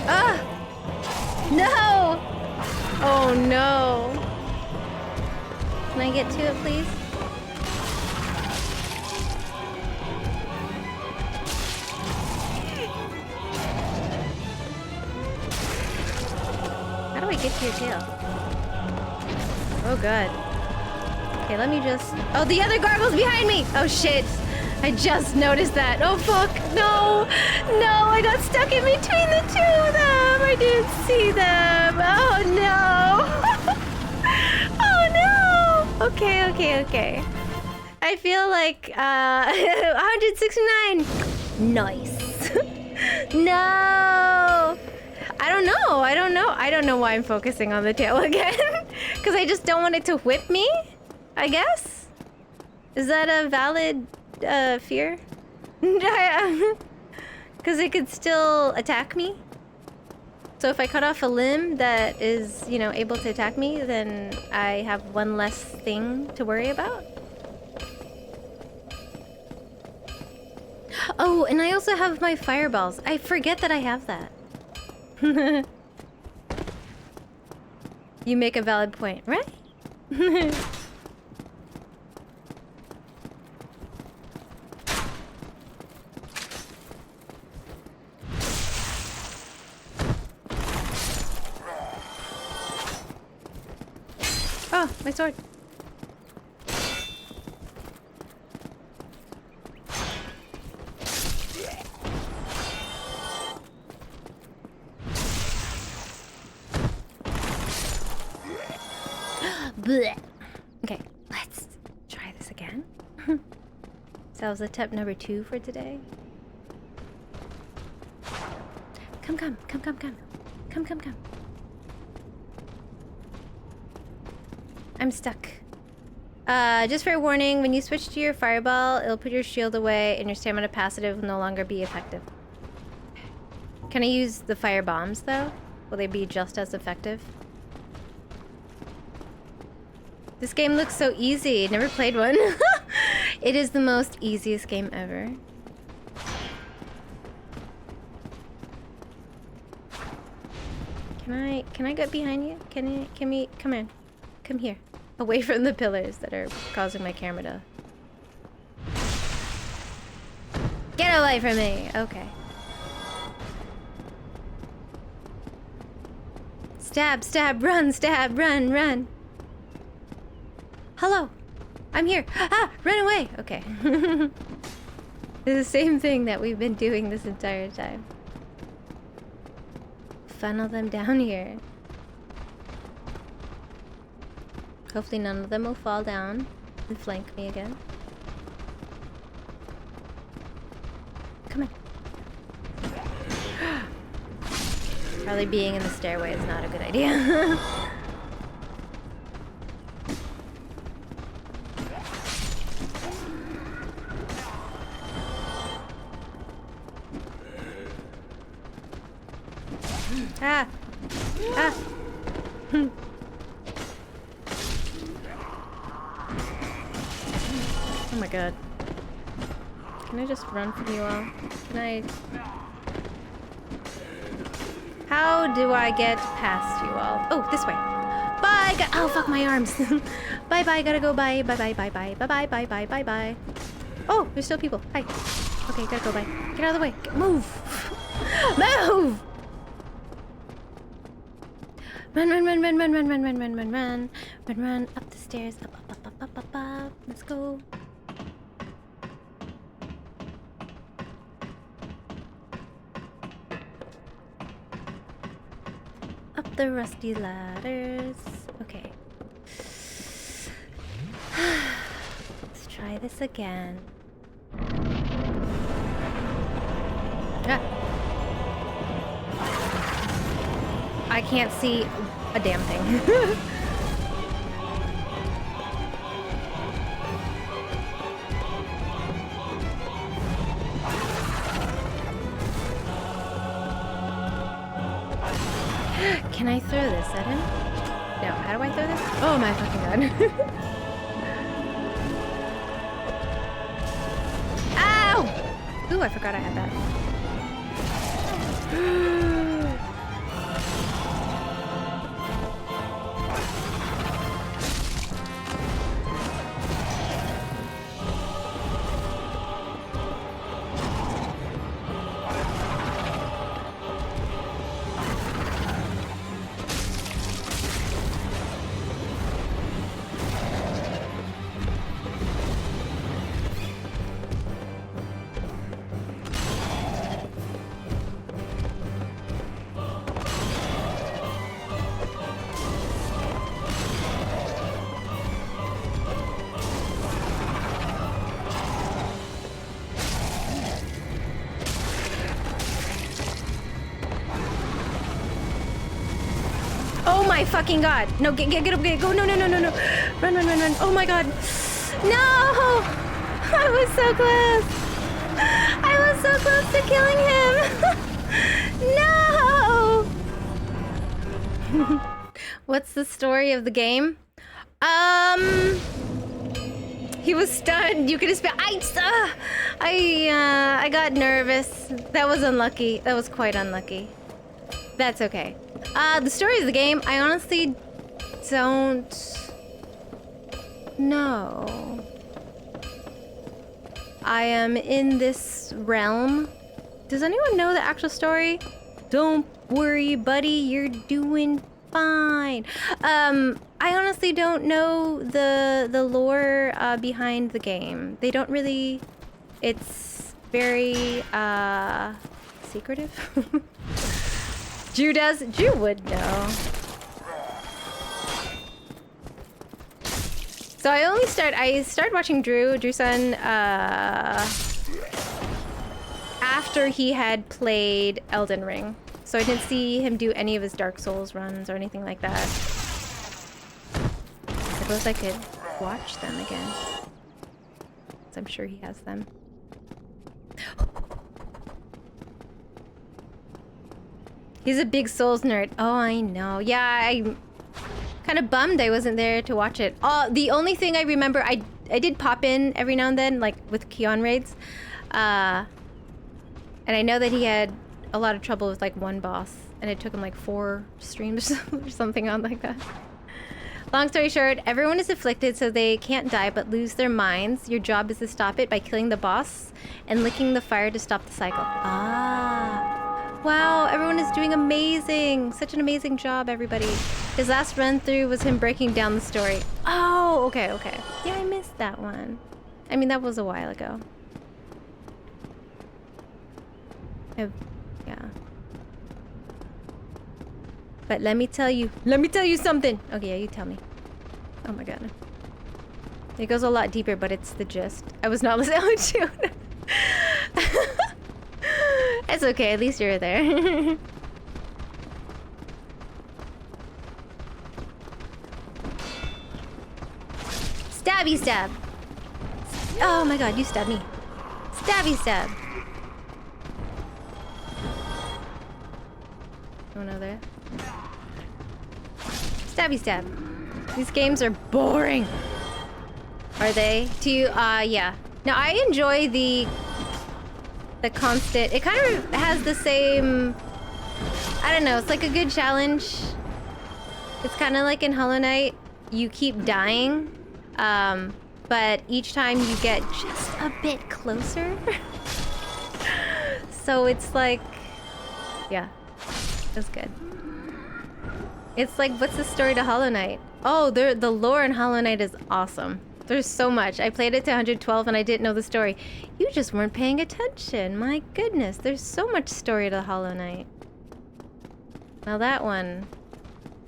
Ah! No! Oh no. Can I get to it, please? How do I get to your tail? Oh god. Okay, let me just... Oh, the other garble's behind me! Oh shit! I just noticed that. Oh fuck! No! No! I got stuck in between the two of them! I didn't see them! Oh no! Oh no! Okay, okay, okay. I feel like 169. Nice. No! I don't know. I don't know. I don't know why I'm focusing on the tail again. Because I just don't want it to whip me, I guess? Is that a valid fear? Because it could still attack me. So if I cut off a limb that is, you know, able to attack me, then I have one less thing to worry about. Oh, and I also have my fireballs. I forget that I have that. You make a valid point, right? Oh, my sword. Blech. Okay, let's try this again. So that was attempt number 2 for today. Come, come, come, come, come. Come, come, come. I'm stuck. Just for a warning, when you switch to your fireball, it'll put your shield away and your stamina passive will no longer be effective. Can I use the fire bombs though? Will they be just as effective? This game looks so easy. Never played one. It is the most easiest game ever. Can I get behind you? Can we come in? Come here. Away from the pillars that are causing my camera to... Get away from me! Okay. Stab, stab, run, stab, run, run. Hello. I'm here. Ah! Run away! Okay. It's the same thing that we've been doing this entire time. Funnel them down here. Hopefully none of them will fall down and flank me again. Come on. Probably being in the stairway is not a good idea. Ah! Ah! Oh my god. Can I just run from you all? Can I... How do I get past you all? Oh, this way. Bye! Oh, fuck my arms. Bye bye, gotta go. Bye. Bye bye bye bye. Bye bye bye bye bye bye. Oh, there's still people. Hi. Okay, gotta go. Bye. Get out of the way. Move! Move! Run, run, run, run, run, run, run, run, run, run, run. Run, run. Up the stairs. Up, up, up, up, up, up, up. Let's go. Up the rusty ladders. Okay. Let's try this again. Ah. I can't see a damn thing. Can I throw this at him? No, how do I throw this? Oh my fucking god. Ow! Ooh, I forgot I had that. my fucking god! No, get up, go! No! Run! Oh my god! No! I was so close. I was so close to killing him. No! What's the story of the game? He was stunned. You could have spent. I got nervous. That was unlucky. That was quite unlucky. That's okay. The story of the game, I honestly don't know. I am in this realm. Does anyone know the actual story? Don't worry, buddy. You're doing fine. I honestly don't know the lore behind the game. They don't really. It's very secretive. Drew does. Drew would know. So I started watching Drew-san after he had played Elden Ring. So I didn't see him do any of his Dark Souls runs or anything like that. I suppose I could watch them again. 'Cause I'm sure he has them. He's a big Souls nerd. Oh, I know. Yeah, I'm kind of bummed I wasn't there to watch it. The only thing I remember, I did pop in every now and then, like with Keon raids. And I know that he had a lot of trouble with like one boss, and it took him like 4 streams or something on like that. Long story short, everyone is afflicted so they can't die but lose their minds. Your job is to stop it by killing the boss and licking the fire to stop the cycle. Wow, everyone is doing amazing. Such an amazing job, everybody. His last run through was him breaking down the story. Oh, okay. Yeah, I missed that one. I mean, that was a while ago. Yeah. But let me tell you something. Okay, yeah, you tell me. Oh my god. It goes a lot deeper, but it's the gist. I was not listening. Oh, shoot. It's okay, at least you're there. Stabby stab. Oh my god, you stabbed me. Stabby stab. Oh no, there. Stabby stab. These games are boring. Are they? To you? Yeah. Now I enjoy the constant. It kind of has the same. I don't know. It's like a good challenge. It's kind of like in Hollow Knight. You keep dying, but each time you get just a bit closer. So it's like, yeah, that's good. It's like, what's the story to Hollow Knight? Oh, the lore in Hollow Knight is awesome. There's so much. I played it to 112 and I didn't know the story. You just weren't paying attention. My goodness, there's so much story to Hollow Knight. Now that one,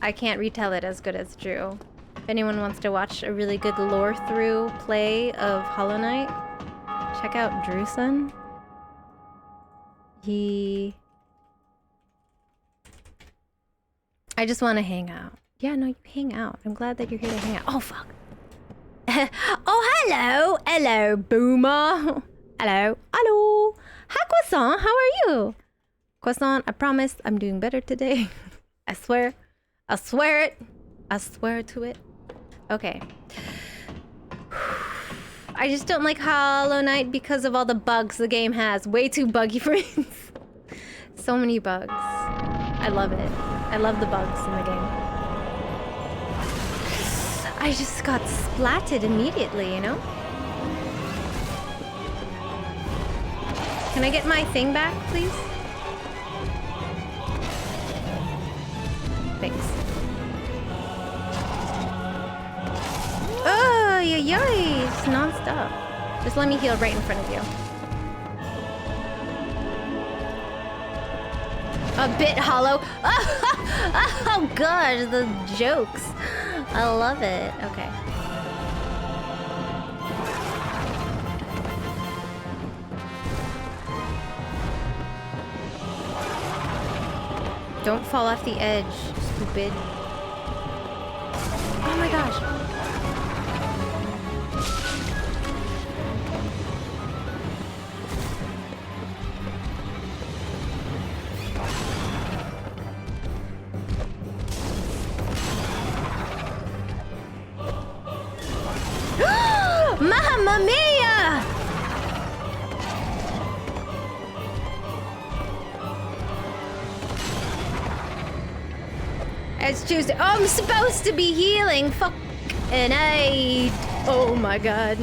I can't retell it as good as Drew. If anyone wants to watch a really good lore through play of Hollow Knight, check out Drew-san. I just want to hang out. Yeah, no, you hang out. I'm glad that you're here to hang out. Oh, fuck. Oh, hello. Hello, Boomer. Hello. Hello. Hi, Croissant. How are you? Croissant, I promise I'm doing better today. I swear. I swear it. I swear to it. Okay. I just don't like Hollow Knight because of all the bugs the game has. Way too buggy for me. So many bugs. I love it. I love the bugs in the game. I just got splatted immediately, you know? Can I get my thing back, please? Thanks. Oh, yoy, it's non-stop. Just let me heal right in front of you. A bit hollow. Oh god, the jokes. I love it. Okay. Don't fall off the edge, stupid. Mamma mia! It's Tuesday. Oh, I'm supposed to be healing. Fuck. And I. Oh my god.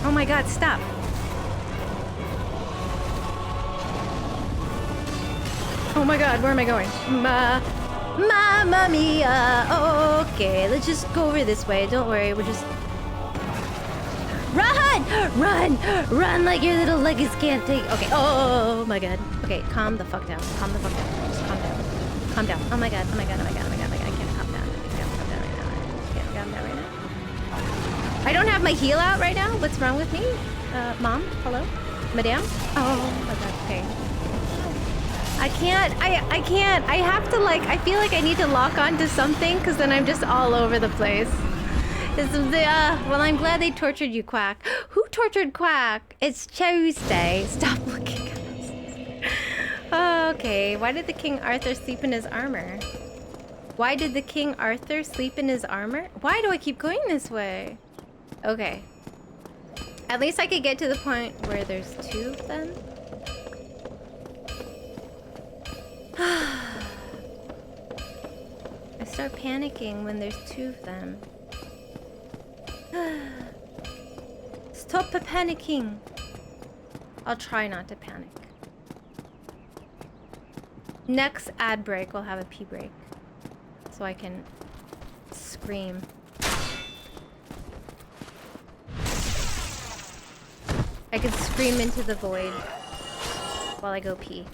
Oh my god, stop. Oh my god, where am I going? Mamma mia. Okay, let's just go over this way. Don't worry, we're just... Run! Run! Run like your little legs can't take... Okay, oh my god. Okay, calm the fuck down. Calm the fuck down. Just calm down. Calm down. Oh my god, oh my god, oh my god, oh my god, oh my god. I can't calm down. I can't calm down right now. I can't calm down right now. I don't have my heal out right now. What's wrong with me? Mom? Hello? Madame? Oh my god, okay. I can't. I have to like, I feel like I need to lock onto something because then I'm just all over the place. Well, I'm glad they tortured you, Quack. Who tortured Quack? It's Tuesday. Stop looking at us. Okay, why did the King Arthur sleep in his armor? Why did the King Arthur sleep in his armor? Why do I keep going this way? Okay. At least I could get to the point where there's two of them. I start panicking when there's two of them. Stop panicking. I'll try not to panic. Next ad break, we'll have a pee break. So I can scream. I can scream into the void while I go pee.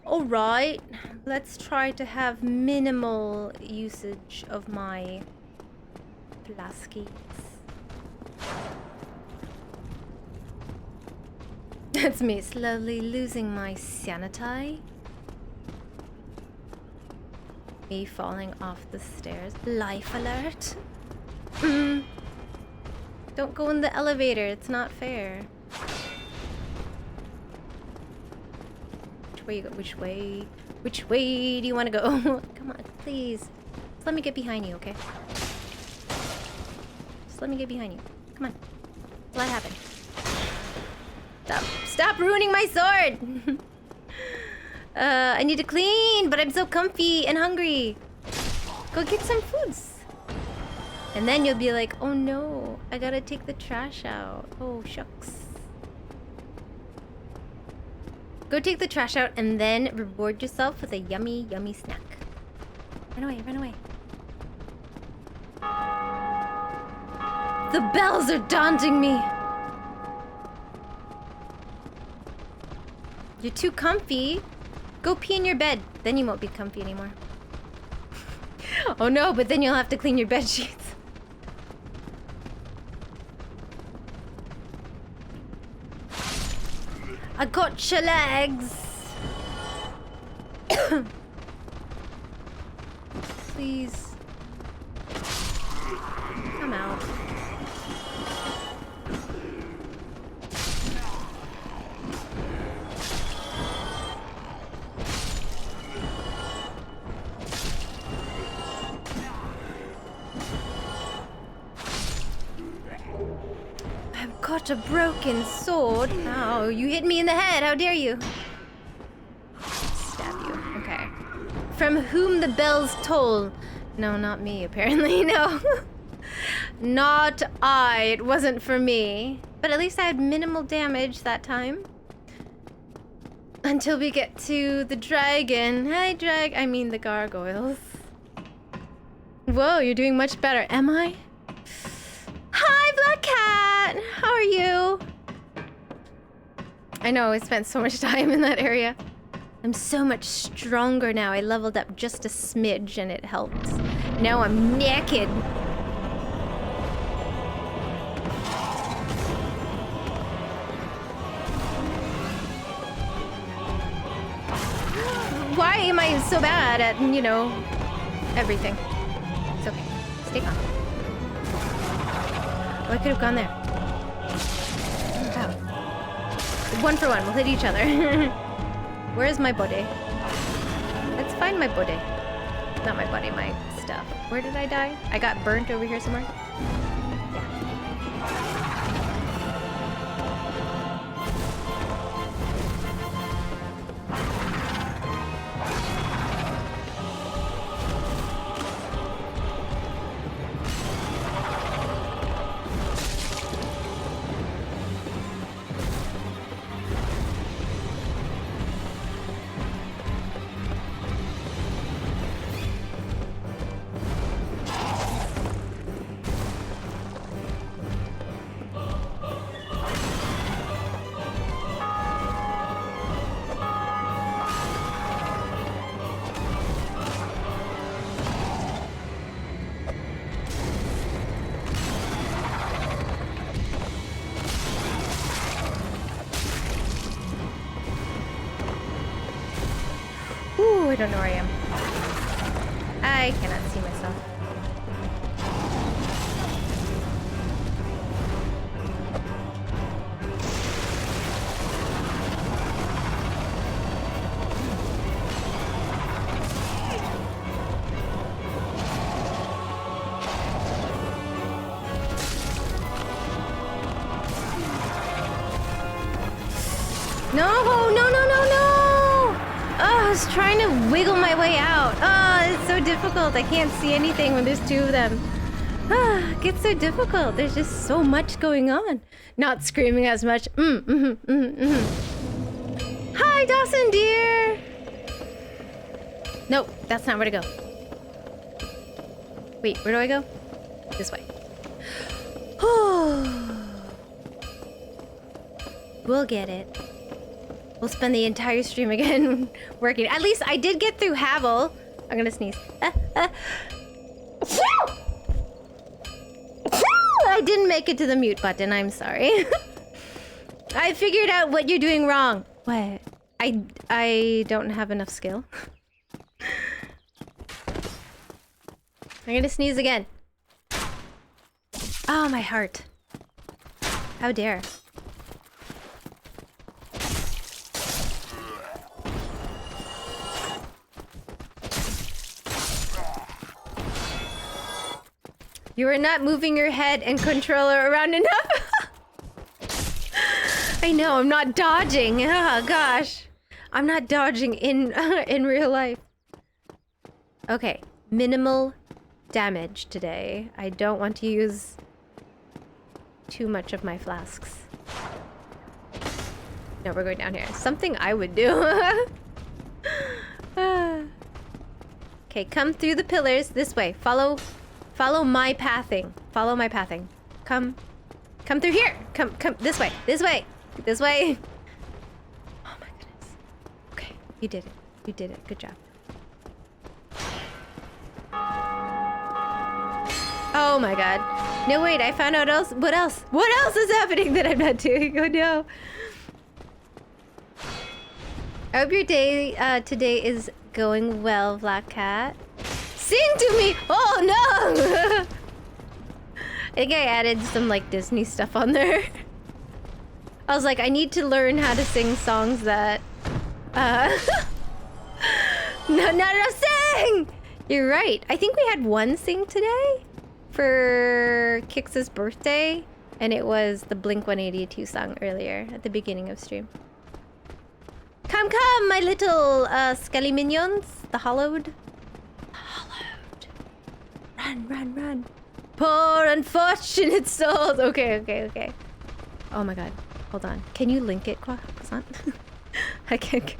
Alright, let's try to have minimal usage of my flaskies. That's me slowly losing my sanity. Me falling off the stairs. Life alert. Don't go in the elevator, it's not fair. Which way you go? Which way? Which way do you want to go? Come on, please. Just let me get behind you, okay? Just let me get behind you. Come on. Let it happen. Stop ruining my sword! I need to clean, but I'm so comfy and hungry. Go get some foods. And then you'll be like, oh no, I gotta take the trash out. Oh, shucks. Go take the trash out and then reward yourself with a yummy, yummy snack. Run away, run away. The bells are daunting me. You're too comfy. Go pee in your bed. Then you won't be comfy anymore. Oh no, but then you'll have to clean your bed sheets. I got your legs. Please. Come out. I've got a broken sword. Oh, you hit me in the head. How dare you? Stab you. Okay. From whom the bells toll. No, not me, apparently. No. Not I. It wasn't for me. But at least I had minimal damage that time. Until we get to the dragon. Hi, I mean the gargoyles. Whoa, you're doing much better. Am I? Hi, Black Cat! How are you? I know, I spent so much time in that area. I'm so much stronger now. I leveled up just a smidge and it helped. Now I'm naked. Why am I so bad at, you know, everything? It's okay. Stay calm. Oh, I could have gone there. Oh. 1 for 1. We'll hit each other. Where's my body? Let's find my body. Not my body, my stuff. Where did I die? I got burnt over here somewhere? Yeah. Ooh, I don't know where I am. I cannot see myself. No, no, no, no, no! Oh, I was trying to wiggle my way out. Oh, it's so difficult. I can't see anything when there's 2 of them. Ah, it gets so difficult. There's just so much going on. Not screaming as much. Hi, Dawson, dear! Nope, that's not where to go. Wait, where do I go? This way. We'll get it. We'll spend the entire stream again working. At least I did get through Havel. I'm gonna sneeze. I didn't make it to the mute button. I'm sorry. I figured out what you're doing wrong. What? I don't have enough skill. I'm gonna sneeze again. Oh, my heart. How dare. You are not moving your head and controller around enough. I know, I'm not dodging. Oh, gosh. I'm not dodging in real life. Okay, minimal damage today. I don't want to use too much of my flasks. No, we're going down here. Something I would do. Okay, come through the pillars this way. Follow my pathing. Follow my pathing. Come through here. Come this way. This way. This way. Oh my goodness. Okay, you did it. You did it. Good job. Oh my god. No, wait, I found out what else? What else is happening that I'm not doing? Oh no. I hope your day today is going well, Black Cat. Sing to me! Oh no! I think I added some like Disney stuff on there. I was like, I need to learn how to sing songs that not enough sing! You're right. I think we had one sing today for Kix's birthday, and it was the Blink-182 song earlier at the beginning of stream. Come, my little skelly minions, the hollowed. Run. Poor unfortunate souls. Okay. Oh my god. Hold on. Can you link it, Croissant? I can't.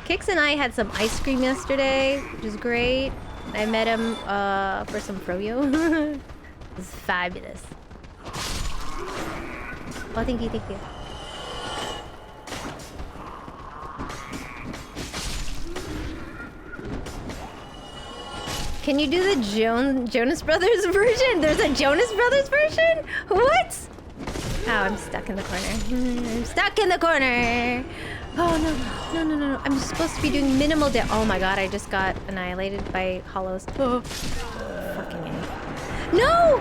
Kix and I had some ice cream yesterday, which is great. I met him for some froyo. It was fabulous. Oh, thank you. Can you do the Jonas Brothers version? There's a Jonas Brothers version? What? I'm stuck in the corner. I'm stuck in the corner. Oh no. I'm supposed to be doing minimal damage. Oh my god, I just got annihilated by hollows. Oh. Fucking A. No!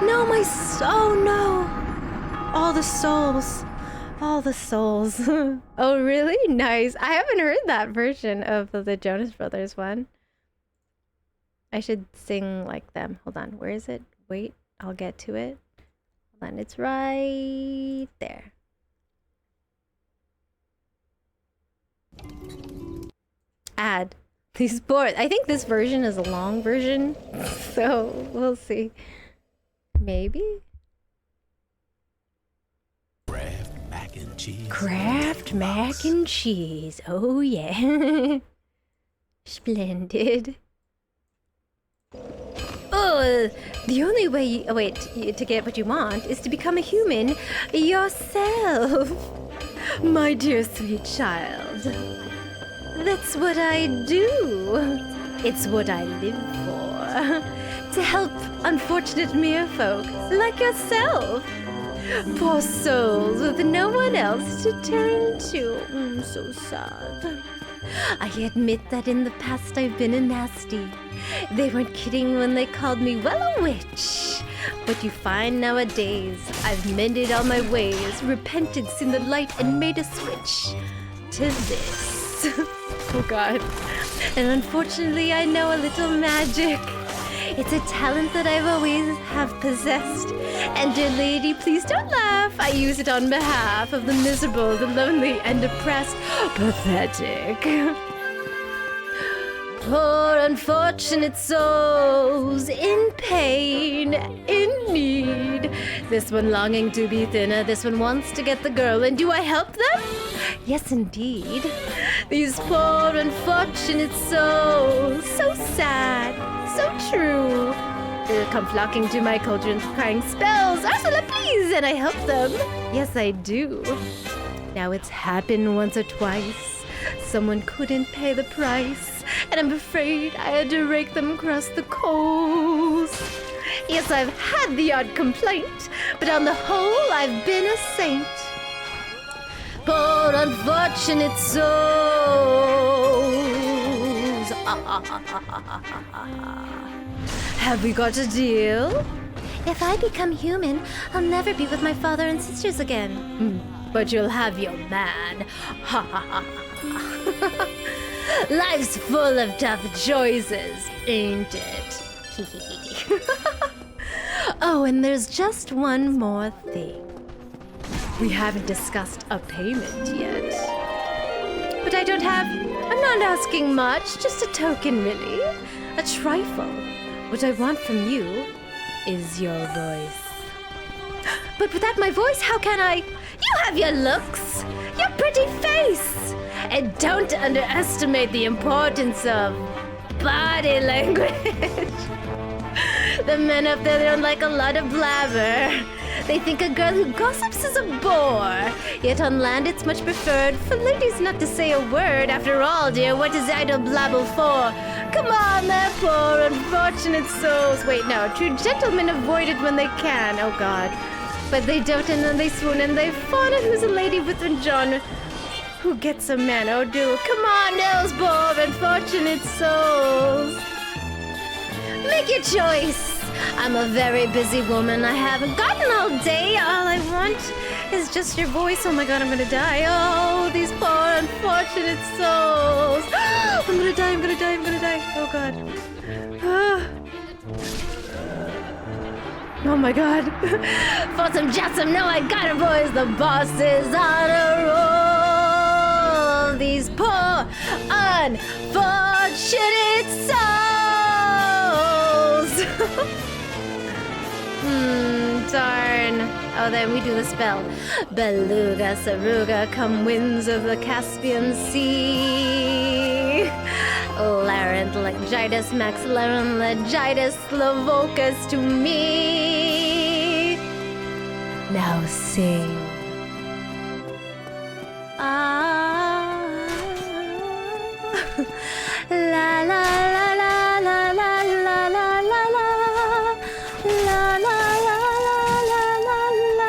No, oh no. All the souls. All the souls. Oh really? Nice. I haven't heard that version of the Jonas Brothers one. I should sing like them. Hold on. Where is it? Wait, I'll get to it. Hold on. It's right there. Add. These boards. I think this version is a long version. So we'll see. Maybe? Kraft mac and cheese. Kraft mac and cheese. Oh yeah. Splendid. Oh, the only way to get what you want is to become a human yourself. My dear sweet child. That's what I do. It's what I live for. To help unfortunate merfolk like yourself. Poor souls with no one else to turn to. So sad. I admit that in the past I've been a nasty. They weren't kidding when they called me, well, a witch. But you find nowadays I've mended all my ways, repented, seen the light, and made a switch to this. Oh god. And unfortunately I know a little magic. It's a talent that I've always have possessed. And dear lady, please don't laugh. I use it on behalf of the miserable, the lonely, and depressed. Pathetic. Poor unfortunate souls in pain, in need. This one longing to be thinner, this one wants to get the girl, and do I help them? Yes, indeed. These poor unfortunate souls, so sad, so true. They'll come flocking to my cauldron, crying spells, Ursula, please, and I help them. Yes, I do. Now it's happened once or twice. Someone couldn't pay the price, and I'm afraid I had to rake them across the coals. Yes, I've had the odd complaint, but on the whole, I've been a saint. Poor unfortunate souls. Have we got a deal? If I become human, I'll never be with my father and sisters again. But you'll have your man. Ha ha ha ha. Life's full of tough choices, ain't it? Oh, and there's just one more thing. We haven't discussed a payment yet. But I'm not asking much, just a token really. A trifle. What I want from you is your voice. But without my voice, how can I? You have your looks, your pretty face. And don't underestimate the importance of body language. The men up there don't like a lot of blabber. They think a girl who gossips is a bore. Yet on land it's much preferred for ladies not to say a word. After all, dear, what is idle blabble for? Come on, they're poor, unfortunate souls. Wait, no, true gentlemen avoid it when they can. Oh God. But they don't, and then they swoon, and they fawn. And who's a lady with a John who gets a man? Oh, do. Come on, those poor, unfortunate souls. Make your choice. I'm a very busy woman. I haven't gotten all day. All I want is just your voice. Oh my god, I'm gonna die. Oh, these poor unfortunate souls. I'm gonna die, I'm gonna die, I'm gonna die. Oh god. Oh my god. For some jetsam, no, I got it, boys. The boss is on a roll. These poor unfortunate souls. Darn. Oh, then we do the spell. Beluga, Saruga, come winds of the Caspian Sea. Laryngitis, max laryngitis, Slavocus to me. Now sing. Ah. La la la la la la la la la la la la la la la la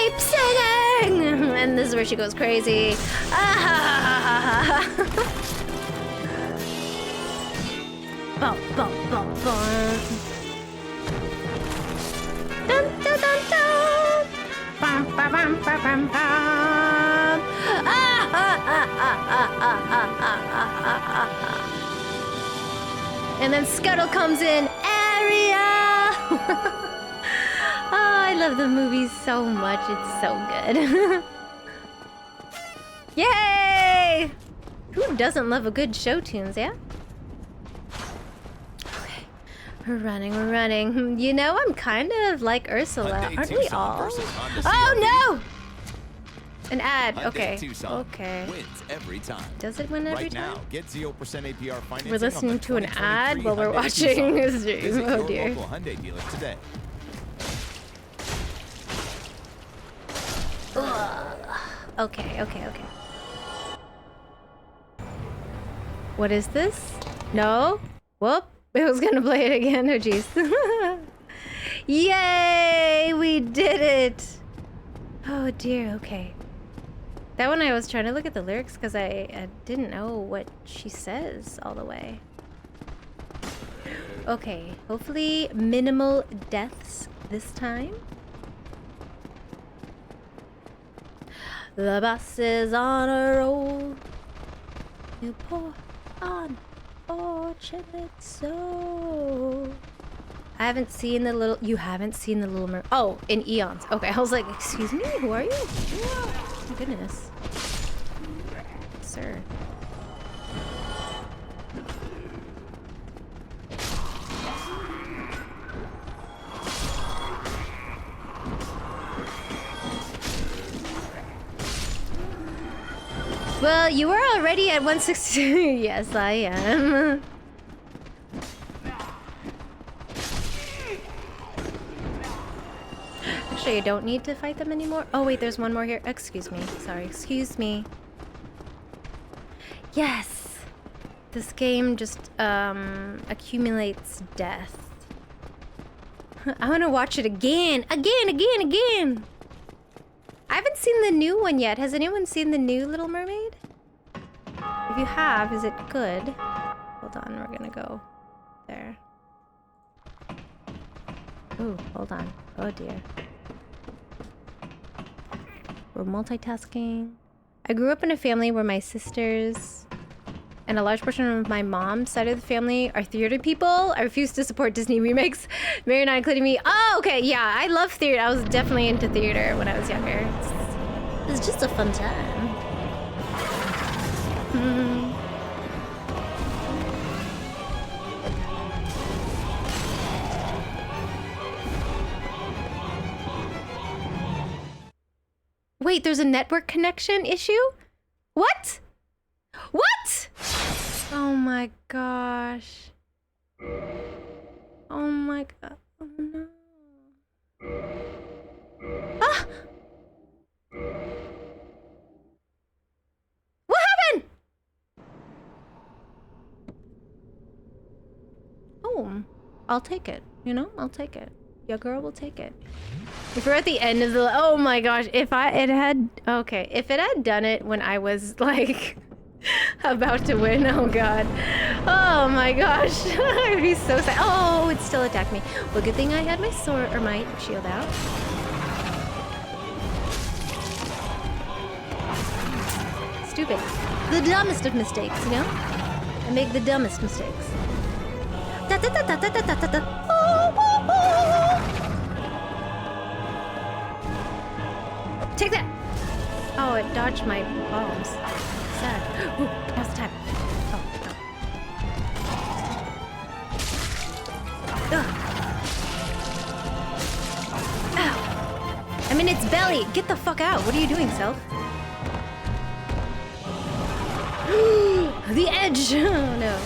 keep singing! And this is where she goes crazy. Ah! Bum, bum, bum, bum. Dun, dun, dun, dun. Bum, bum, bum, bum, bum, bum. Ah, ah, ah, ah, ah, ah, ah, ah, ah. And then Scuttle comes in. Area! Oh, I love the movie so much. It's so good. Yay! Who doesn't love a good show tunes, yeah? Okay. We're running. You know, I'm kind of like Ursula. Aren't we all? Oh, no! An ad. Okay. Okay. Wins every time. Does it win every Right time? now, get 0% APR financing. We're listening on the to an 2023 ad while we're Hyundai watching Tucson. his stream. Visit Oh, your dear. local Hyundai dealer today. Okay. What is this? No? Whoop. It was gonna play it again. Oh, jeez. Yay! We did it! Oh, dear. Okay. That one I was trying to look at the lyrics because I didn't know what she says all the way. Okay. Hopefully minimal deaths this time. The bus is on a roll. You pour on fortunate soul. I haven't seen the little. You haven't seen the Little Mermaid. Oh, in eons. Okay, I was like, excuse me, who are you? Oh, my goodness, sir. Well, you were already at 160. Yes, I am. Actually, I don't need to fight them anymore. Oh, wait, there's one more here. Excuse me. Sorry, excuse me. Yes! This game just, accumulates death. I want to watch it again! Again! I haven't seen the new one yet. Has anyone seen the new Little Mermaid? If you have, is it good? Hold on, we're gonna go there. Ooh, hold on. Oh dear. We're multitasking. I grew up in a family where my sisters and a large portion of my mom's side of the family are theater people. I refuse to support Disney remakes. Mary not including me. Oh, okay, yeah, I love theater. I was definitely into theater when I was younger. It's just a fun time. Wait, there's a network connection issue? What? What? Oh my gosh. Oh my god. Oh no. Ah! What happened? Oh, I'll take it. You know, I'll take it. Your girl will take it. If we're at the end of the, oh my gosh, if it had done it when I was like about to win, oh god. Oh my gosh, I'd be so sad. Oh, it still attacked me. Well, good thing I had my sword, or my shield out. Stupid. The dumbest of mistakes, you know? I make the dumbest mistakes. Da da da da da da da da. Oh, oh, oh. Take that! Oh, it dodged my bombs. Sad. Ooh, now's the time. Oh, oh. Ugh. Ow. I'm in its belly. Get the fuck out. What are you doing, self? The edge! Oh no.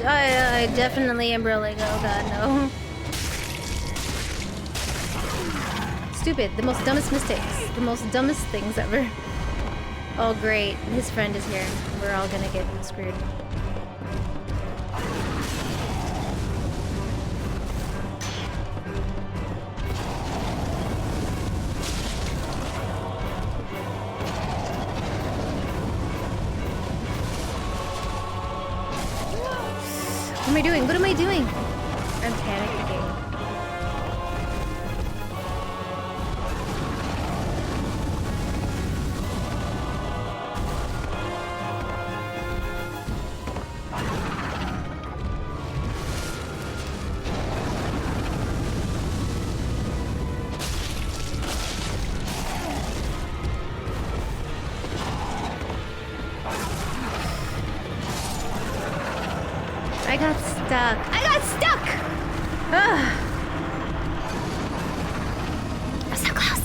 I definitely am brilling. Oh god, no. Stupid. The most dumbest mistakes. The most dumbest things ever. Oh great. His friend is here. We're all gonna get screwed. What am I doing? What am I doing? I'm panicking. I got stuck. I got stuck! Ugh. I'm so close.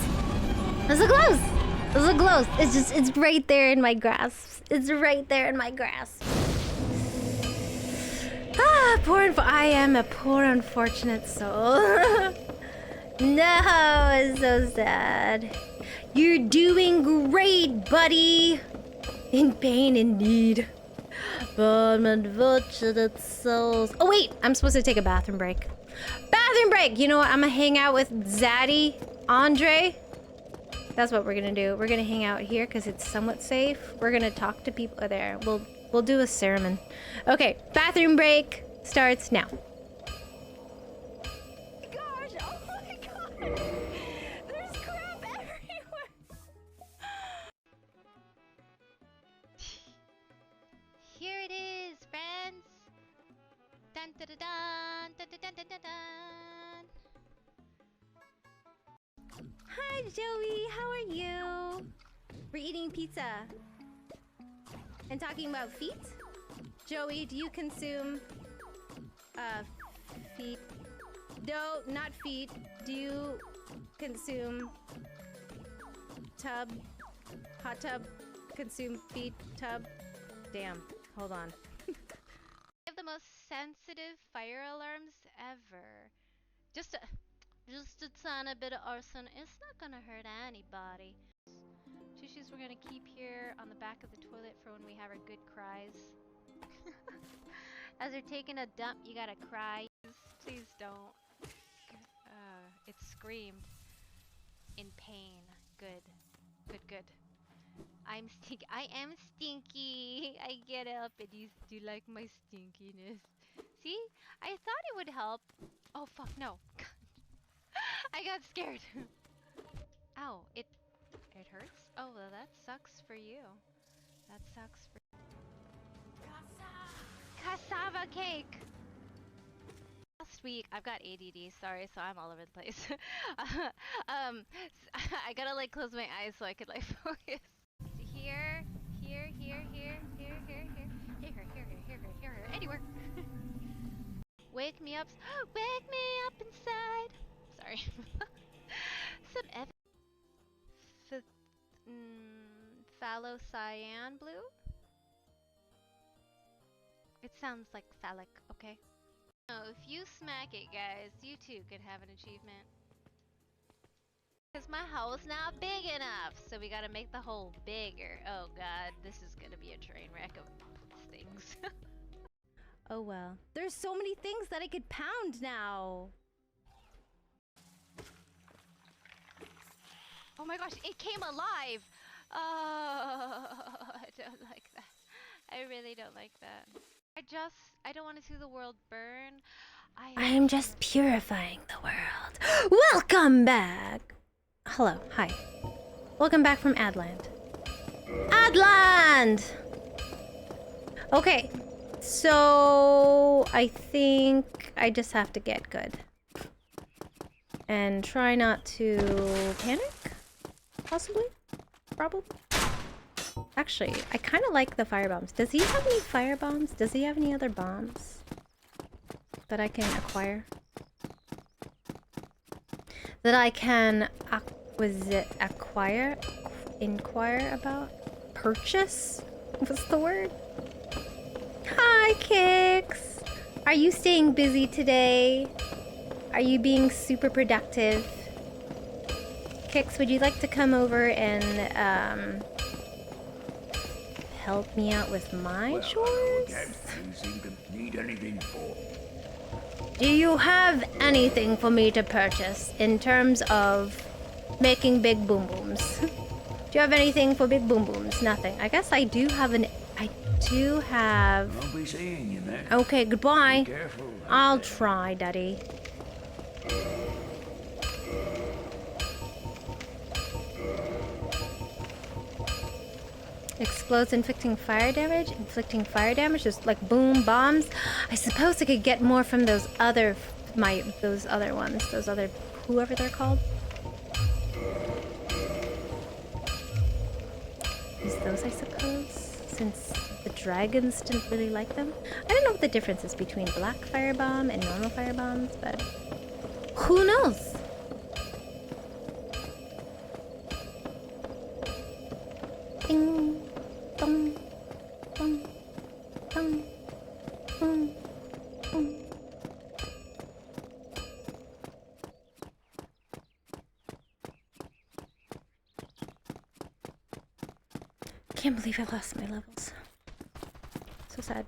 I'm so close. I'm so close. It's right there in my grasp. It's right there in my grasp. Ah, I am a poor unfortunate soul. No, it's so sad. You're doing great, buddy. In pain indeed. But unfortunate souls. Oh wait, I'm supposed to take a bathroom break. Bathroom break! You know what? I'm gonna hang out with Zaddy, Andre. That's what we're gonna do. We're gonna hang out here because it's somewhat safe. We're gonna talk to people there. We'll do a sermon. Okay, bathroom break starts now. Gosh, oh my god. There's crap everywhere. Here it is, friends. Dun dun dun dun dun dun dun dun dun. Hi, Joey. How are you? We're eating pizza and talking about feet. Joey, do you consume feet? No, not feet. Do you consume tub? Hot tub? Consume feet? Tub? Damn. Hold on. We have the most sensitive fire alarms ever. Just a tiny bit of arson. It's not gonna hurt anybody. Tissues we're gonna keep here on the back of the toilet for when we have our good cries. As they're taking a dump, you gotta cry. Please don't. It screamed in pain. Good. Good, good. I'm stinky. I am stinky. I get up and you do like my stinkiness. See? I thought it would help. Oh fuck, no. I got scared. Ow, it hurts? Oh, well that sucks for you. That sucks for cassava cake! Last week, I've got ADD, sorry, so I'm all over the place. I gotta like close my eyes so I could like focus. Here, anywhere. Wake me up, wake me up inside. Sorry. Some phthalo cyan blue? It sounds like phallic, okay? Oh, if you smack it, guys, you too could have an achievement. Because my hole's not big enough, so we gotta make the hole bigger. Oh god, this is gonna be a train wreck of things. Oh well. There's so many things that I could pound now. Oh my gosh, it came alive! Oh, I don't like that. I really don't like that. I don't want to see the world burn. I am just purifying the world. Welcome back! Hello, hi. Welcome back from Adland. Adland! Okay, so I think I just have to get good. And try not to panic? Possibly? Probably? Actually, I kind of like the firebombs. Does he have any firebombs? Does he have any other bombs that I can acquire? That I can inquire about? Purchase? What's the word? Hi, Kix! Are you staying busy today? Are you being super productive? Kix, would you like to come over and help me out with my Well, chores? hello again. Anything to need anything for? Do you have anything for me to purchase in terms of making big boom booms? Do you have anything for big boom booms? Nothing. I guess I do have I do have... I'll be seeing you then. Okay, goodbye. Be careful. I'll try, Daddy. Explodes, inflicting fire damage? Inflicting fire damage? Just like boom, bombs? I suppose I could get more from those other... those other ones. Those other... whoever they're called. Use those, I suppose? Since the dragons didn't really like them? I don't know what the difference is between black firebomb and normal firebombs, but... who knows? Ding, dong, dong, dong, dong, dong. Can't believe I lost my levels. So sad.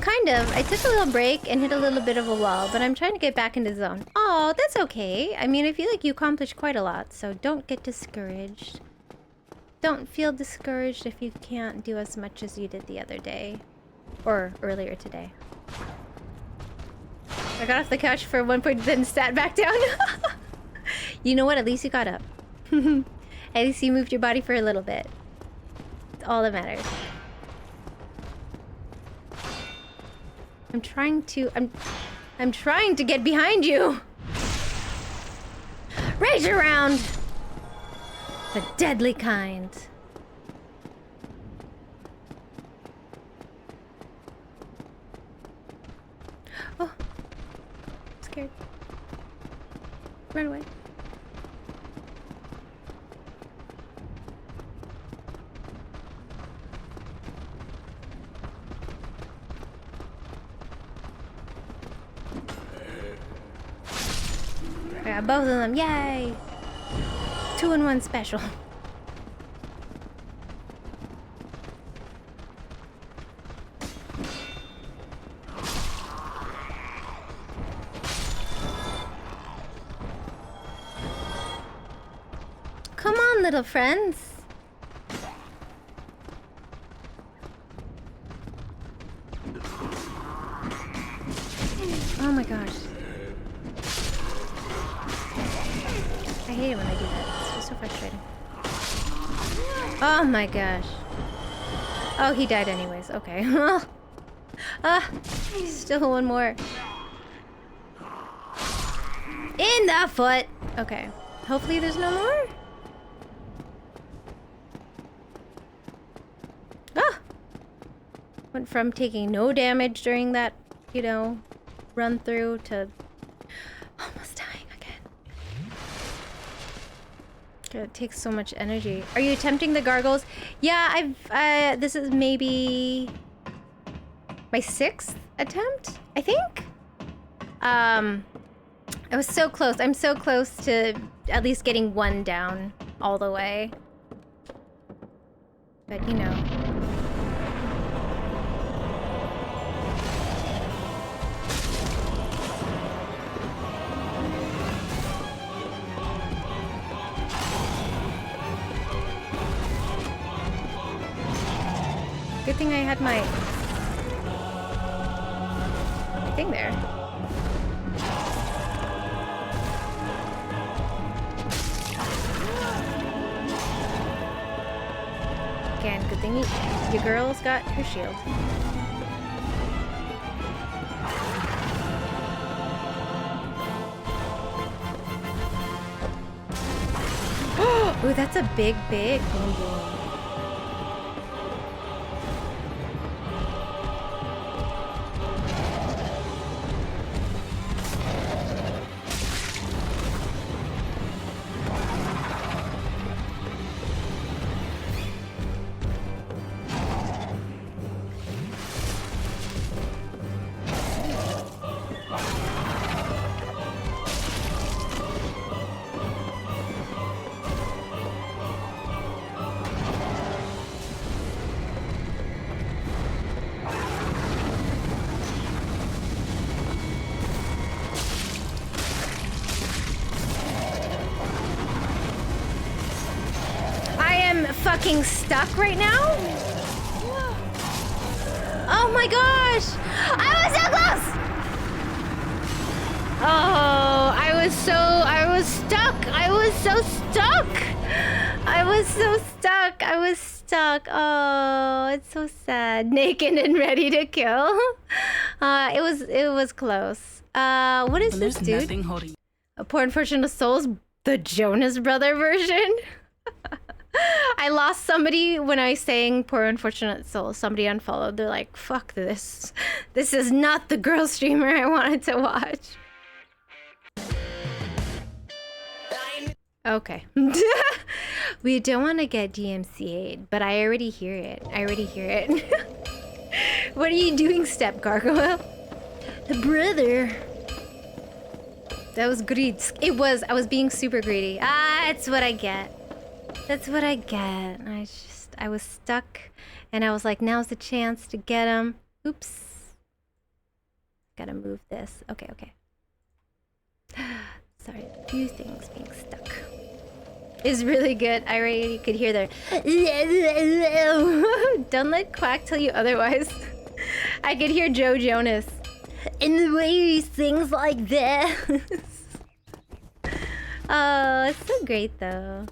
Kind of. I took a little break and hit a little bit of a wall, but I'm trying to get back into the zone. Oh, that's okay. I mean, I feel like you accomplished quite a lot, so don't get discouraged. Don't feel discouraged if you can't do as much as you did the other day. Or earlier today. I got off the couch for one point, then sat back down. You know what? At least you got up. At least you moved your body for a little bit. It's all that matters. I'm trying to get behind you. Rage around. The deadly kind. Oh. I'm scared. Run away. I got both of them. Yay! 2-in-1 special. Come on, little friends. Oh my gosh. I hate it when I do that. It's so frustrating. Oh my gosh. Oh, he died anyways. Okay. Still one more. In the foot! Okay. Hopefully there's no more. Ah! Went from taking no damage during that, you know, run through to almost dying again. God, it takes so much energy. Are you attempting the gargles? Yeah, this is maybe my 6th attempt, I think? I was so close. I'm so close to at least getting one down all the way. But, you know. Good thing I had my thing there. Again, good thing your girl's got her shield. Ooh, that's a big boom boom. fucking stuck right now? Oh my gosh! I was so close! Oh, I was stuck. Oh, it's so sad. Naked and ready to kill. It was close. What is this, There's dude? nothing holding. A Poor Unfortunate Souls, the Jonas Brother version. I lost somebody when I sang Poor Unfortunate Souls. Somebody unfollowed. They're like, fuck this. This is not the girl streamer I wanted to watch. Okay. We don't want to get DMCA'd, but I already hear it. What are you doing, Step Gargoyle? Brother. That was greedy. I was being super greedy. That's what I get. I was stuck and I was like, now's the chance to get him. Oops. Gotta move this. Okay. Sorry, a few things being stuck. Is really good. I already could hear their don't let Quack tell you otherwise. I could hear Joe Jonas. In the way he sings like this. Oh, it's so great though.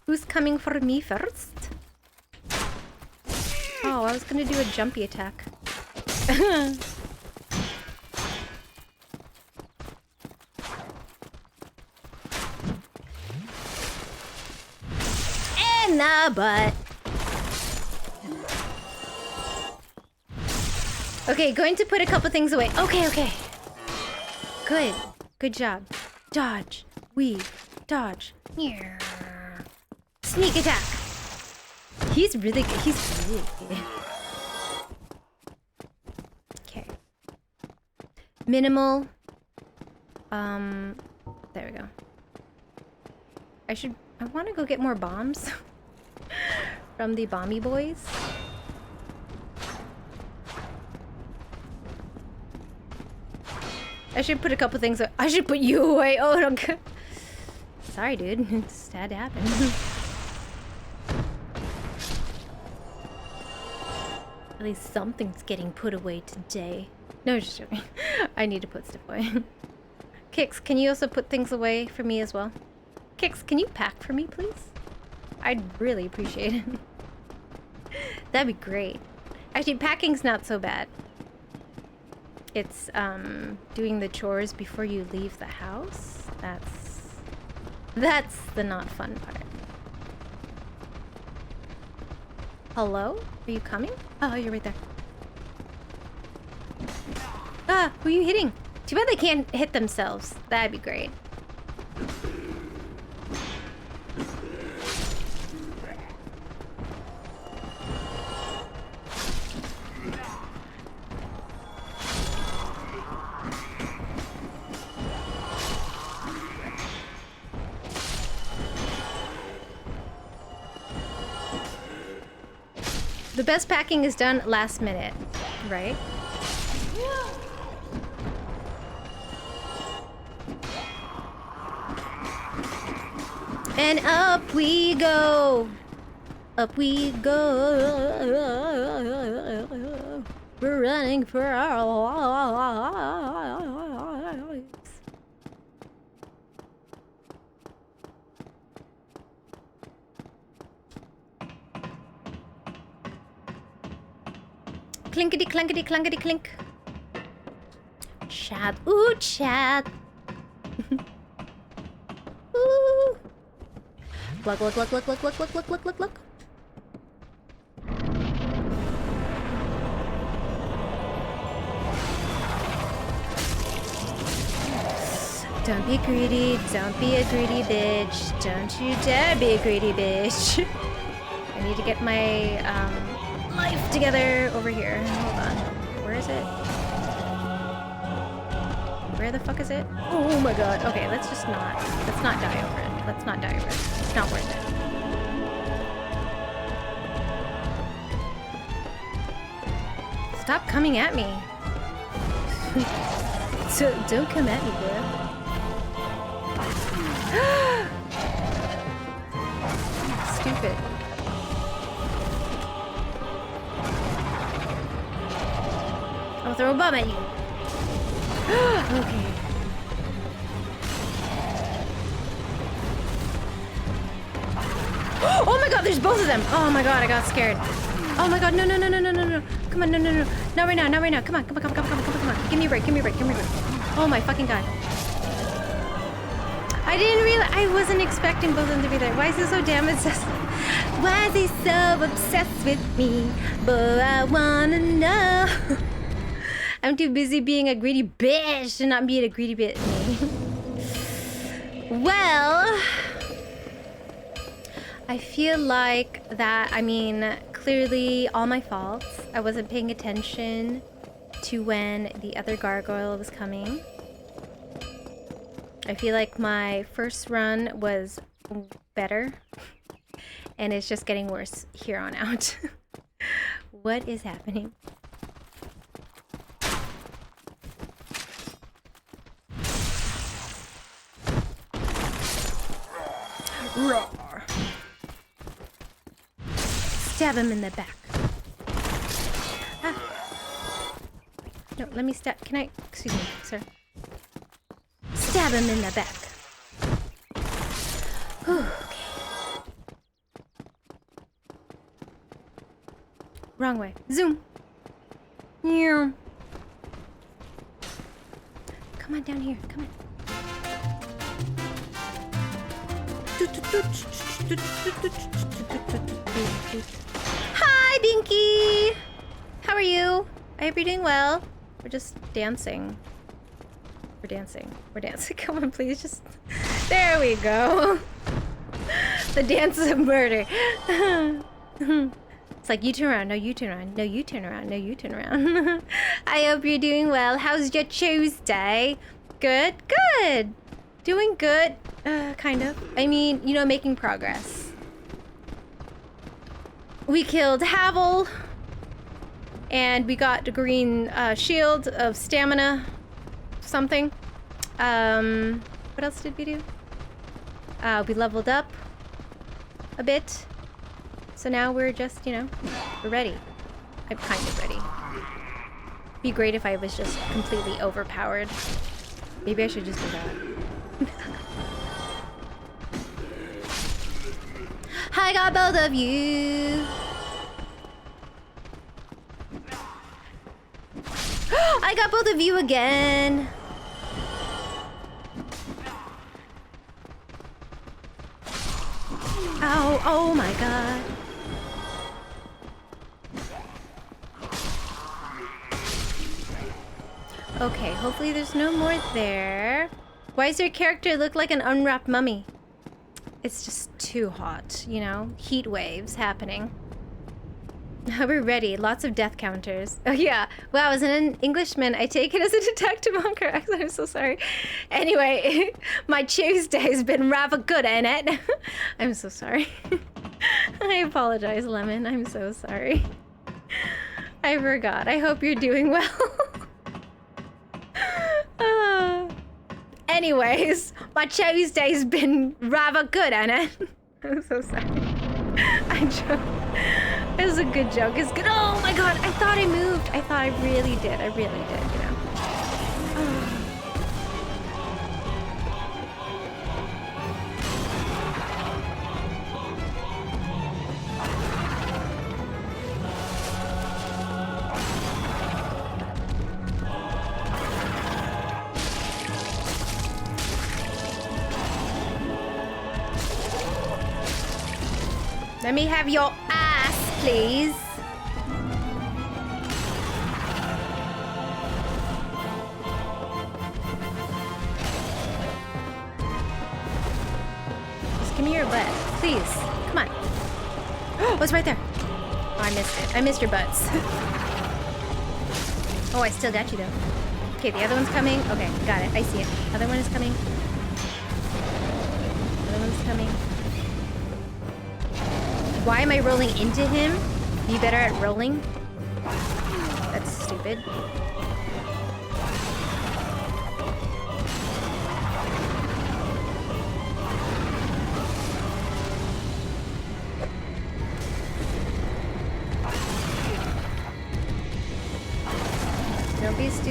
Who's coming for me first? Oh, I was gonna do a jumpy attack. In the butt. Okay, going to put a couple things away. Okay. Good job. Dodge. Weave. Dodge. Sneak attack. He's really good. Okay. Minimal. There we go. I want to go get more bombs from the Bomby Boys. I should put a couple things. I should put you away. Oh no. Sorry, dude. It just had to happen. At least something's getting put away today. No, just joking. I need to put stuff away. Kix, can you also put things away for me as well? Kix, can you pack for me, please? I'd really appreciate it. That'd be great. Actually, packing's not so bad. It's doing the chores before you leave the house. That's the not fun part. Hello? Are you coming? Oh, you're right there. Ah, who are you hitting? Too bad they can't hit themselves. That'd be great. The best packing is done last minute, right? And up we go. Up we go. We're running for our lives. Clinkety clankety clankety clink. Chat. Ooh, chat. Ooh. Look. Don't be greedy. Don't be a greedy bitch. Don't you dare be a greedy bitch. I need to get my life together over here. Hold on. Where is it? Where the fuck is it? Oh my god. Okay, let's not die over it. Let's not die over it. It's not worth it. Stop coming at me. So don't come at me, bro. Stupid. I'll throw a bomb at you. Okay. Oh my god, there's both of them. Oh my god, I got scared. Oh my god, no, no, no, no, no, no, no. Come on, no, no, no. Not right now, not right now. Come on, come on, come on, come on, come on, come on. Give me a break, give me a break, give me a break. Oh my fucking god. I didn't realize, I wasn't expecting both of them to be there. Why is he so damn obsessed? Why is he so obsessed with me? But I wanna know. I'm too busy being a greedy bitch to not be a greedy bitch. Well, I feel like that, I mean, clearly all my faults. I wasn't paying attention to when the other gargoyle was coming. I feel like my first run was better, and it's just getting worse here on out. What is happening? Roar. Stab him in the back. Ah. No, let me stab. Can I? Excuse me, sir. Stab him in the back. Whew, okay. Wrong way. Zoom. Yeah. Come on down here. Come on. Hi, Binky! How are you? I hope you're doing well. We're just dancing. We're dancing. We're dancing. Come on, please. Just... There we go. The dance of murder. It's like, you turn around. No, you turn around. No, you turn around. No, you turn around. I hope you're doing well. How's your Tuesday? Good? Good. Doing good. Kind of. I mean, you know, making progress. We killed Havel. And we got the green shield of stamina. Something. What else did we do? We leveled up a bit. So now we're just, you know, we're ready. I'm kind of ready. Be great if I was just completely overpowered. Maybe I should just do that. I got both of you. I got both of you again. Ow, oh my god. Okay, hopefully there's no more there. Why does your character look like an unwrapped mummy? It's just too hot, you know? Heat waves happening. We're ready. Lots of death counters. Oh yeah. Wow, as an Englishman, I take it as a detective on correct. I'm so sorry. Anyway, my Tuesday's been rather good, ain't it? I'm so sorry. I apologize, Lemon. I'm so sorry. I forgot. I hope you're doing well. Anyways, my Tuesday's been rather good, ain't it? I'm so sorry. I joke. It was a good joke. It's good. Oh my god, I thought I moved. I thought I really did. I really did, you know. Oh. Let me have your ass, please. Just give me your butt, please. Come on. Oh, it's right there. Oh, I missed it. I missed your butts. Oh, I still got you though. Okay, the other one's coming. Okay, got it. I see it. Other one is coming. Other one's coming. Why am I rolling into him? Be better at rolling? That's stupid.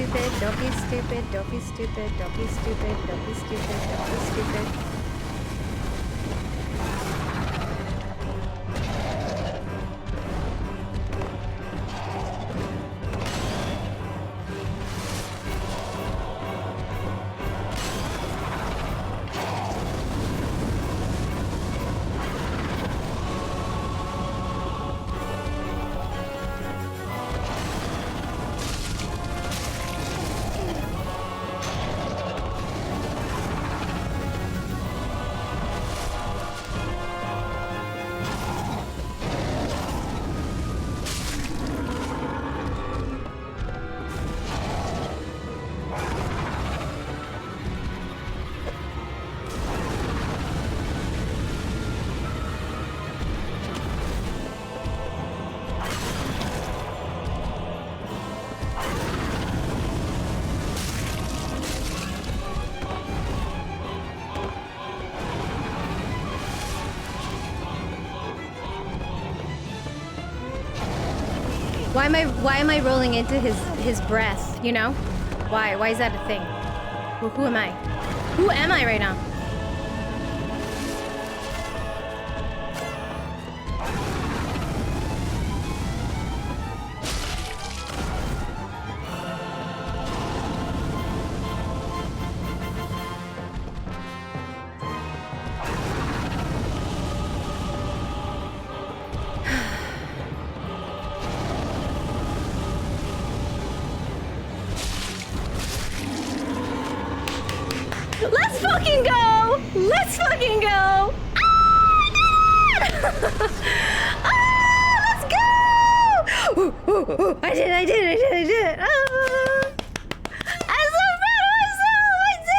stupid. Don't be stupid. Don't be stupid. Don't be stupid. Don't be stupid. Don't be stupid. Why am I rolling into his breath, you know? Why is that a thing? Well, who am I? Who am I right now? Let's fucking go! Let's fucking go! Ah, let's go! I did it! Ah. I'm so proud of myself! I did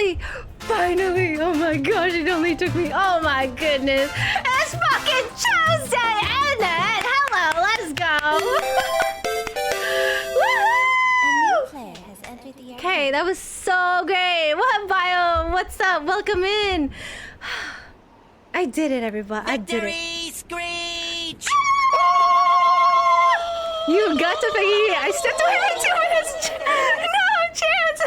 it! Finally! Oh my gosh, it only took me, oh my goodness! It's fucking Tuesday, isn't it? Hello, let's go! Okay, that was so great. What, Bio? What's up? Welcome in. I did it, everybody. I did it. Screech! You got to figure it. I stepped away for 2 minutes. No chance.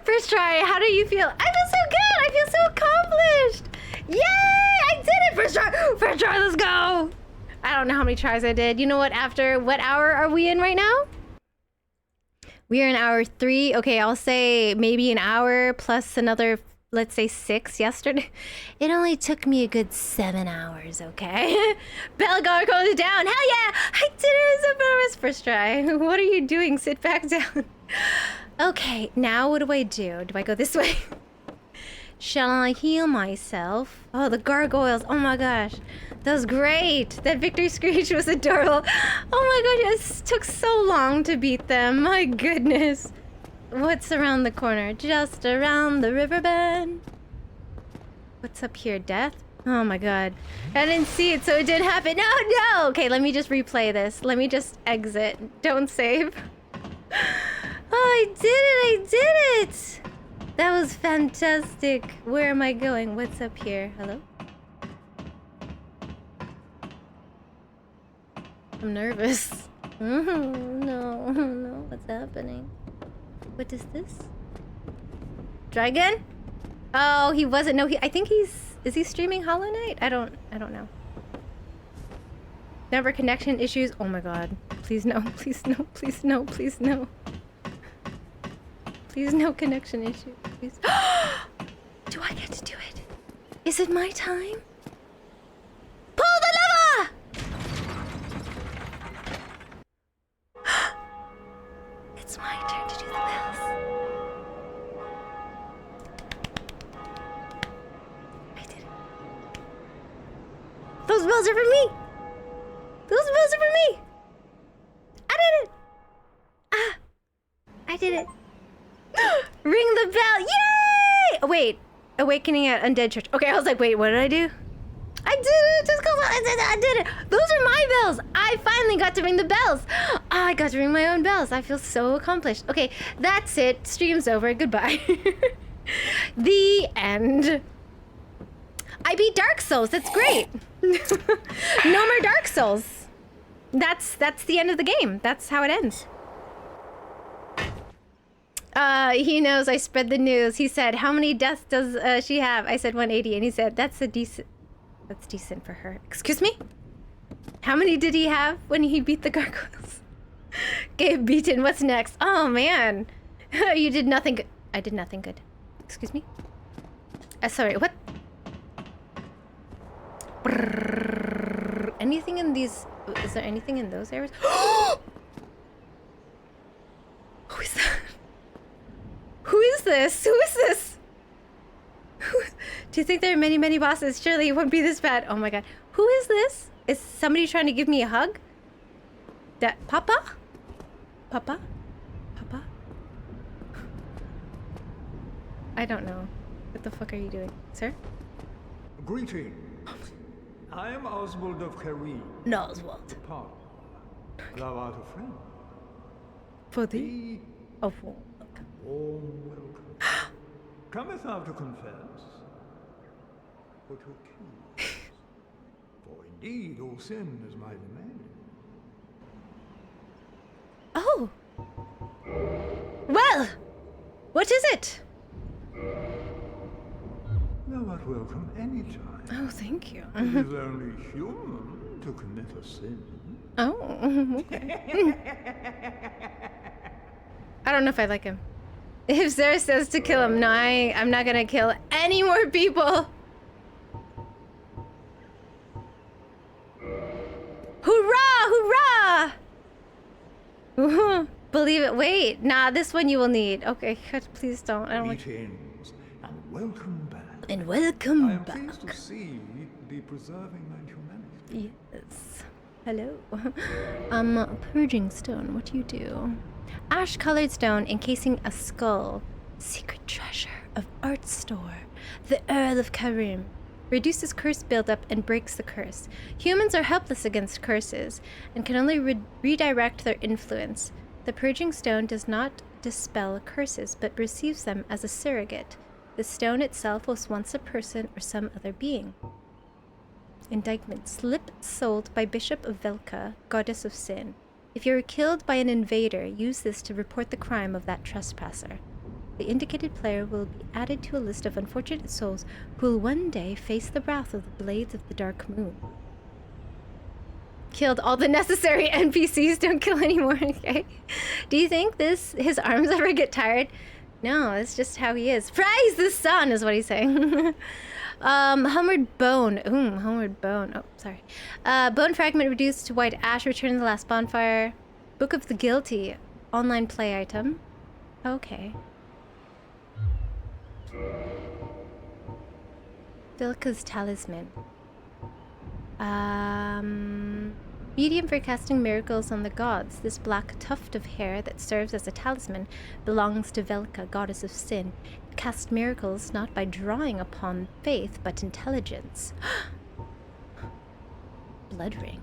First try. How do you feel? I feel so good. I feel so accomplished. Yay! I did it. First try. First try. Let's go. I don't know how many tries I did. You know what? After what hour are we in right now? We are in hour 3. Okay, I'll say maybe an hour plus another, let's say 6 yesterday. It only took me a good 7 hours, okay? Belgar goes down. Hell yeah! I did it as a bonus first try. What are you doing? Sit back down. Okay, now what do I do? Do I go this way? Shall I heal myself? Oh, the gargoyles. Oh my gosh. That was great. That victory screech was adorable. Oh my goodness, it took so long to beat them. My goodness. What's around the corner? Just around the river bend. What's up here? Death? Oh my god. I didn't see it, so it didn't happen. No! Okay, let me just replay this. Let me just exit. Don't save. Oh, I did it! That was fantastic. Where am I going? What's up here? Hello? I'm nervous. No, what's happening? What is this? Dragon? Oh, he wasn't. No, I think is he streaming Hollow Knight? I don't know. Never connection issues. Oh my god. Please no, please no, please no, please no. Please no connection issues. Please. Do I get to do it? Is it my time? Pull the lever! It's my turn to do the bells. I did it. Those bells are for me! Those bells are for me! I did it! Ah! I did it. Ring the bell! Yay! Oh, wait. Awakening at Undead Church. Okay, I was like, wait, what did I do? I did it! Just go! I did it! Those are my bells! I finally got to ring the bells! I got to ring my own bells. I feel so accomplished. Okay, that's it. Stream's over. Goodbye. The end. I beat Dark Souls. That's great. No more Dark Souls. That's the end of the game. That's how it ends. He knows I spread the news. He said, how many deaths does she have? I said 180, and he said, that's decent for her. Excuse me? How many did he have when he beat the gargoyles? Gabe beaten, what's next? Oh, man. You did nothing good. I did nothing good. Excuse me? Sorry, what? Brrr. Anything in these... Is there anything in those areas? Who is that? Who is this? Who is this? Do you think there are many, many bosses? Surely it won't be this bad. Oh my god. Who is this? Is somebody trying to give me a hug? That Papa? Papa? Papa? I don't know. What the fuck are you doing, sir? Greetings. I am Oswald of Karim. No, Oswald. Partner. Thou art a friend. For the... Be Oh, warm welcome. Cometh thou to confess, or to accuse? For indeed all sin is my domain. Oh! Well! What is it? Thou art welcome any time. Oh, thank you. It is only human to commit a sin. Oh, okay. I don't know if I like him. If Sarah says to kill him, no, I'm not gonna kill any more people. Hoorah! Hoorah! Believe it. Wait. Nah, this one you will need. Okay, please don't. I don't like... Greetings, and welcome back. And I welcome am back. pleased to see thee preserving thine humanity. Yes. Hello. Purging stone. What do you do? Ash-colored stone encasing a skull. Secret treasure of art store. The Earl of Karim. Reduces curse buildup and breaks the curse. Humans are helpless against curses and can only redirect their influence. The purging stone does not dispel curses but receives them as a surrogate. The stone itself was once a person or some other being. Indictment. Slip sold by Bishop of Velka, goddess of sin. If you are killed by an invader, use this to report the crime of that trespasser. The indicated player will be added to a list of unfortunate souls who will one day face the wrath of the blades of the dark moon. Killed all the necessary NPCs, don't kill anymore, okay? Do you think his arms ever get tired? No, it's just how he is. Praise the sun is what he's saying. Homeward bone. Homeward bone. Oh, sorry. Bone fragment reduced to white ash. Return to the last bonfire. Book of the Guilty. Online play item. Okay. Vilka's talisman. Medium for casting miracles on the gods. This black tuft of hair that serves as a talisman belongs to Velka, goddess of sin. It casts miracles not by drawing upon faith, but intelligence. Blood ring.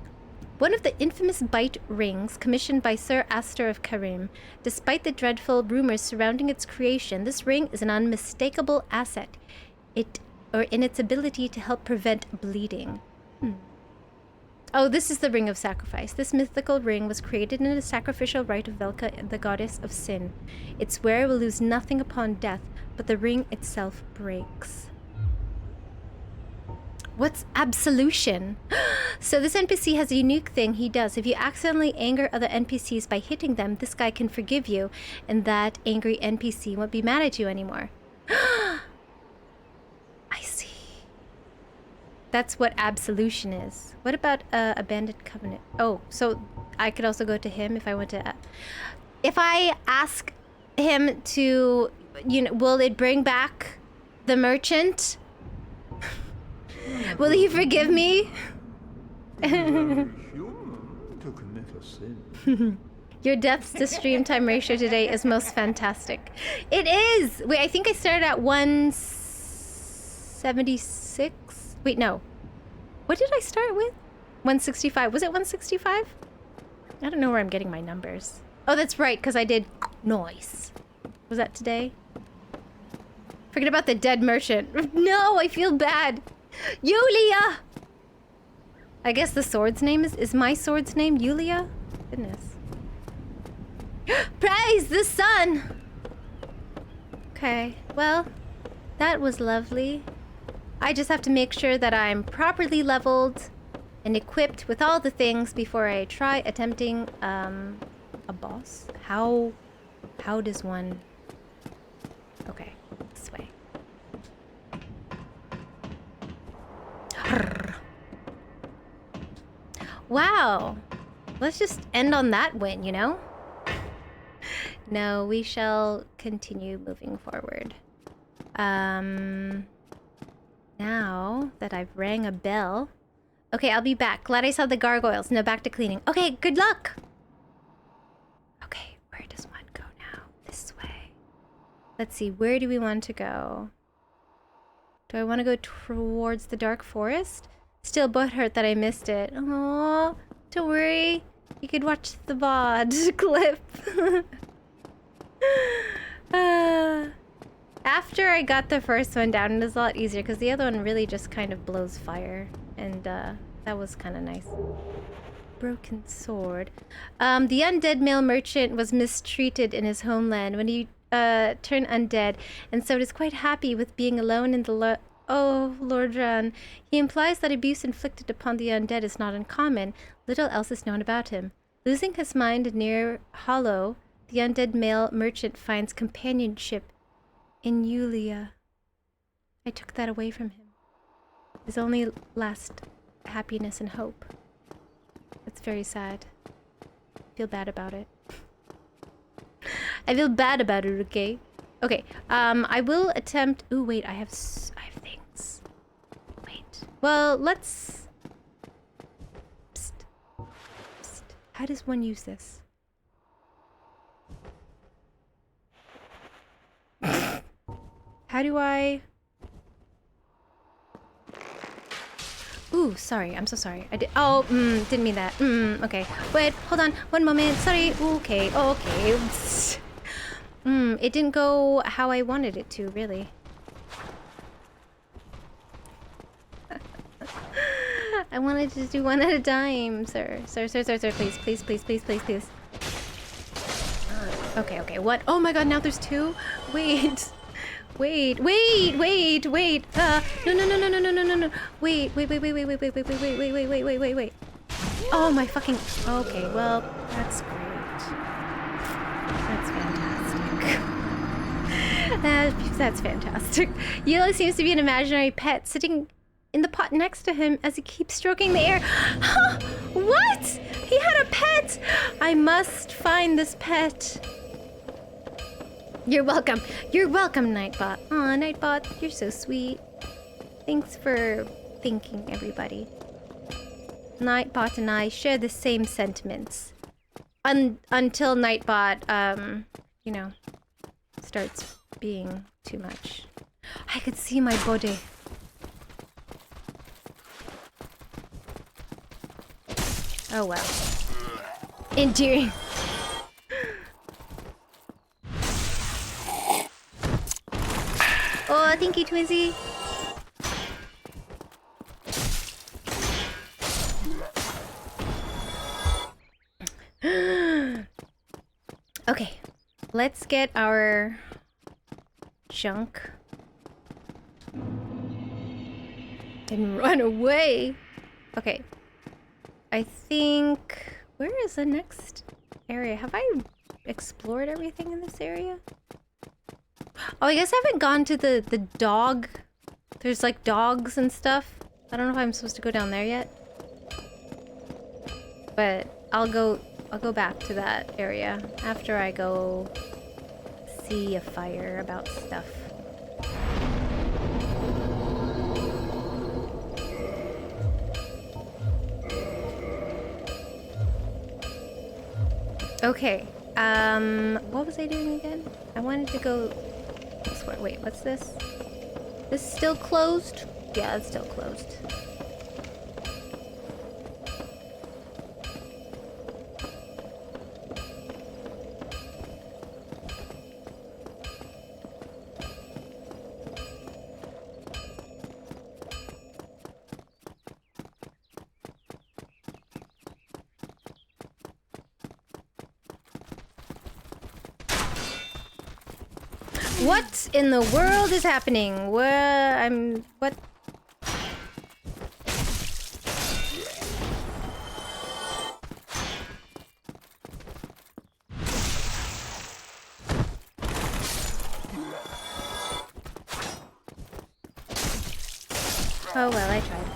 One of the infamous bite rings commissioned by Sir Astor of Karim. Despite the dreadful rumors surrounding its creation, this ring is an unmistakable asset. In its ability to help prevent bleeding. Oh, this is the Ring of Sacrifice. This mythical ring was created in a sacrificial rite of Velka, the goddess of sin. Its wearer will lose nothing upon death, but the ring itself breaks. What's absolution? So this NPC has a unique thing he does. If you accidentally anger other NPCs by hitting them, this guy can forgive you, and that angry NPC won't be mad at you anymore. I see. That's what absolution is. What about abandoned covenant? Oh, so I could also go to him if I want to. If I ask him to, will it bring back the merchant? Will he forgive me? Human to commit a sin. Your deaths to stream time ratio today is most fantastic. It is! Wait, I think I started at 176? Wait, no. What did I start with? 165. Was it 165? I don't know where I'm getting my numbers. Oh, that's right, because I did noise. Was that today? Forget about the dead merchant. No, I feel bad. Yulia! I guess the sword's name is my sword's name Yulia? Goodness. Praise the sun! Okay, well, that was lovely. I just have to make sure that I'm properly leveled and equipped with all the things before I try attempting a boss. How does one... Okay, this way. Wow! Let's just end on that win, you know? No, we shall continue moving forward. Now that I've rang a bell... Okay, I'll be back. Glad I saw the gargoyles. Now back to cleaning. Okay, good luck! Okay, where does one go now? This way. Let's see, where do we want to go? Do I want to go towards the dark forest? Still butthurt that I missed it. Oh, don't worry. You could watch the VOD clip. After I got the first one down, it was a lot easier because the other one really just kind of blows fire. And that was kind of nice. Broken sword. The undead male merchant was mistreated in his homeland when he turned undead, and so is quite happy with being alone in the Oh, Lord Ran. He implies that abuse inflicted upon the undead is not uncommon. Little else is known about him. Losing his mind near Hollow, the undead male merchant finds companionship in Yulia. I took that away from him. His only last happiness and hope. It's very sad. I feel bad about it. I feel bad about it, okay? Okay, I will attempt... Ooh, wait, I have things. Wait. Well, let's... Psst. Psst. How does one use this? How do I... Ooh, sorry. I'm so sorry. I did... Oh, didn't mean that. Okay. Wait, hold on. One moment. Sorry. Okay. It didn't go how I wanted it to, really. I wanted to do one at a time, sir. Sir, please. Okay, what? Oh my god, now there's two? Wait. Wait. No. Wait. Oh my fucking... Okay, well, that's great. That's fantastic. That's fantastic. Yellow seems to be an imaginary pet sitting in the pot next to him as he keeps stroking the air. Huh? What? He had a pet! I must find this pet. You're welcome. You're welcome, Nightbot. Aw, Nightbot, you're so sweet. Thanks for thinking, everybody. Nightbot and I share the same sentiments. Until Nightbot, you know, starts being too much. I could see my body. Oh well. Endearing. Oh, thank you, Twizzy. Okay, let's get our junk and run away. Okay, I think... Where is the next area? Have I explored everything in this area? Oh, I guess I haven't gone to the dog. There's like dogs and stuff. I don't know if I'm supposed to go down there yet. But I'll go back to that area after I go see a fire about stuff. Okay. What was I doing again? I wanted to go this way. Wait, what's this? This is still closed? Yeah, it's still closed. What in the world is happening? What? Oh well, I tried.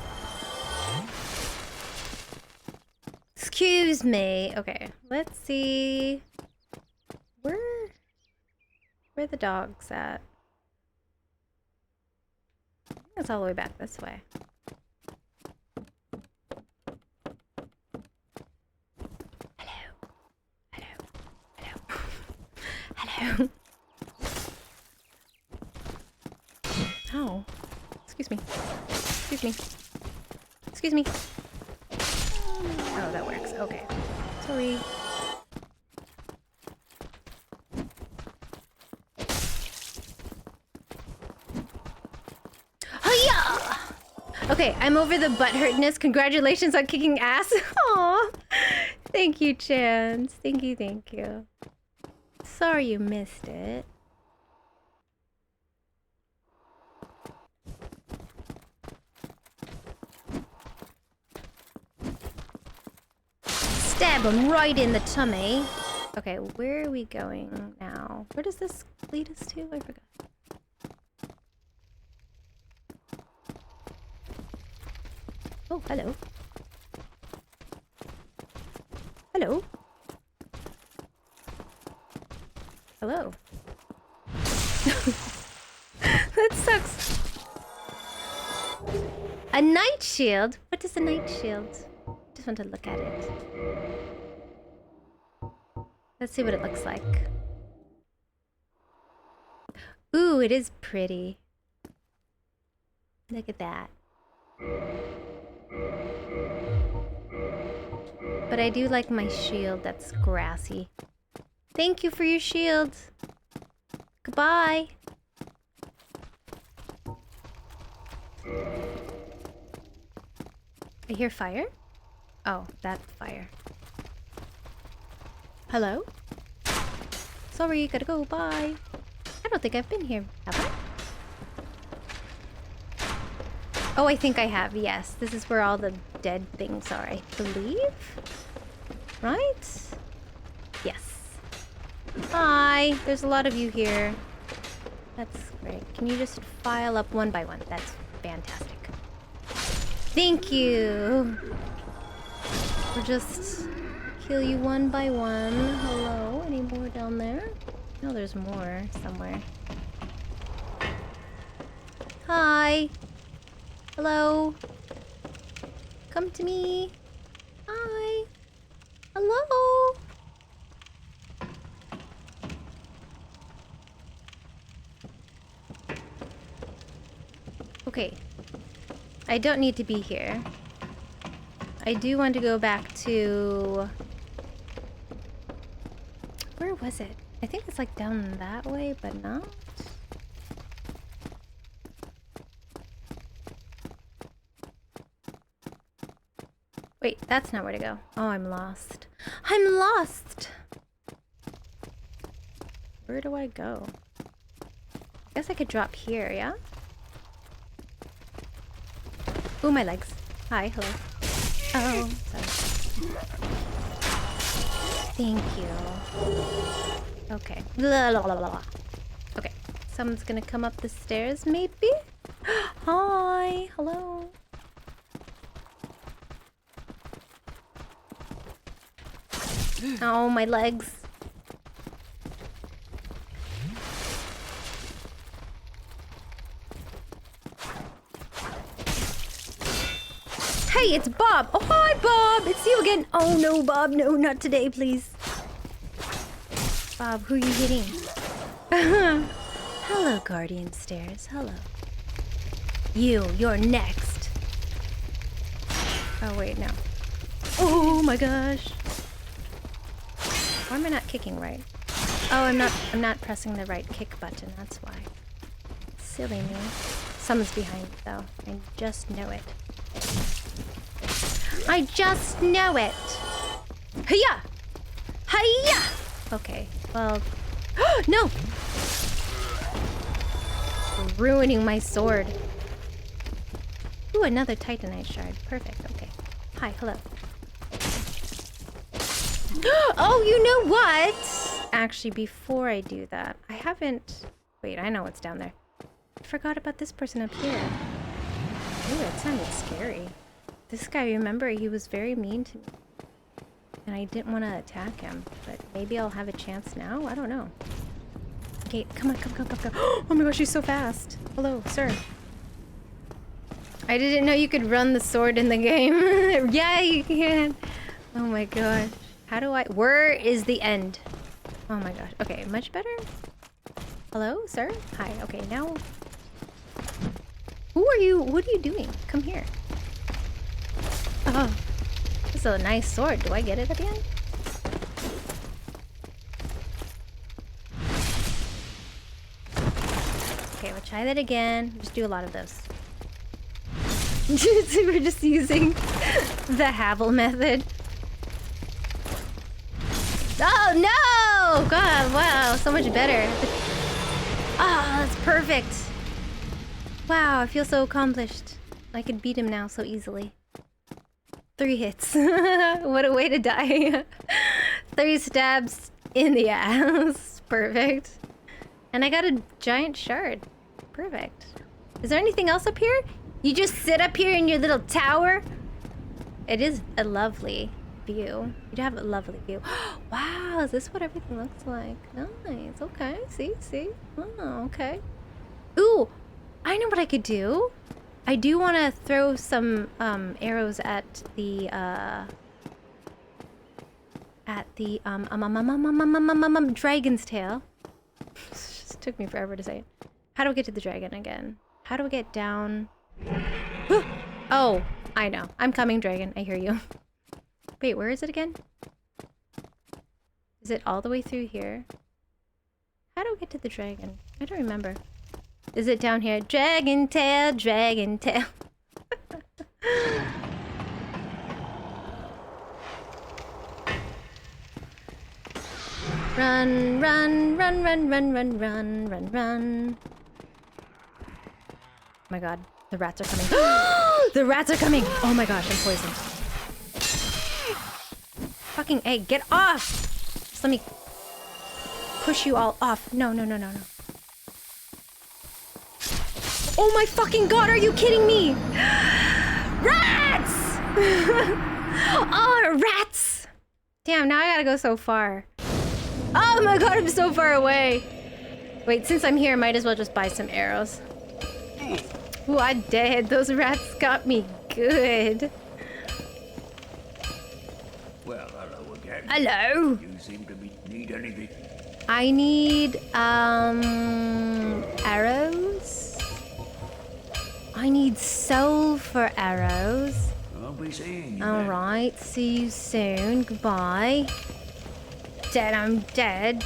Excuse me. Okay, let's see. Where are the dogs at? I think it's all the way back this way. Hello. Hello. Hello. Hello. Oh. Excuse me. Excuse me. Excuse me. Oh, that works. Okay. Sorry. Hiya! Okay, I'm over the butthurtness. Congratulations on kicking ass. Aw. Thank you, Chance. Thank you, thank you. Sorry you missed it. Stab him right in the tummy. Okay, where are we going now? Where does this lead us to? I forgot. Oh, hello. Hello. Hello. That sucks. A night shield? What is a night shield? Just want to look at it. Let's see what it looks like. Ooh, it is pretty. Look at that. But I do like my shield that's grassy. Thank you for your shield. Goodbye. I hear fire? Oh, that fire. Hello? Sorry, gotta go, bye. I don't think I've been here, have I? Oh, I think I have, yes. This is where all the dead things are, I believe? Right? Yes. Hi, there's a lot of you here. That's great. Can you just file up one by one? That's fantastic. Thank you. We'll just kill you one by one. Hello, any more down there? No, there's more somewhere. Hi. Hello. Come to me. Hi. Hello. Okay. I don't need to be here. I do want to go back to... Where was it? I think it's like down that way, but not. Wait, that's not where to go. Oh, I'm lost. I'm lost! Where do I go? I guess I could drop here, yeah? Ooh, my legs. Hi, hello. Oh, sorry. Thank you. Okay. Blah, blah, blah, blah. Okay. Someone's gonna come up the stairs, maybe? Hi, hello. Oh, my legs. Hey, it's Bob. Oh, hi, Bob. It's you again. Oh, no, Bob. No, not today, please. Bob, who are you hitting? Hello, Guardian Stairs. Hello. You're next. Oh, wait, no. Oh, my gosh. Why am I not kicking right? Oh, I'm not pressing the right kick button. That's why. Silly me. Someone's behind, though. I just know it. I just know it. Hiya! Hiya! Okay, well... No! ruining my sword. Ooh, another Titanite shard. Perfect. Okay. Hi, hello. Oh, you know what? Actually, before I do that, I haven't... Wait, I know what's down there. I forgot about this person up here. Ooh, that sounded scary. This guy, remember, he was very mean to me. And I didn't want to attack him. But maybe I'll have a chance now? I don't know. Okay, come on, come. Oh my gosh, she's so fast. Hello, sir. I didn't know you could run the sword in the game. Yeah, you can. Oh my gosh. How do I... Where is the end? Oh my gosh. Okay, much better? Hello, sir? Hi. Okay, now... Who are you? What are you doing? Come here. Oh. This is a nice sword. Do I get it at the end? Okay, we'll try that again. Just do a lot of those. We're just using the Havel method. Oh no! God, wow, so much better. Ah, that's perfect. Wow, I feel so accomplished. I could beat him now so easily. 3 hits. What a way to die. 3 stabs in the ass. Perfect. And I got a giant shard. Perfect. Is there anything else up here? You just sit up here in your little tower? It is a lovely view. You do have a lovely view. Wow, is this what everything looks like? Nice. Okay. See? Oh, okay. Ooh, I know what I could do. I do want to throw some arrows at the dragon's tail. Just took me forever to say it. How do I get to the dragon again? How do I get down? Oh, I know. I'm coming, dragon. I hear you. Wait, where is it again? Is it all the way through here? How do I get to the dragon? I don't remember. Is it down here? Dragon tail, dragon tail. Run, run, run, run, run, run, run, run, run. Oh my god, the rats are coming. The rats are coming! Oh my gosh, I'm poisoned. Fucking egg, get off! Just let me push you all off. No. Oh my fucking god, are you kidding me? Rats! Oh, rats! Damn, now I gotta go so far. Oh my god, I'm so far away. Wait, since I'm here, I might as well just buy some arrows. Ooh, I'm dead. Those rats got me good. Well, hello again. Hello. You seem to need anything. I need, arrows. I need sulfur arrows. I'll be seeing you. Alright, see you soon. Goodbye. Dead, I'm dead.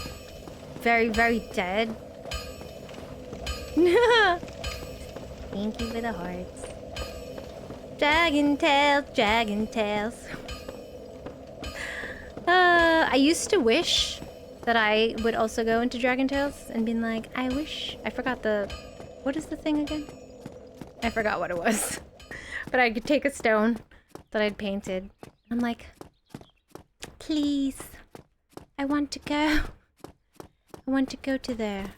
Very, very dead. Thank you for the hearts. Dragon tails. I used to wish that I would also go into Dragon Tales and been like, I wish... I forgot the... What is the thing again? I forgot what it was. But I could take a stone that I'd painted. I'm like, please, I want to go. I want to go to there.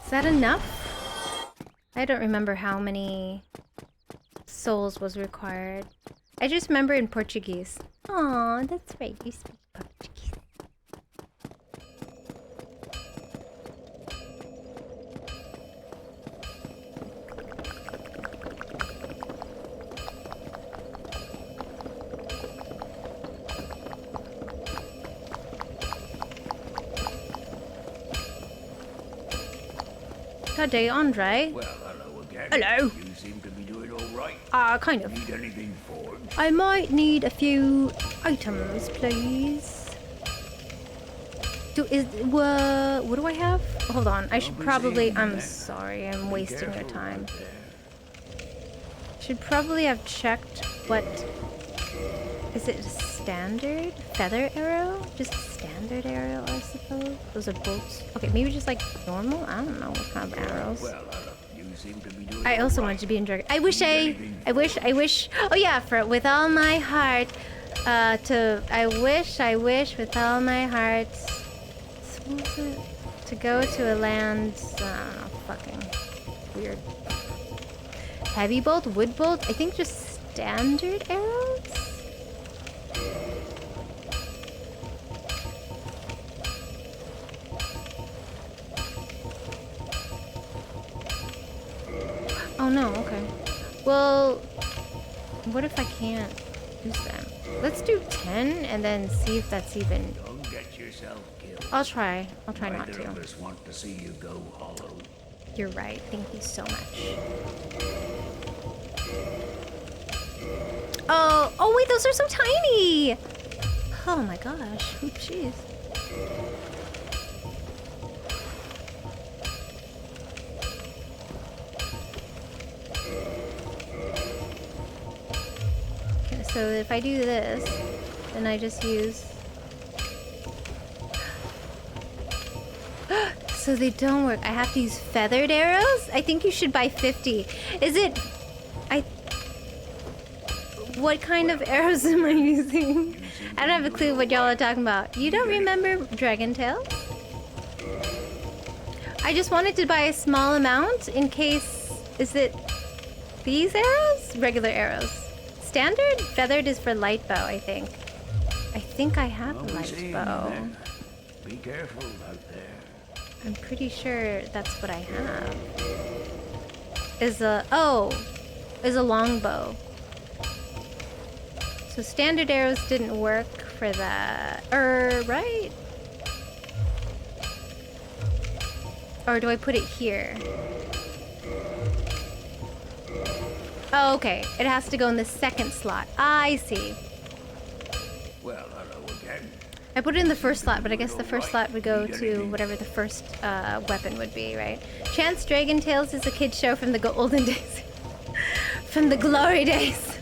Is that enough? I don't remember how many souls was required. I just remember in Portuguese. Aw, that's right, you speak Portuguese. Good day, Andre. Well, hello again. Hello. You seem to be doing all right. Kind of. Need anything for it? I might need a few items, please. What do I have? hold on. I should probably... I'm sorry, I'm wasting your time. Should probably have checked what... Is it a standard feather arrow? Just a standard arrow, I suppose? Those are bolts. Okay, maybe just like normal? I don't know what kind of arrows. I also wanted to be in dragon. I wish. Oh yeah, with all my heart. I wish with all my heart. What was it? To go to a land. I don't know, fucking weird. Heavy bolt, wood bolt. I think just standard arrows. Oh no, okay. Well, what if I can't use them? Let's do 10 and then see if that's even... Don't get yourself killed. I'll try not Neither to. of us want to see you go hollow. You're right, thank you so much. Oh wait, those are so tiny! Oh my gosh, jeez. So if I do this, then I just use... So they don't work. I have to use feathered arrows? I think you should buy 50. Is it... What kind of arrows am I using? I don't have a clue what y'all are talking about. You don't remember Dragon Tales? I just wanted to buy a small amount in case... Is it these arrows? Regular arrows. Standard? Feathered is for light bow, I think. I think I have a light bow. Be careful out there. I'm pretty sure that's what I have. Is a longbow. So standard arrows didn't work for that. Right? Or do I put it here? Oh, okay. It has to go in the second slot. I see. Well, hello again. I put it in the first slot, but I guess the first slot would go to whatever the first weapon would be, right? Chance Dragon Tales is a kid's show from the olden days. From the glory days.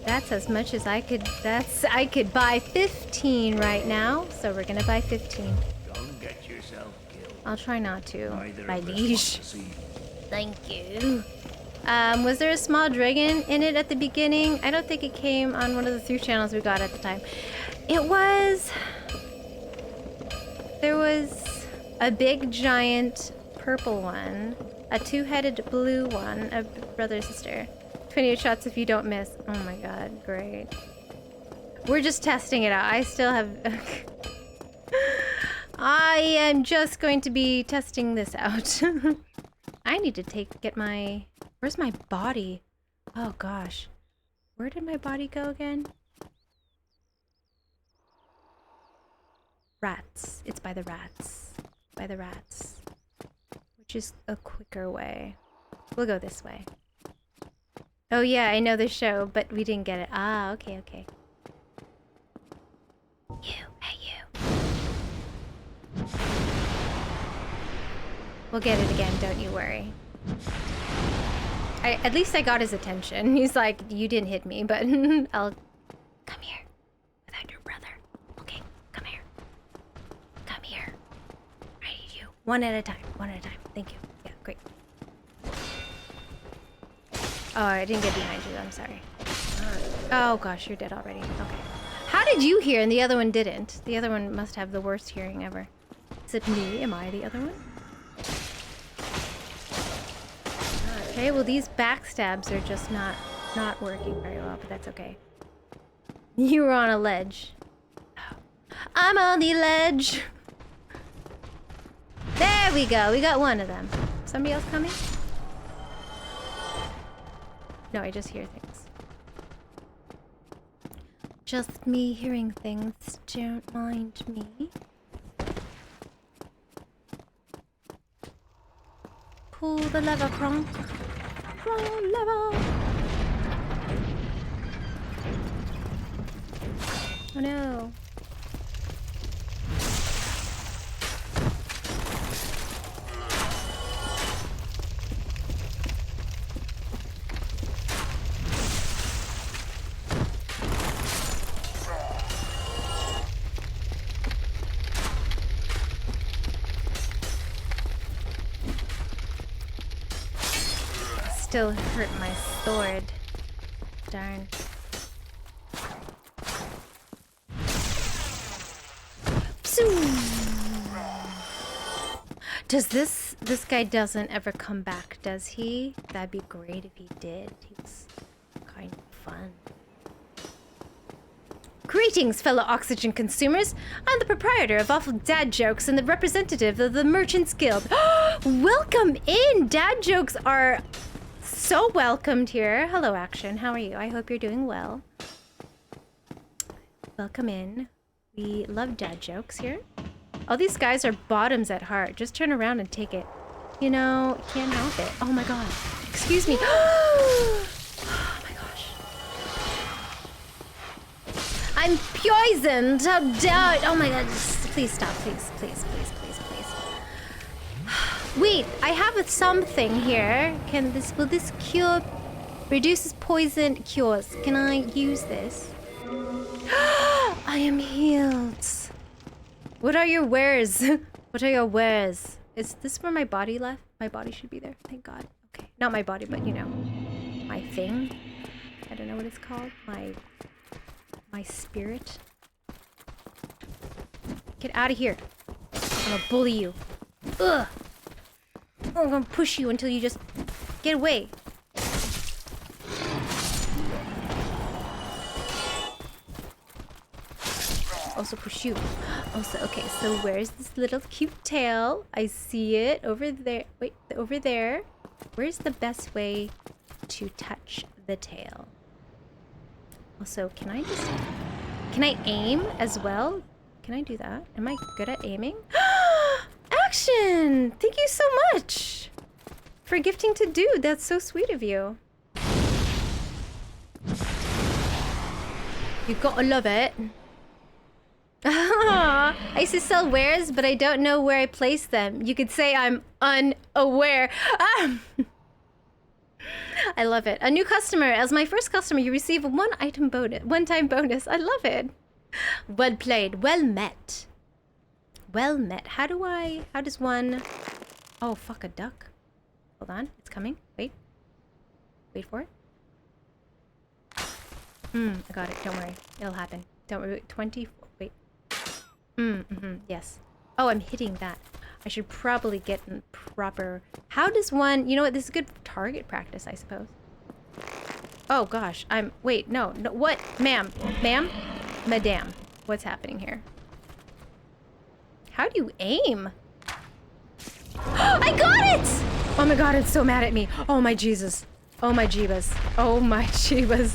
That's as much as I could... I could buy 15 right now, so we're gonna buy 15. Don't get yourself killed. I'll try not to. Neither My of us liege. want to see you. Thank you. Was there a small dragon in it at the beginning? I don't think it came on one of the 3 channels we got at the time. It was... There was a big giant purple one, a 2-headed blue one, a brother and sister. 28 shots if you don't miss. Oh my god, great. We're just testing it out. I still have... I am just going to be testing this out. I need to get my... Where's my body? Oh gosh. Where did my body go again? Rats. It's by the rats. By the rats. Which is a quicker way. We'll go this way. Oh yeah, I know the show, but we didn't get it. Ah, okay, okay. Hey you. We'll get it again, don't you worry. At least I got his attention. He's like, you didn't hit me, but I'll... Come here. Without your brother. Okay, come here. Come here. I need you. One at a time. One at a time. Thank you. Yeah, great. Oh, I didn't get behind you. I'm sorry. Oh gosh, you're dead already. Okay. How did you hear and the other one didn't? The other one must have the worst hearing ever. Is it me? Am I the other one? Okay, well these backstabs are just not working very well, but that's okay. You were on a ledge. I'm on the ledge! There we go, we got one of them. Somebody else coming? No, I just hear things. Just me hearing things, don't mind me. Pull the lever, Kronk. Pull lever. Oh no. Still hurt my sword. Darn. Does this guy doesn't ever come back, does he? That'd be great if he did. He's kind of fun. Greetings, fellow Oxygen consumers. I'm the proprietor of Awful Dad Jokes and the representative of the Merchants Guild. Welcome in! Dad jokes are so welcomed here. Hello, Action. How are you? I hope you're doing well. Welcome in. We love dad jokes here. All these guys are bottoms at heart. Just turn around and take it. You know, can't help it. Oh my god. Excuse me. Oh my gosh. I'm poisoned. How dare it? Oh my god. Just, please stop. Please, please, please, please, please. Wait, I have something here. Will this cure, reduces poison, cures. Can I use this? I am healed. What are your wares? What are your wares? Is this where my body left? My body should be there. Thank God. Okay. Not my body, but you know, my thing. I don't know what it's called. My spirit. Get out of here. I'm gonna bully you. Ugh. I'm gonna push you until you just get away. Also push you. Also, okay, so where's this little cute tail? I see it over there. Wait, over there. Where's the best way to touch the tail? Also, can I aim as well? Can I do that? Am I good at aiming? Action! Thank you so much for gifting to Dude. That's so sweet of you. You gotta love it. I used to sell wares, but I don't know where I place them. You could say I'm unaware. I love it. A new customer. As my first customer, you receive a one-time bonus. I love it. Well played. Well met. Well met. How does one... Oh, fuck, a duck. Hold on. It's coming. Wait. Wait for it. I got it. Don't worry. It'll happen. Don't worry. 24. Wait. Yes. Oh, I'm hitting that. I should probably get in proper... How does one... You know what? This is good target practice, I suppose. Oh, gosh. Wait, no. What? Ma'am. Ma'am? Madame. What's happening here? How do you aim? I got it! Oh my god, it's so mad at me. Oh my Jesus. Oh my Jeebus. Oh my Jeebus.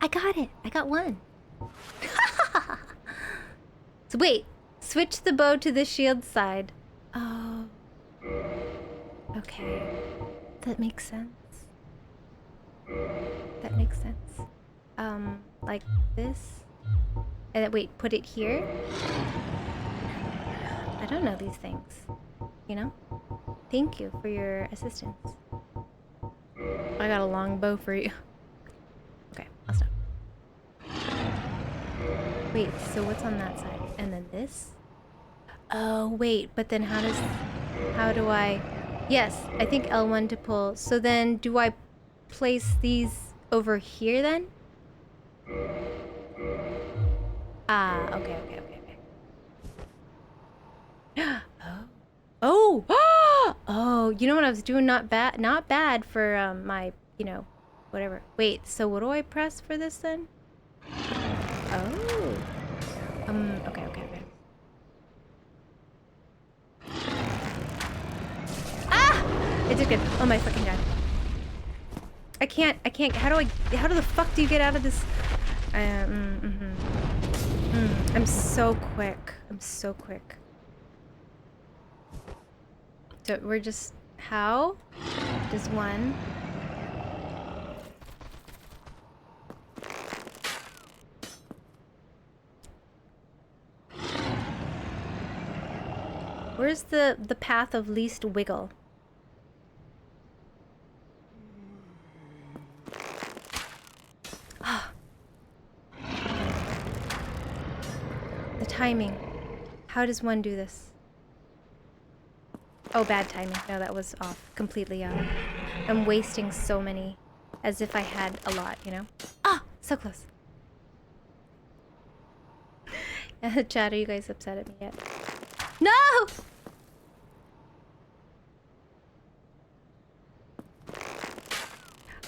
I got it. I got one. So wait. Switch the bow to the shield side. Oh. Okay. That makes sense. That makes sense. Like this. And then, wait, put it here? I don't know these things. You know? Thank you for your assistance. I got a long bow for you. Okay, I'll stop. Wait, so what's on that side? And then this? Oh, wait, but then how do I... Yes, I think L1 to pull. So then do I place these over here then? Ah, okay. Oh! Oh, you know what I was doing? Not bad for my, you know, whatever. Wait, so what do I press for this then? Oh. Okay. Ah! I did good. Oh my fucking god. I can't, how do the fuck do you get out of this? I'm so quick. We're just... How? Just one. Where's the path of least wiggle? The timing. How does one do this? Oh, bad timing. No, that was off. Completely off. I'm wasting so many. As if I had a lot, you know? Ah! So close. Chat, are you guys upset at me yet? No!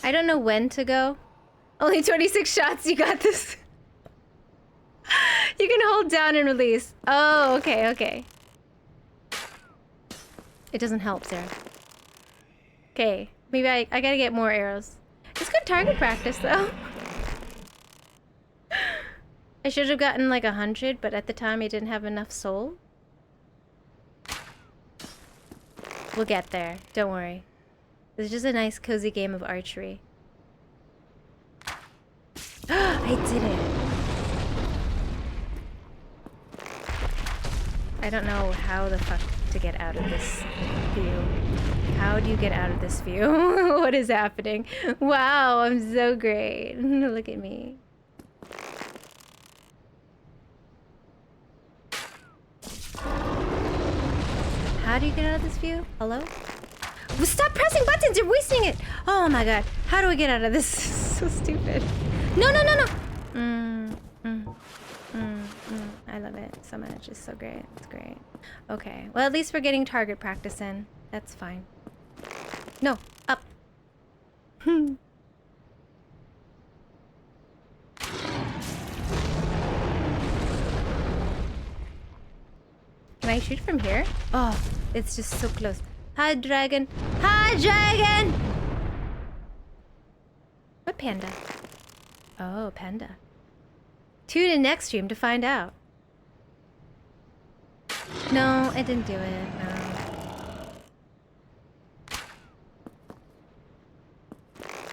I don't know when to go. Only 26 shots, you got this. You can hold down and release. Oh, okay, okay. It doesn't help, Sarah. Okay, maybe I gotta get more arrows. It's good target practice, though. I should have gotten like 100, but at the time I didn't have enough soul. We'll get there, don't worry. It's just a nice cozy game of archery. I did it! I don't know how the fuck to get out of this view. How do you get out of this view? What is happening? Wow, I'm so great. Look at me. How do you get out of this view? Hello? Well, stop pressing buttons! You're wasting it! Oh my god. How do I get out of this? So stupid. No, no, no, no! I love it so much. It's so great. It's great. Okay. Well, at least we're getting target practice in. That's fine. No. Up. Can I shoot from here? Oh, it's just so close. Hi, dragon. Hi, dragon! What panda? Oh, panda. Tune in next stream to find out. No, I didn't do it. No.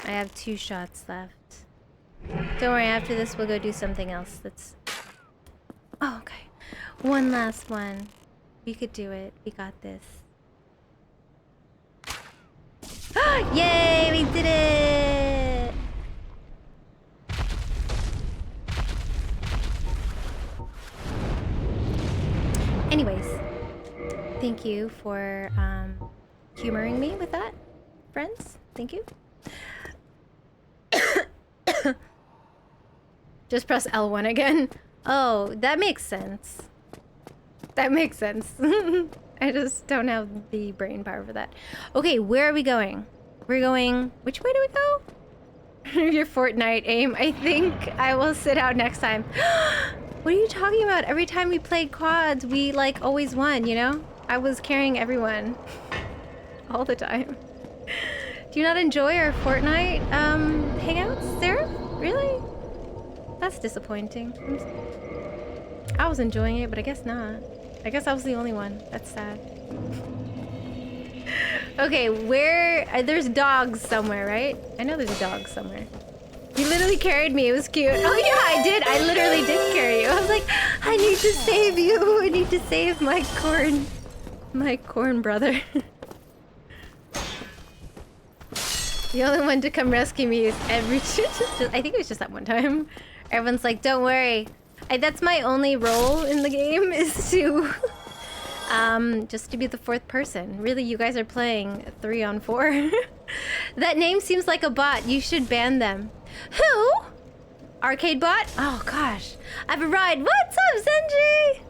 I have 2 shots left. Don't worry, after this we'll go do something else that's... Oh, okay. One last one. We could do it. We got this. Yay! We did it! Anyways, thank you for humoring me with that, friends. Thank you. Just press L1 again. Oh, that makes sense. That makes sense. I just don't have the brain power for that. Okay, where are we going? We're going... Which way do we go? Your Fortnite aim. I think I will sit out next time. What are you talking about? Every time we played quads, we like always won, you know? I was carrying everyone. All the time. Do you not enjoy our Fortnite hangouts, Sarah? Really? That's disappointing. I was enjoying it, but I guess not. I guess I was the only one. That's sad. Okay, where... there's dogs somewhere, right? I know there's a dog somewhere. You literally carried me. It was cute. Oh yeah, I did. I literally did carry you. I was like, I need to save you. I need to save my corn brother. The only one to come rescue me is every... I think it was just that one time. Everyone's like, don't worry. That's my only role in the game, is to... just to be the 4th person. Really, you guys are playing 3-on-4. That name seems like a bot. You should ban them. Who? Arcade bot? Oh gosh. I've arrived. What's up, Zenji?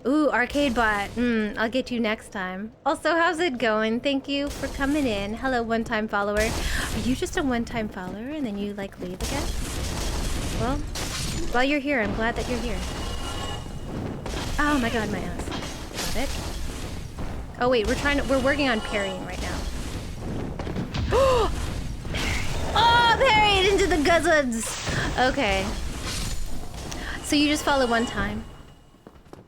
Ooh, arcade bot. I'll get you next time. Also, how's it going? Thank you for coming in. Hello, one-time follower. Are you just a one-time follower and then you like leave again? Well, while you're here, I'm glad that you're here. Oh my god, my ass. Got it. Oh wait, we're working on parrying right now. Oh, parried into the guzzards. Okay. So you just follow one time.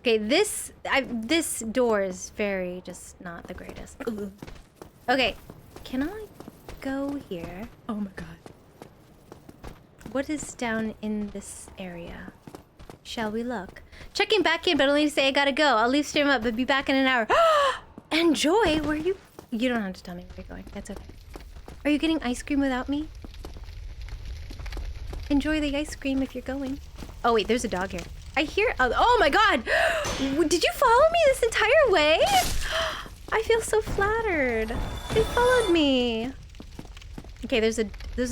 Okay, this door is very just not the greatest. Ooh. Okay, can I go here? Oh my god. What is down in this area? Shall we look? Checking back in, but only to say I gotta go. I'll leave stream up, but be back in an hour. Enjoy. Where are you? You don't have to tell me where you're going. That's okay. Are you getting ice cream without me? Enjoy the ice cream if you're going. Oh wait, there's a dog here. I hear. Oh my god! Did you follow me this entire way? I feel so flattered. They followed me. Okay, there's a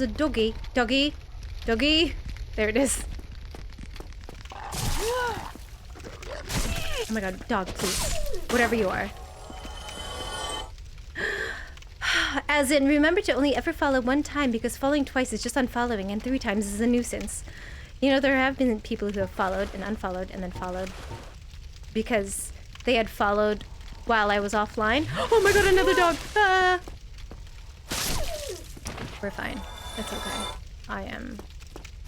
doggy. Doggy. There it is. Oh my god, dog, please. Whatever you are. As in, remember to only ever follow one time because following twice is just unfollowing and 3 times is a nuisance. You know, there have been people who have followed and unfollowed and then followed because they had followed while I was offline. Oh my god, another dog! Ah! We're fine. It's okay. I am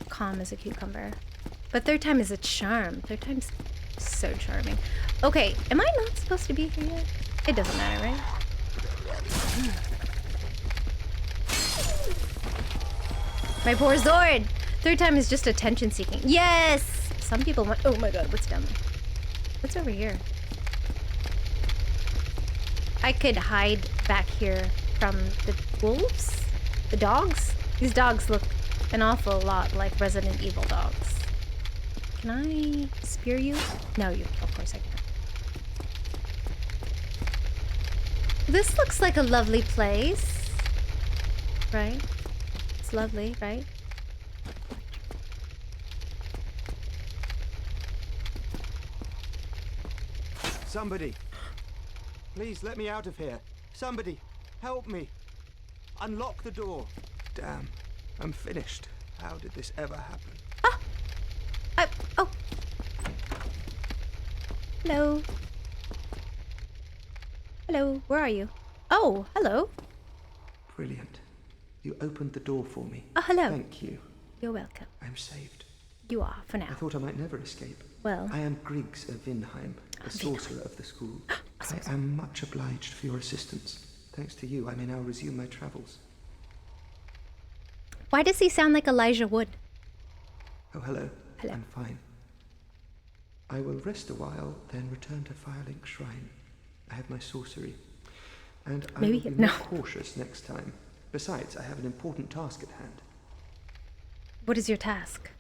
calm as a cucumber. But 3rd time is a charm. 3rd time's so charming. Okay, am I not supposed to be here yet? It doesn't matter, right? My poor Zord! 3rd time is just attention seeking. Yes! Some people want. Oh my god, what's down there? What's over here? I could hide back here from the wolves? The dogs? These dogs look an awful lot like Resident Evil dogs. Can I spear you? No, of course I can. This looks like a lovely place. Right? It's lovely, right? Somebody, please let me out of here. Somebody, help me. Unlock the door. Damn, I'm finished. How did this ever happen? Oh. Hello. Hello, where are you? Oh, hello. Brilliant. You opened the door for me. Oh, hello. Thank you. You're welcome. I'm saved. You are, for now. I thought I might never escape. Well. I am Griggs of Vinheim, the sorcerer of the school. I am much obliged for your assistance. Thanks to you, I may now resume my travels. Why does he sound like Elijah Wood? Oh, hello. Hello. I'm fine. I will rest a while, then return to Firelink Shrine. I have my sorcery. And I will be more cautious next time. Besides, I have an important task at hand. What is your task?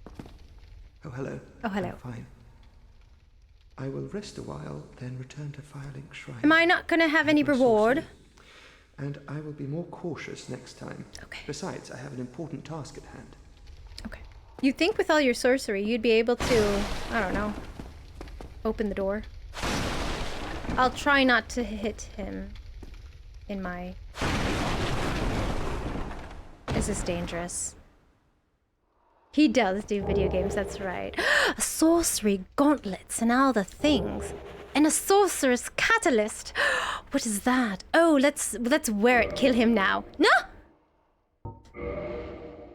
Oh, hello. Oh, hello. I'm fine. I will rest a while, then return to Firelink Shrine. Am I not going to have any reward? Sorcery. And I will be more cautious next time. Okay. Besides, I have an important task at hand. Okay. You'd think with all your sorcery, you'd be able to, I don't know, open the door. I'll try not to hit him in my... This is dangerous. He does do video games, that's right. Sorcery gauntlets and all the things. And a sorcerer's catalyst. What is that? Oh, let's wear it. Kill him now. No!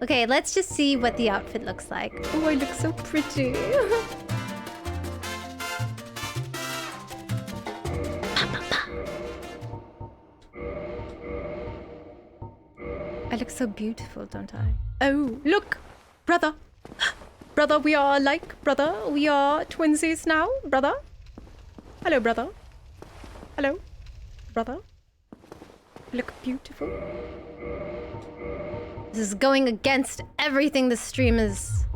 Okay, let's just see what the outfit looks like. Oh, I look so pretty. I look so beautiful, don't I? Oh, look! Brother! Brother, we are alike, brother. We are twinsies now, brother. Hello, brother. Hello, brother. You look beautiful. This is going against everything the stream is.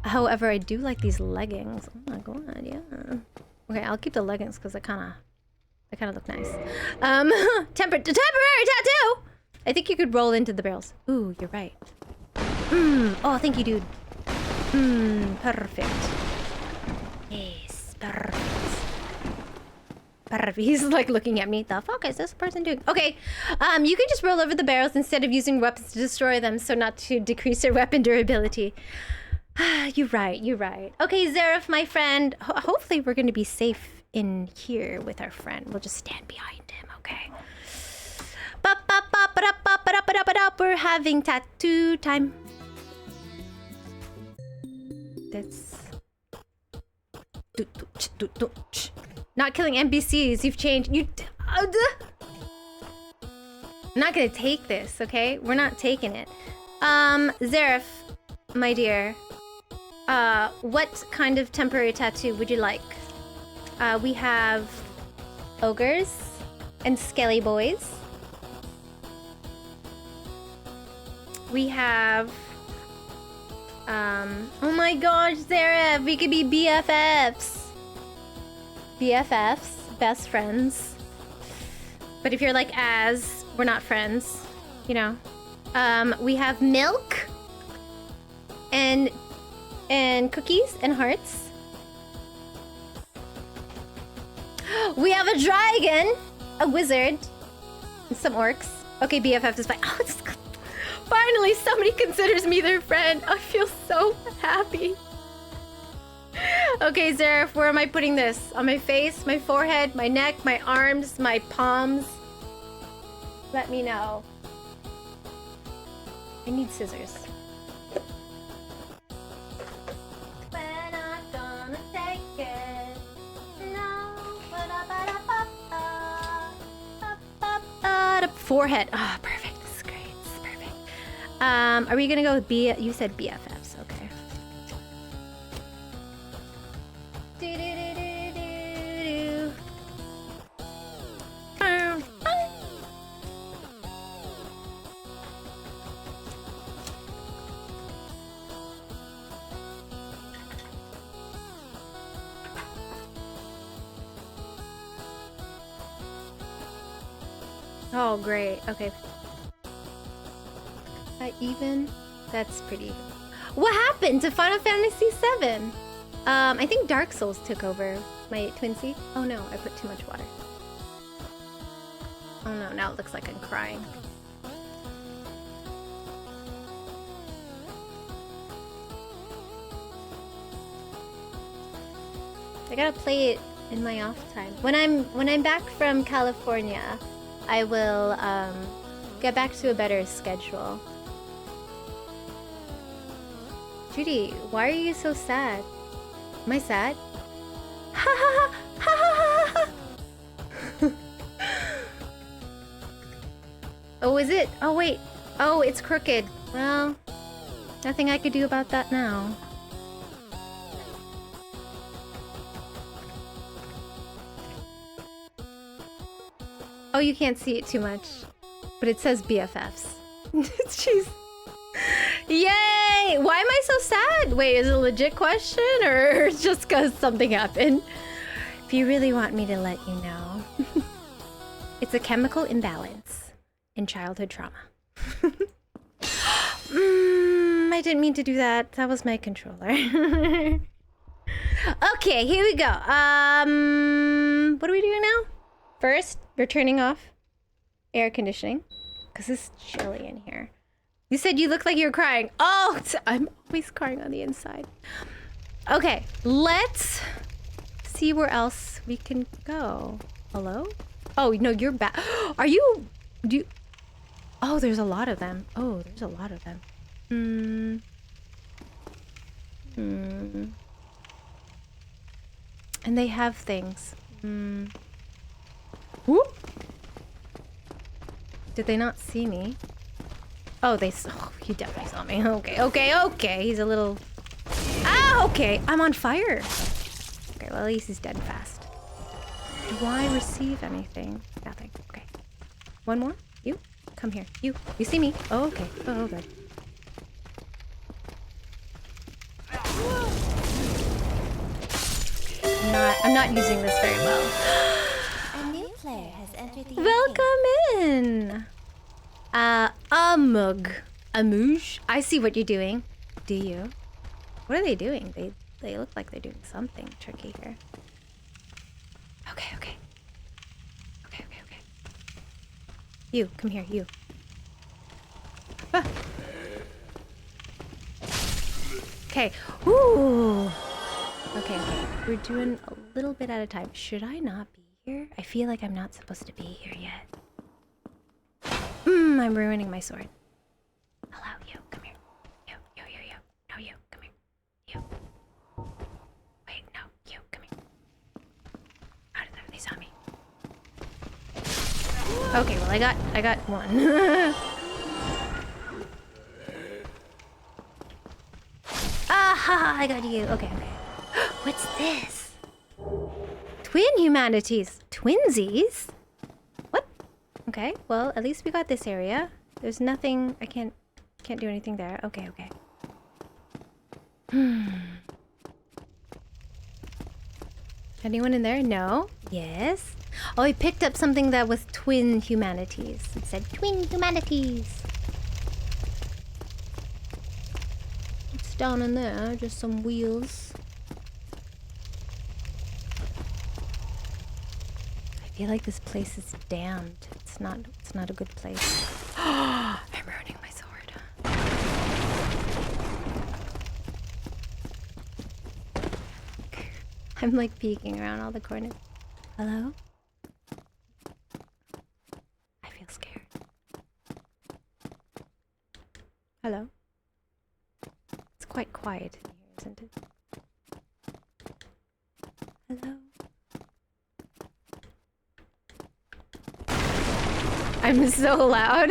However, I do like these leggings. Oh my god, yeah. Okay, I'll keep the leggings because they kind of look nice. Temporary tattoo. I think you could roll into the barrels. Ooh, you're right. Oh, thank you, dude. Perfect. Yes, perfect. Perfect. He's like looking at me. The fuck is this person doing? Okay, you can just roll over the barrels instead of using weapons to destroy them, so not to decrease their weapon durability. You're right, you're right. Okay, Zareth, my friend. Hopefully we're going to be safe in here with our friend. We'll just stand behind him, okay? We're having tattoo time. Not killing NPCs. You've changed. I'm not gonna take this, okay? We're not taking it. Zareth, my dear. What kind of temporary tattoo would you like? We have ogres and skelly boys. We have oh my gosh, Zareth, we could be BFFs. BFFs, best friends. But if you're like Az, we're not friends, you know. We have milk and cookies and hearts. We have a dragon, a wizard, and some orcs. Okay, BFF is fine. Oh, it's finally somebody considers me their friend. I feel so happy. Okay, Zareth, where am I putting this? On my face, my forehead, my neck, my arms, my palms? Let me know. I need scissors. We're not gonna take it. No. Forehead. Ah, oh, perfect. This is great. This is perfect. Are we gonna go with B? You said BFFs. Okay. Do-do-do-do-do-do. Oh, great. Okay. Even? That's pretty. What happened to Final Fantasy VII? I think Dark Souls took over my Twinsy. Oh no, I put too much water. Oh no, now it looks like I'm crying. I gotta play it in my off time. When I'm back from California, I will get back to a better schedule. Judy, why are you so sad? Am I sad? Ha ha ha ha ha ha. Oh, is it? Oh wait. Oh, it's crooked. Well, nothing I could do about that now. Oh, you can't see it too much, but it says BFFs. Jeez. Yay! Why am I so sad? Wait, is it a legit question or just because something happened? If you really want me to let you know, it's a chemical imbalance in childhood trauma. I didn't mean to do that. That was my controller. Okay, here we go. What are we doing now? First, we're turning off air conditioning because it's chilly in here. You said you look like you're crying. Oh, I'm always crying on the inside. Okay, let's see where else we can go. Hello? Oh, no, you're back. Are you... Do you... Oh, there's a lot of them. Oh, there's a lot of them. And they have things. Whoop. Did they not see me? Oh, they saw. Oh, he definitely saw me. Okay, okay, okay. He's a little... Ah, okay. I'm on fire. Okay, well, at least he's dead fast. Do I receive anything? Nothing. Okay. One more? You? Come here. You see me? Oh, okay. Oh, good. I'm not using this very well. A new player has entered the Welcome in! Amuj. I see what you're doing. Do you? What are they doing? They look like they're doing something tricky here. Okay, okay. Okay, okay, okay. You, come here, you. Ah. Okay. Ooh. Okay, okay. We're doing a little bit at a time. Should I not be here? I feel like I'm not supposed to be here yet. I'm ruining my sword. Hello, you. Come here. You. No, you. Come here. You. Wait, no. You. Come here. Okay, well I got one. Ah, I got you. Okay, okay. What's this? Twin humanities. Twinsies? What? Okay, well, at least we got this area. There's nothing... I can't do anything there. Okay, okay. Anyone in there? No? Yes? Oh, I picked up something that was twin humanities. It said twin humanities. It's down in there, just some wheels. I feel like this place is damned. It's not a good place. I'm ruining my sword. I'm like peeking around all the corners. Hello? I feel scared. Hello? It's quite quiet in here, isn't it? Hello? I'm so loud.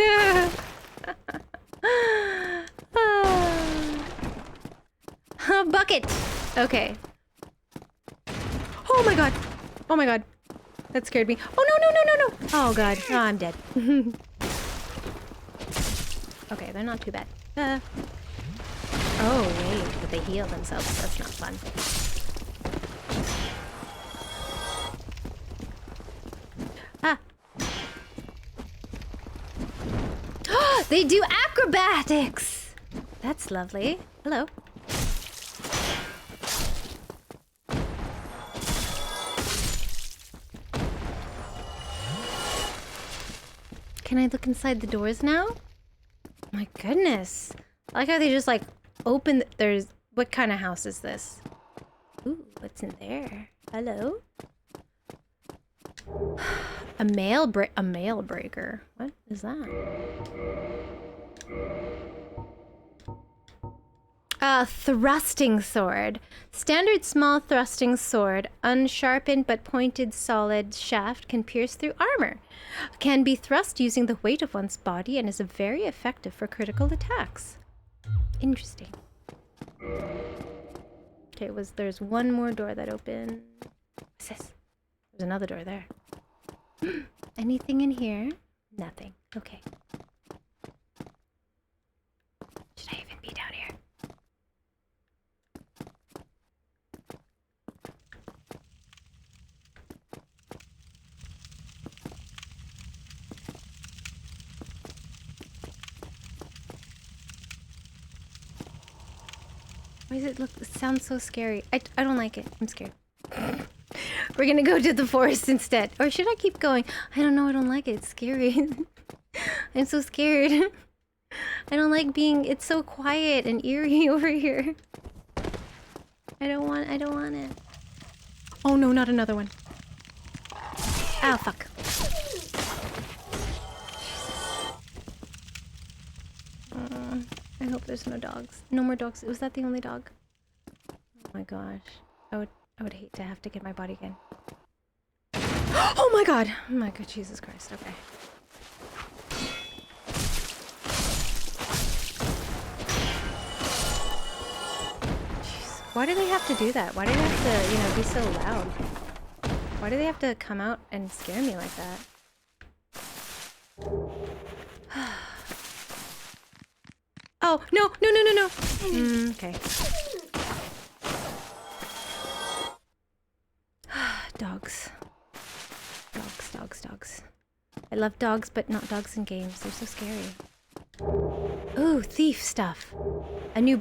Bucket! Okay. Oh my god! Oh my god. That scared me. Oh no, no, no, no, no! Oh god. Oh, I'm dead. Okay, they're not too bad. Oh wait, but they heal themselves. That's not fun. Ah! They do acrobatics! That's lovely. Hello. Can I look inside the doors now? My goodness. I like how they just like open there's what kind of house is this? Ooh, what's in there? Hello? A mail breaker. What is that? A thrusting sword. Standard small thrusting sword, unsharpened but pointed solid shaft can pierce through armor. Can be thrust using the weight of one's body and is very effective for critical attacks. Interesting. Okay, there's one more door that opened. What's this? There's another door there. Anything in here? Nothing. Okay. Should I even be down here? Why does it look... It sounds so scary. I don't like it. I'm scared. We're gonna go to the forest instead. Or should I keep going? I don't know. I don't like it. It's scary. I'm so scared. I don't like being... It's so quiet and eerie over here. I don't want it. Oh no, not another one. Oh, fuck. I hope there's no dogs. No more dogs. Was that the only dog? Oh my gosh. I would hate to have to get my body again. Oh my god! Oh my god, Jesus Christ. Okay. Jeez. Why do they have to do that? Why do they have to, you know, be so loud? Why do they have to come out and scare me like that? Oh, no, no, no, no, no. Okay. Dogs. Dogs. I love dogs, but not dogs in games. They're so scary. Ooh, thief stuff. A new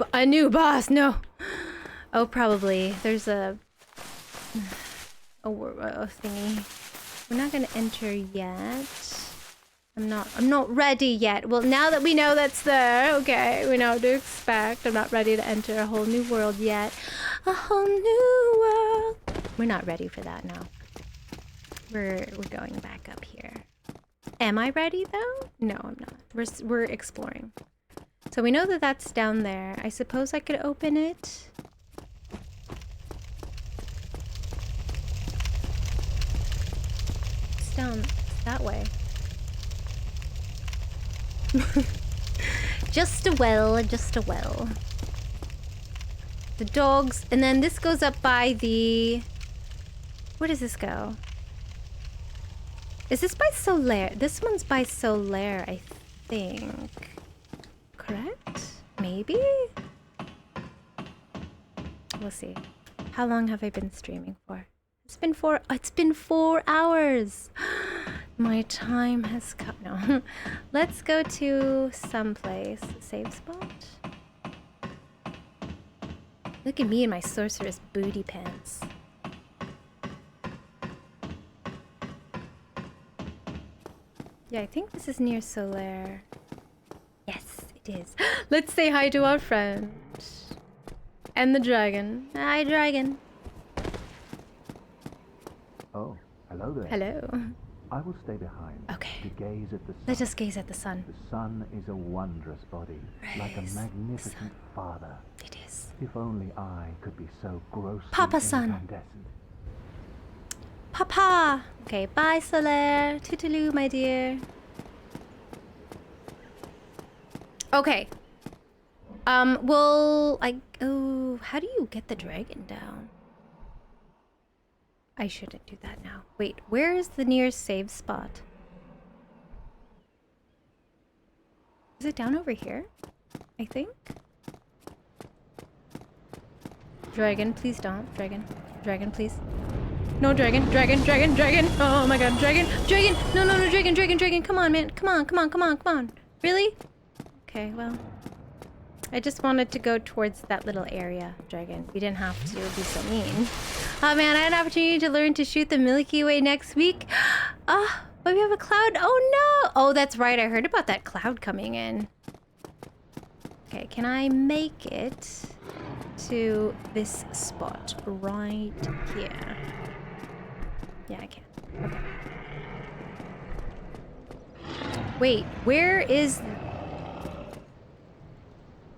boss, no. Oh, probably. There's a thingy. We're not gonna enter yet. I'm not ready yet. Well, now that we know that's there, okay, we know what to expect. I'm not ready to enter a whole new world yet. A whole new world. We're not ready for that now. We're going back up here. Am I ready though? No, I'm not. We're exploring. So we know that that's down there. I suppose I could open it. It's down that way. Just a well, just a well. The dogs, and then this goes up by the... Where does this go? Is this by Solaire? This one's by Solaire, I think. Correct? Maybe? We'll see. How long have I been streaming for? It's been 4 hours! My time has come. No. Let's go to someplace. Save spot? Look at me in my sorceress booty pants. Yeah, I think this is near Solaire. Yes, it is. Let's say hi to our friend. And the dragon. Hi, dragon. Oh, hello there. Hello. I will stay behind. Okay. To gaze at the sun. Let us gaze at the sun. The sun is a wondrous body, like a magnificent father. It is. If only I could be so grossly Papa sun. incandescent. Papa! Okay, bye Solaire. Toodaloo, my dear. Okay. Oh, how do you get the dragon down? I shouldn't do that now. Wait, where is the nearest save spot? Is it down over here? I think? Dragon, please don't. Dragon. Dragon, please. No, dragon, dragon, dragon, dragon. Oh my god, dragon, dragon. No, no, no, dragon, dragon, dragon. Come on, man. Come on, come on, come on, come on. Really? Okay, well. I just wanted to go towards that little area, dragon. You didn't have to be so mean. Oh man, I had an opportunity to learn to shoot the Milky Way next week. But we have a cloud. Oh no! Oh, that's right. I heard about that cloud coming in. Okay, can I make it to this spot right here? Yeah, I can. Okay. Wait, where is...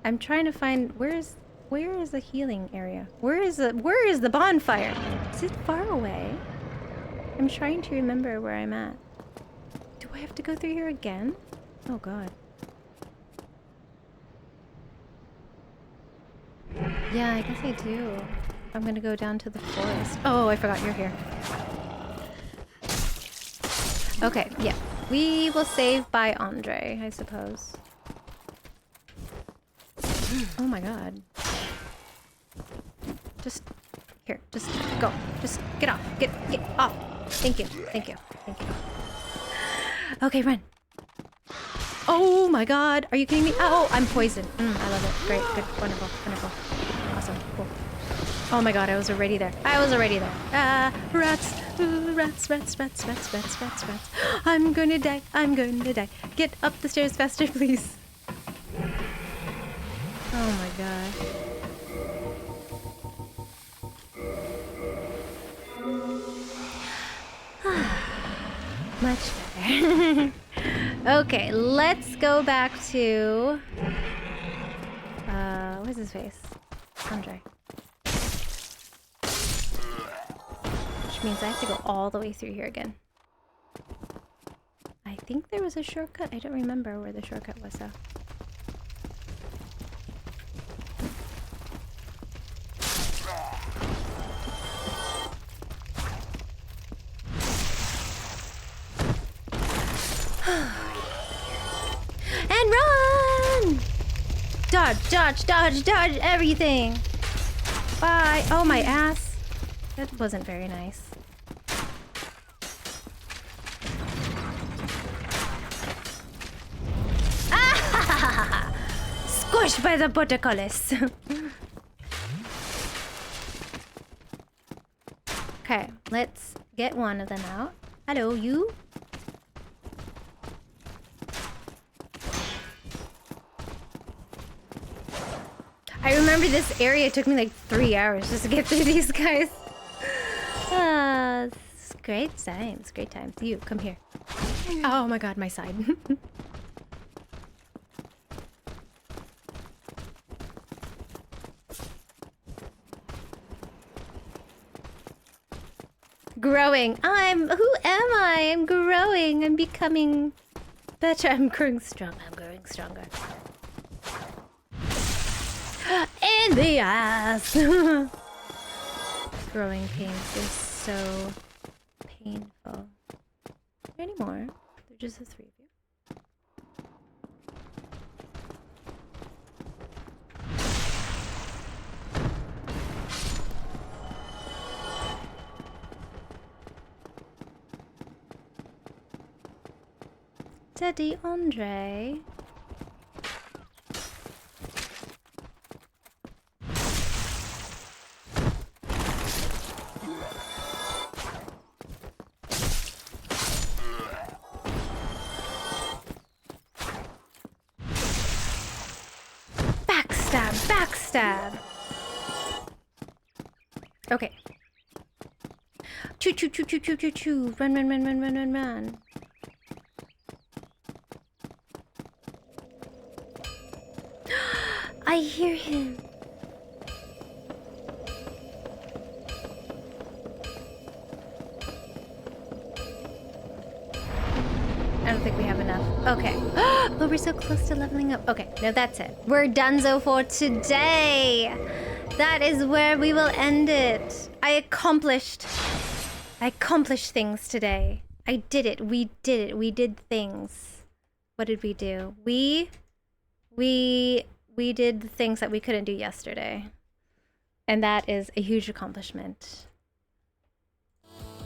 I'm trying to find... Where is the healing area? Where is the bonfire? Is it far away? I'm trying to remember where I'm at. Do I have to go through here again? Oh god. Yeah, I guess I do. I'm gonna go down to the forest. Oh, I forgot you're here. Okay, yeah. We will save by Andre, I suppose. Oh my god. Just here, just go. Just get off. Get off. Thank you. Thank you. Thank you. Okay, run. Oh my god. Are you kidding me? Oh, I'm poisoned. I love it. Great. Good. Wonderful. Wonderful. Awesome. Cool. Oh my god, I was already there. I was already there. Rats. Rats, rats, rats, rats, rats, rats, rats. I'm gonna die. I'm gonna die. Get up the stairs faster, please. Oh my god. Much better. Okay, let's go back to... what's his face? Andre. Which means I have to go all the way through here again. I think there was a shortcut. I don't remember where the shortcut was, though. And run! Dodge, dodge, dodge, dodge everything! Bye! Oh, my ass. That wasn't very nice. Ah! Squished by the portcullis. Okay, let's get one of them out. Hello, you? I remember this area took me like 3 hours just to get through these guys. Great times, great times. You, come here. Oh my god, my side. Growing. Who am I? I'm growing. I'm becoming Better. I'm growing strong. I'm growing stronger. In the ass. Growing pains is so painful. Any more? They're just the three of you. Teddy Andre. Backstab, backstab. Okay. Choo choo choo choo choo choo choo. Run, run, run, run, run, run, run. I hear him. I don't think we have enough. Okay. But we're so close to leveling up. Okay, no, that's it. We're donezo for today. That is where we will end it. I accomplished things today. I did it. We did it. We did things. What did we do? We did the things that we couldn't do yesterday. And that is a huge accomplishment.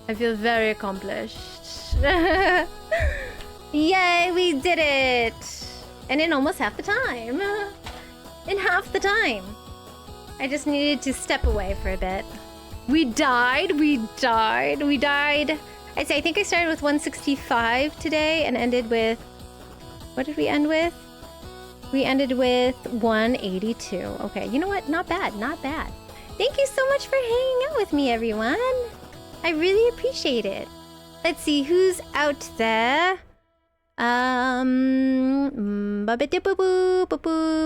I feel very accomplished. Yay, we did it! And in almost half the time. In half the time. I just needed to step away for a bit. We died. I'd say I think I started with 165 today and ended with... What did we end with? We ended with 182. Okay, you know what? Not bad, not bad. Thank you so much for hanging out with me, everyone. I really appreciate it. Let's see who's out there.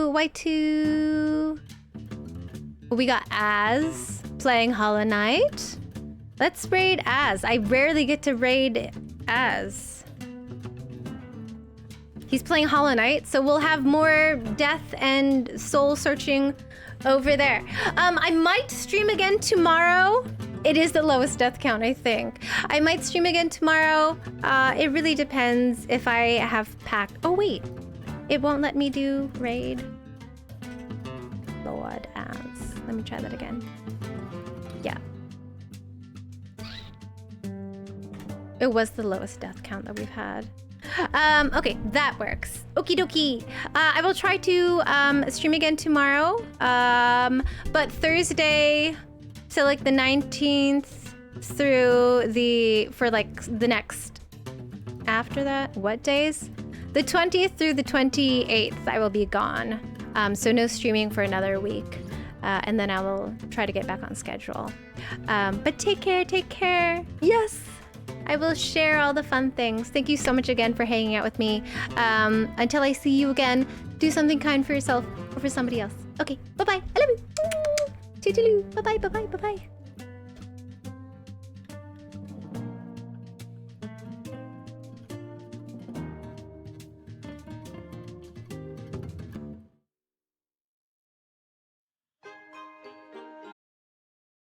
Y2. We got Az playing Hollow Knight. Let's raid Az. I rarely get to raid Az. He's playing Hollow Knight, so we'll have more death and soul searching over there. I might stream again tomorrow. It is the lowest death count, I think. I might stream again tomorrow. It really depends if I have packed. Oh wait, it won't let me do raid. Lord Az. Let me try that again. Yeah. It was the lowest death count that we've had. Okay, that works. Okie dokie. I will try to stream again tomorrow. But Thursday, so like the 19th through for the next after that, what days? The 20th through the 28th, I will be gone. So no streaming for another week. And then I will try to get back on schedule. But take care. Yes. I will share all the fun things. Thank you so much again for hanging out with me. Until I see you again, do something kind for yourself or for somebody else. Okay, bye-bye. I love you. Toodaloo. Bye-bye.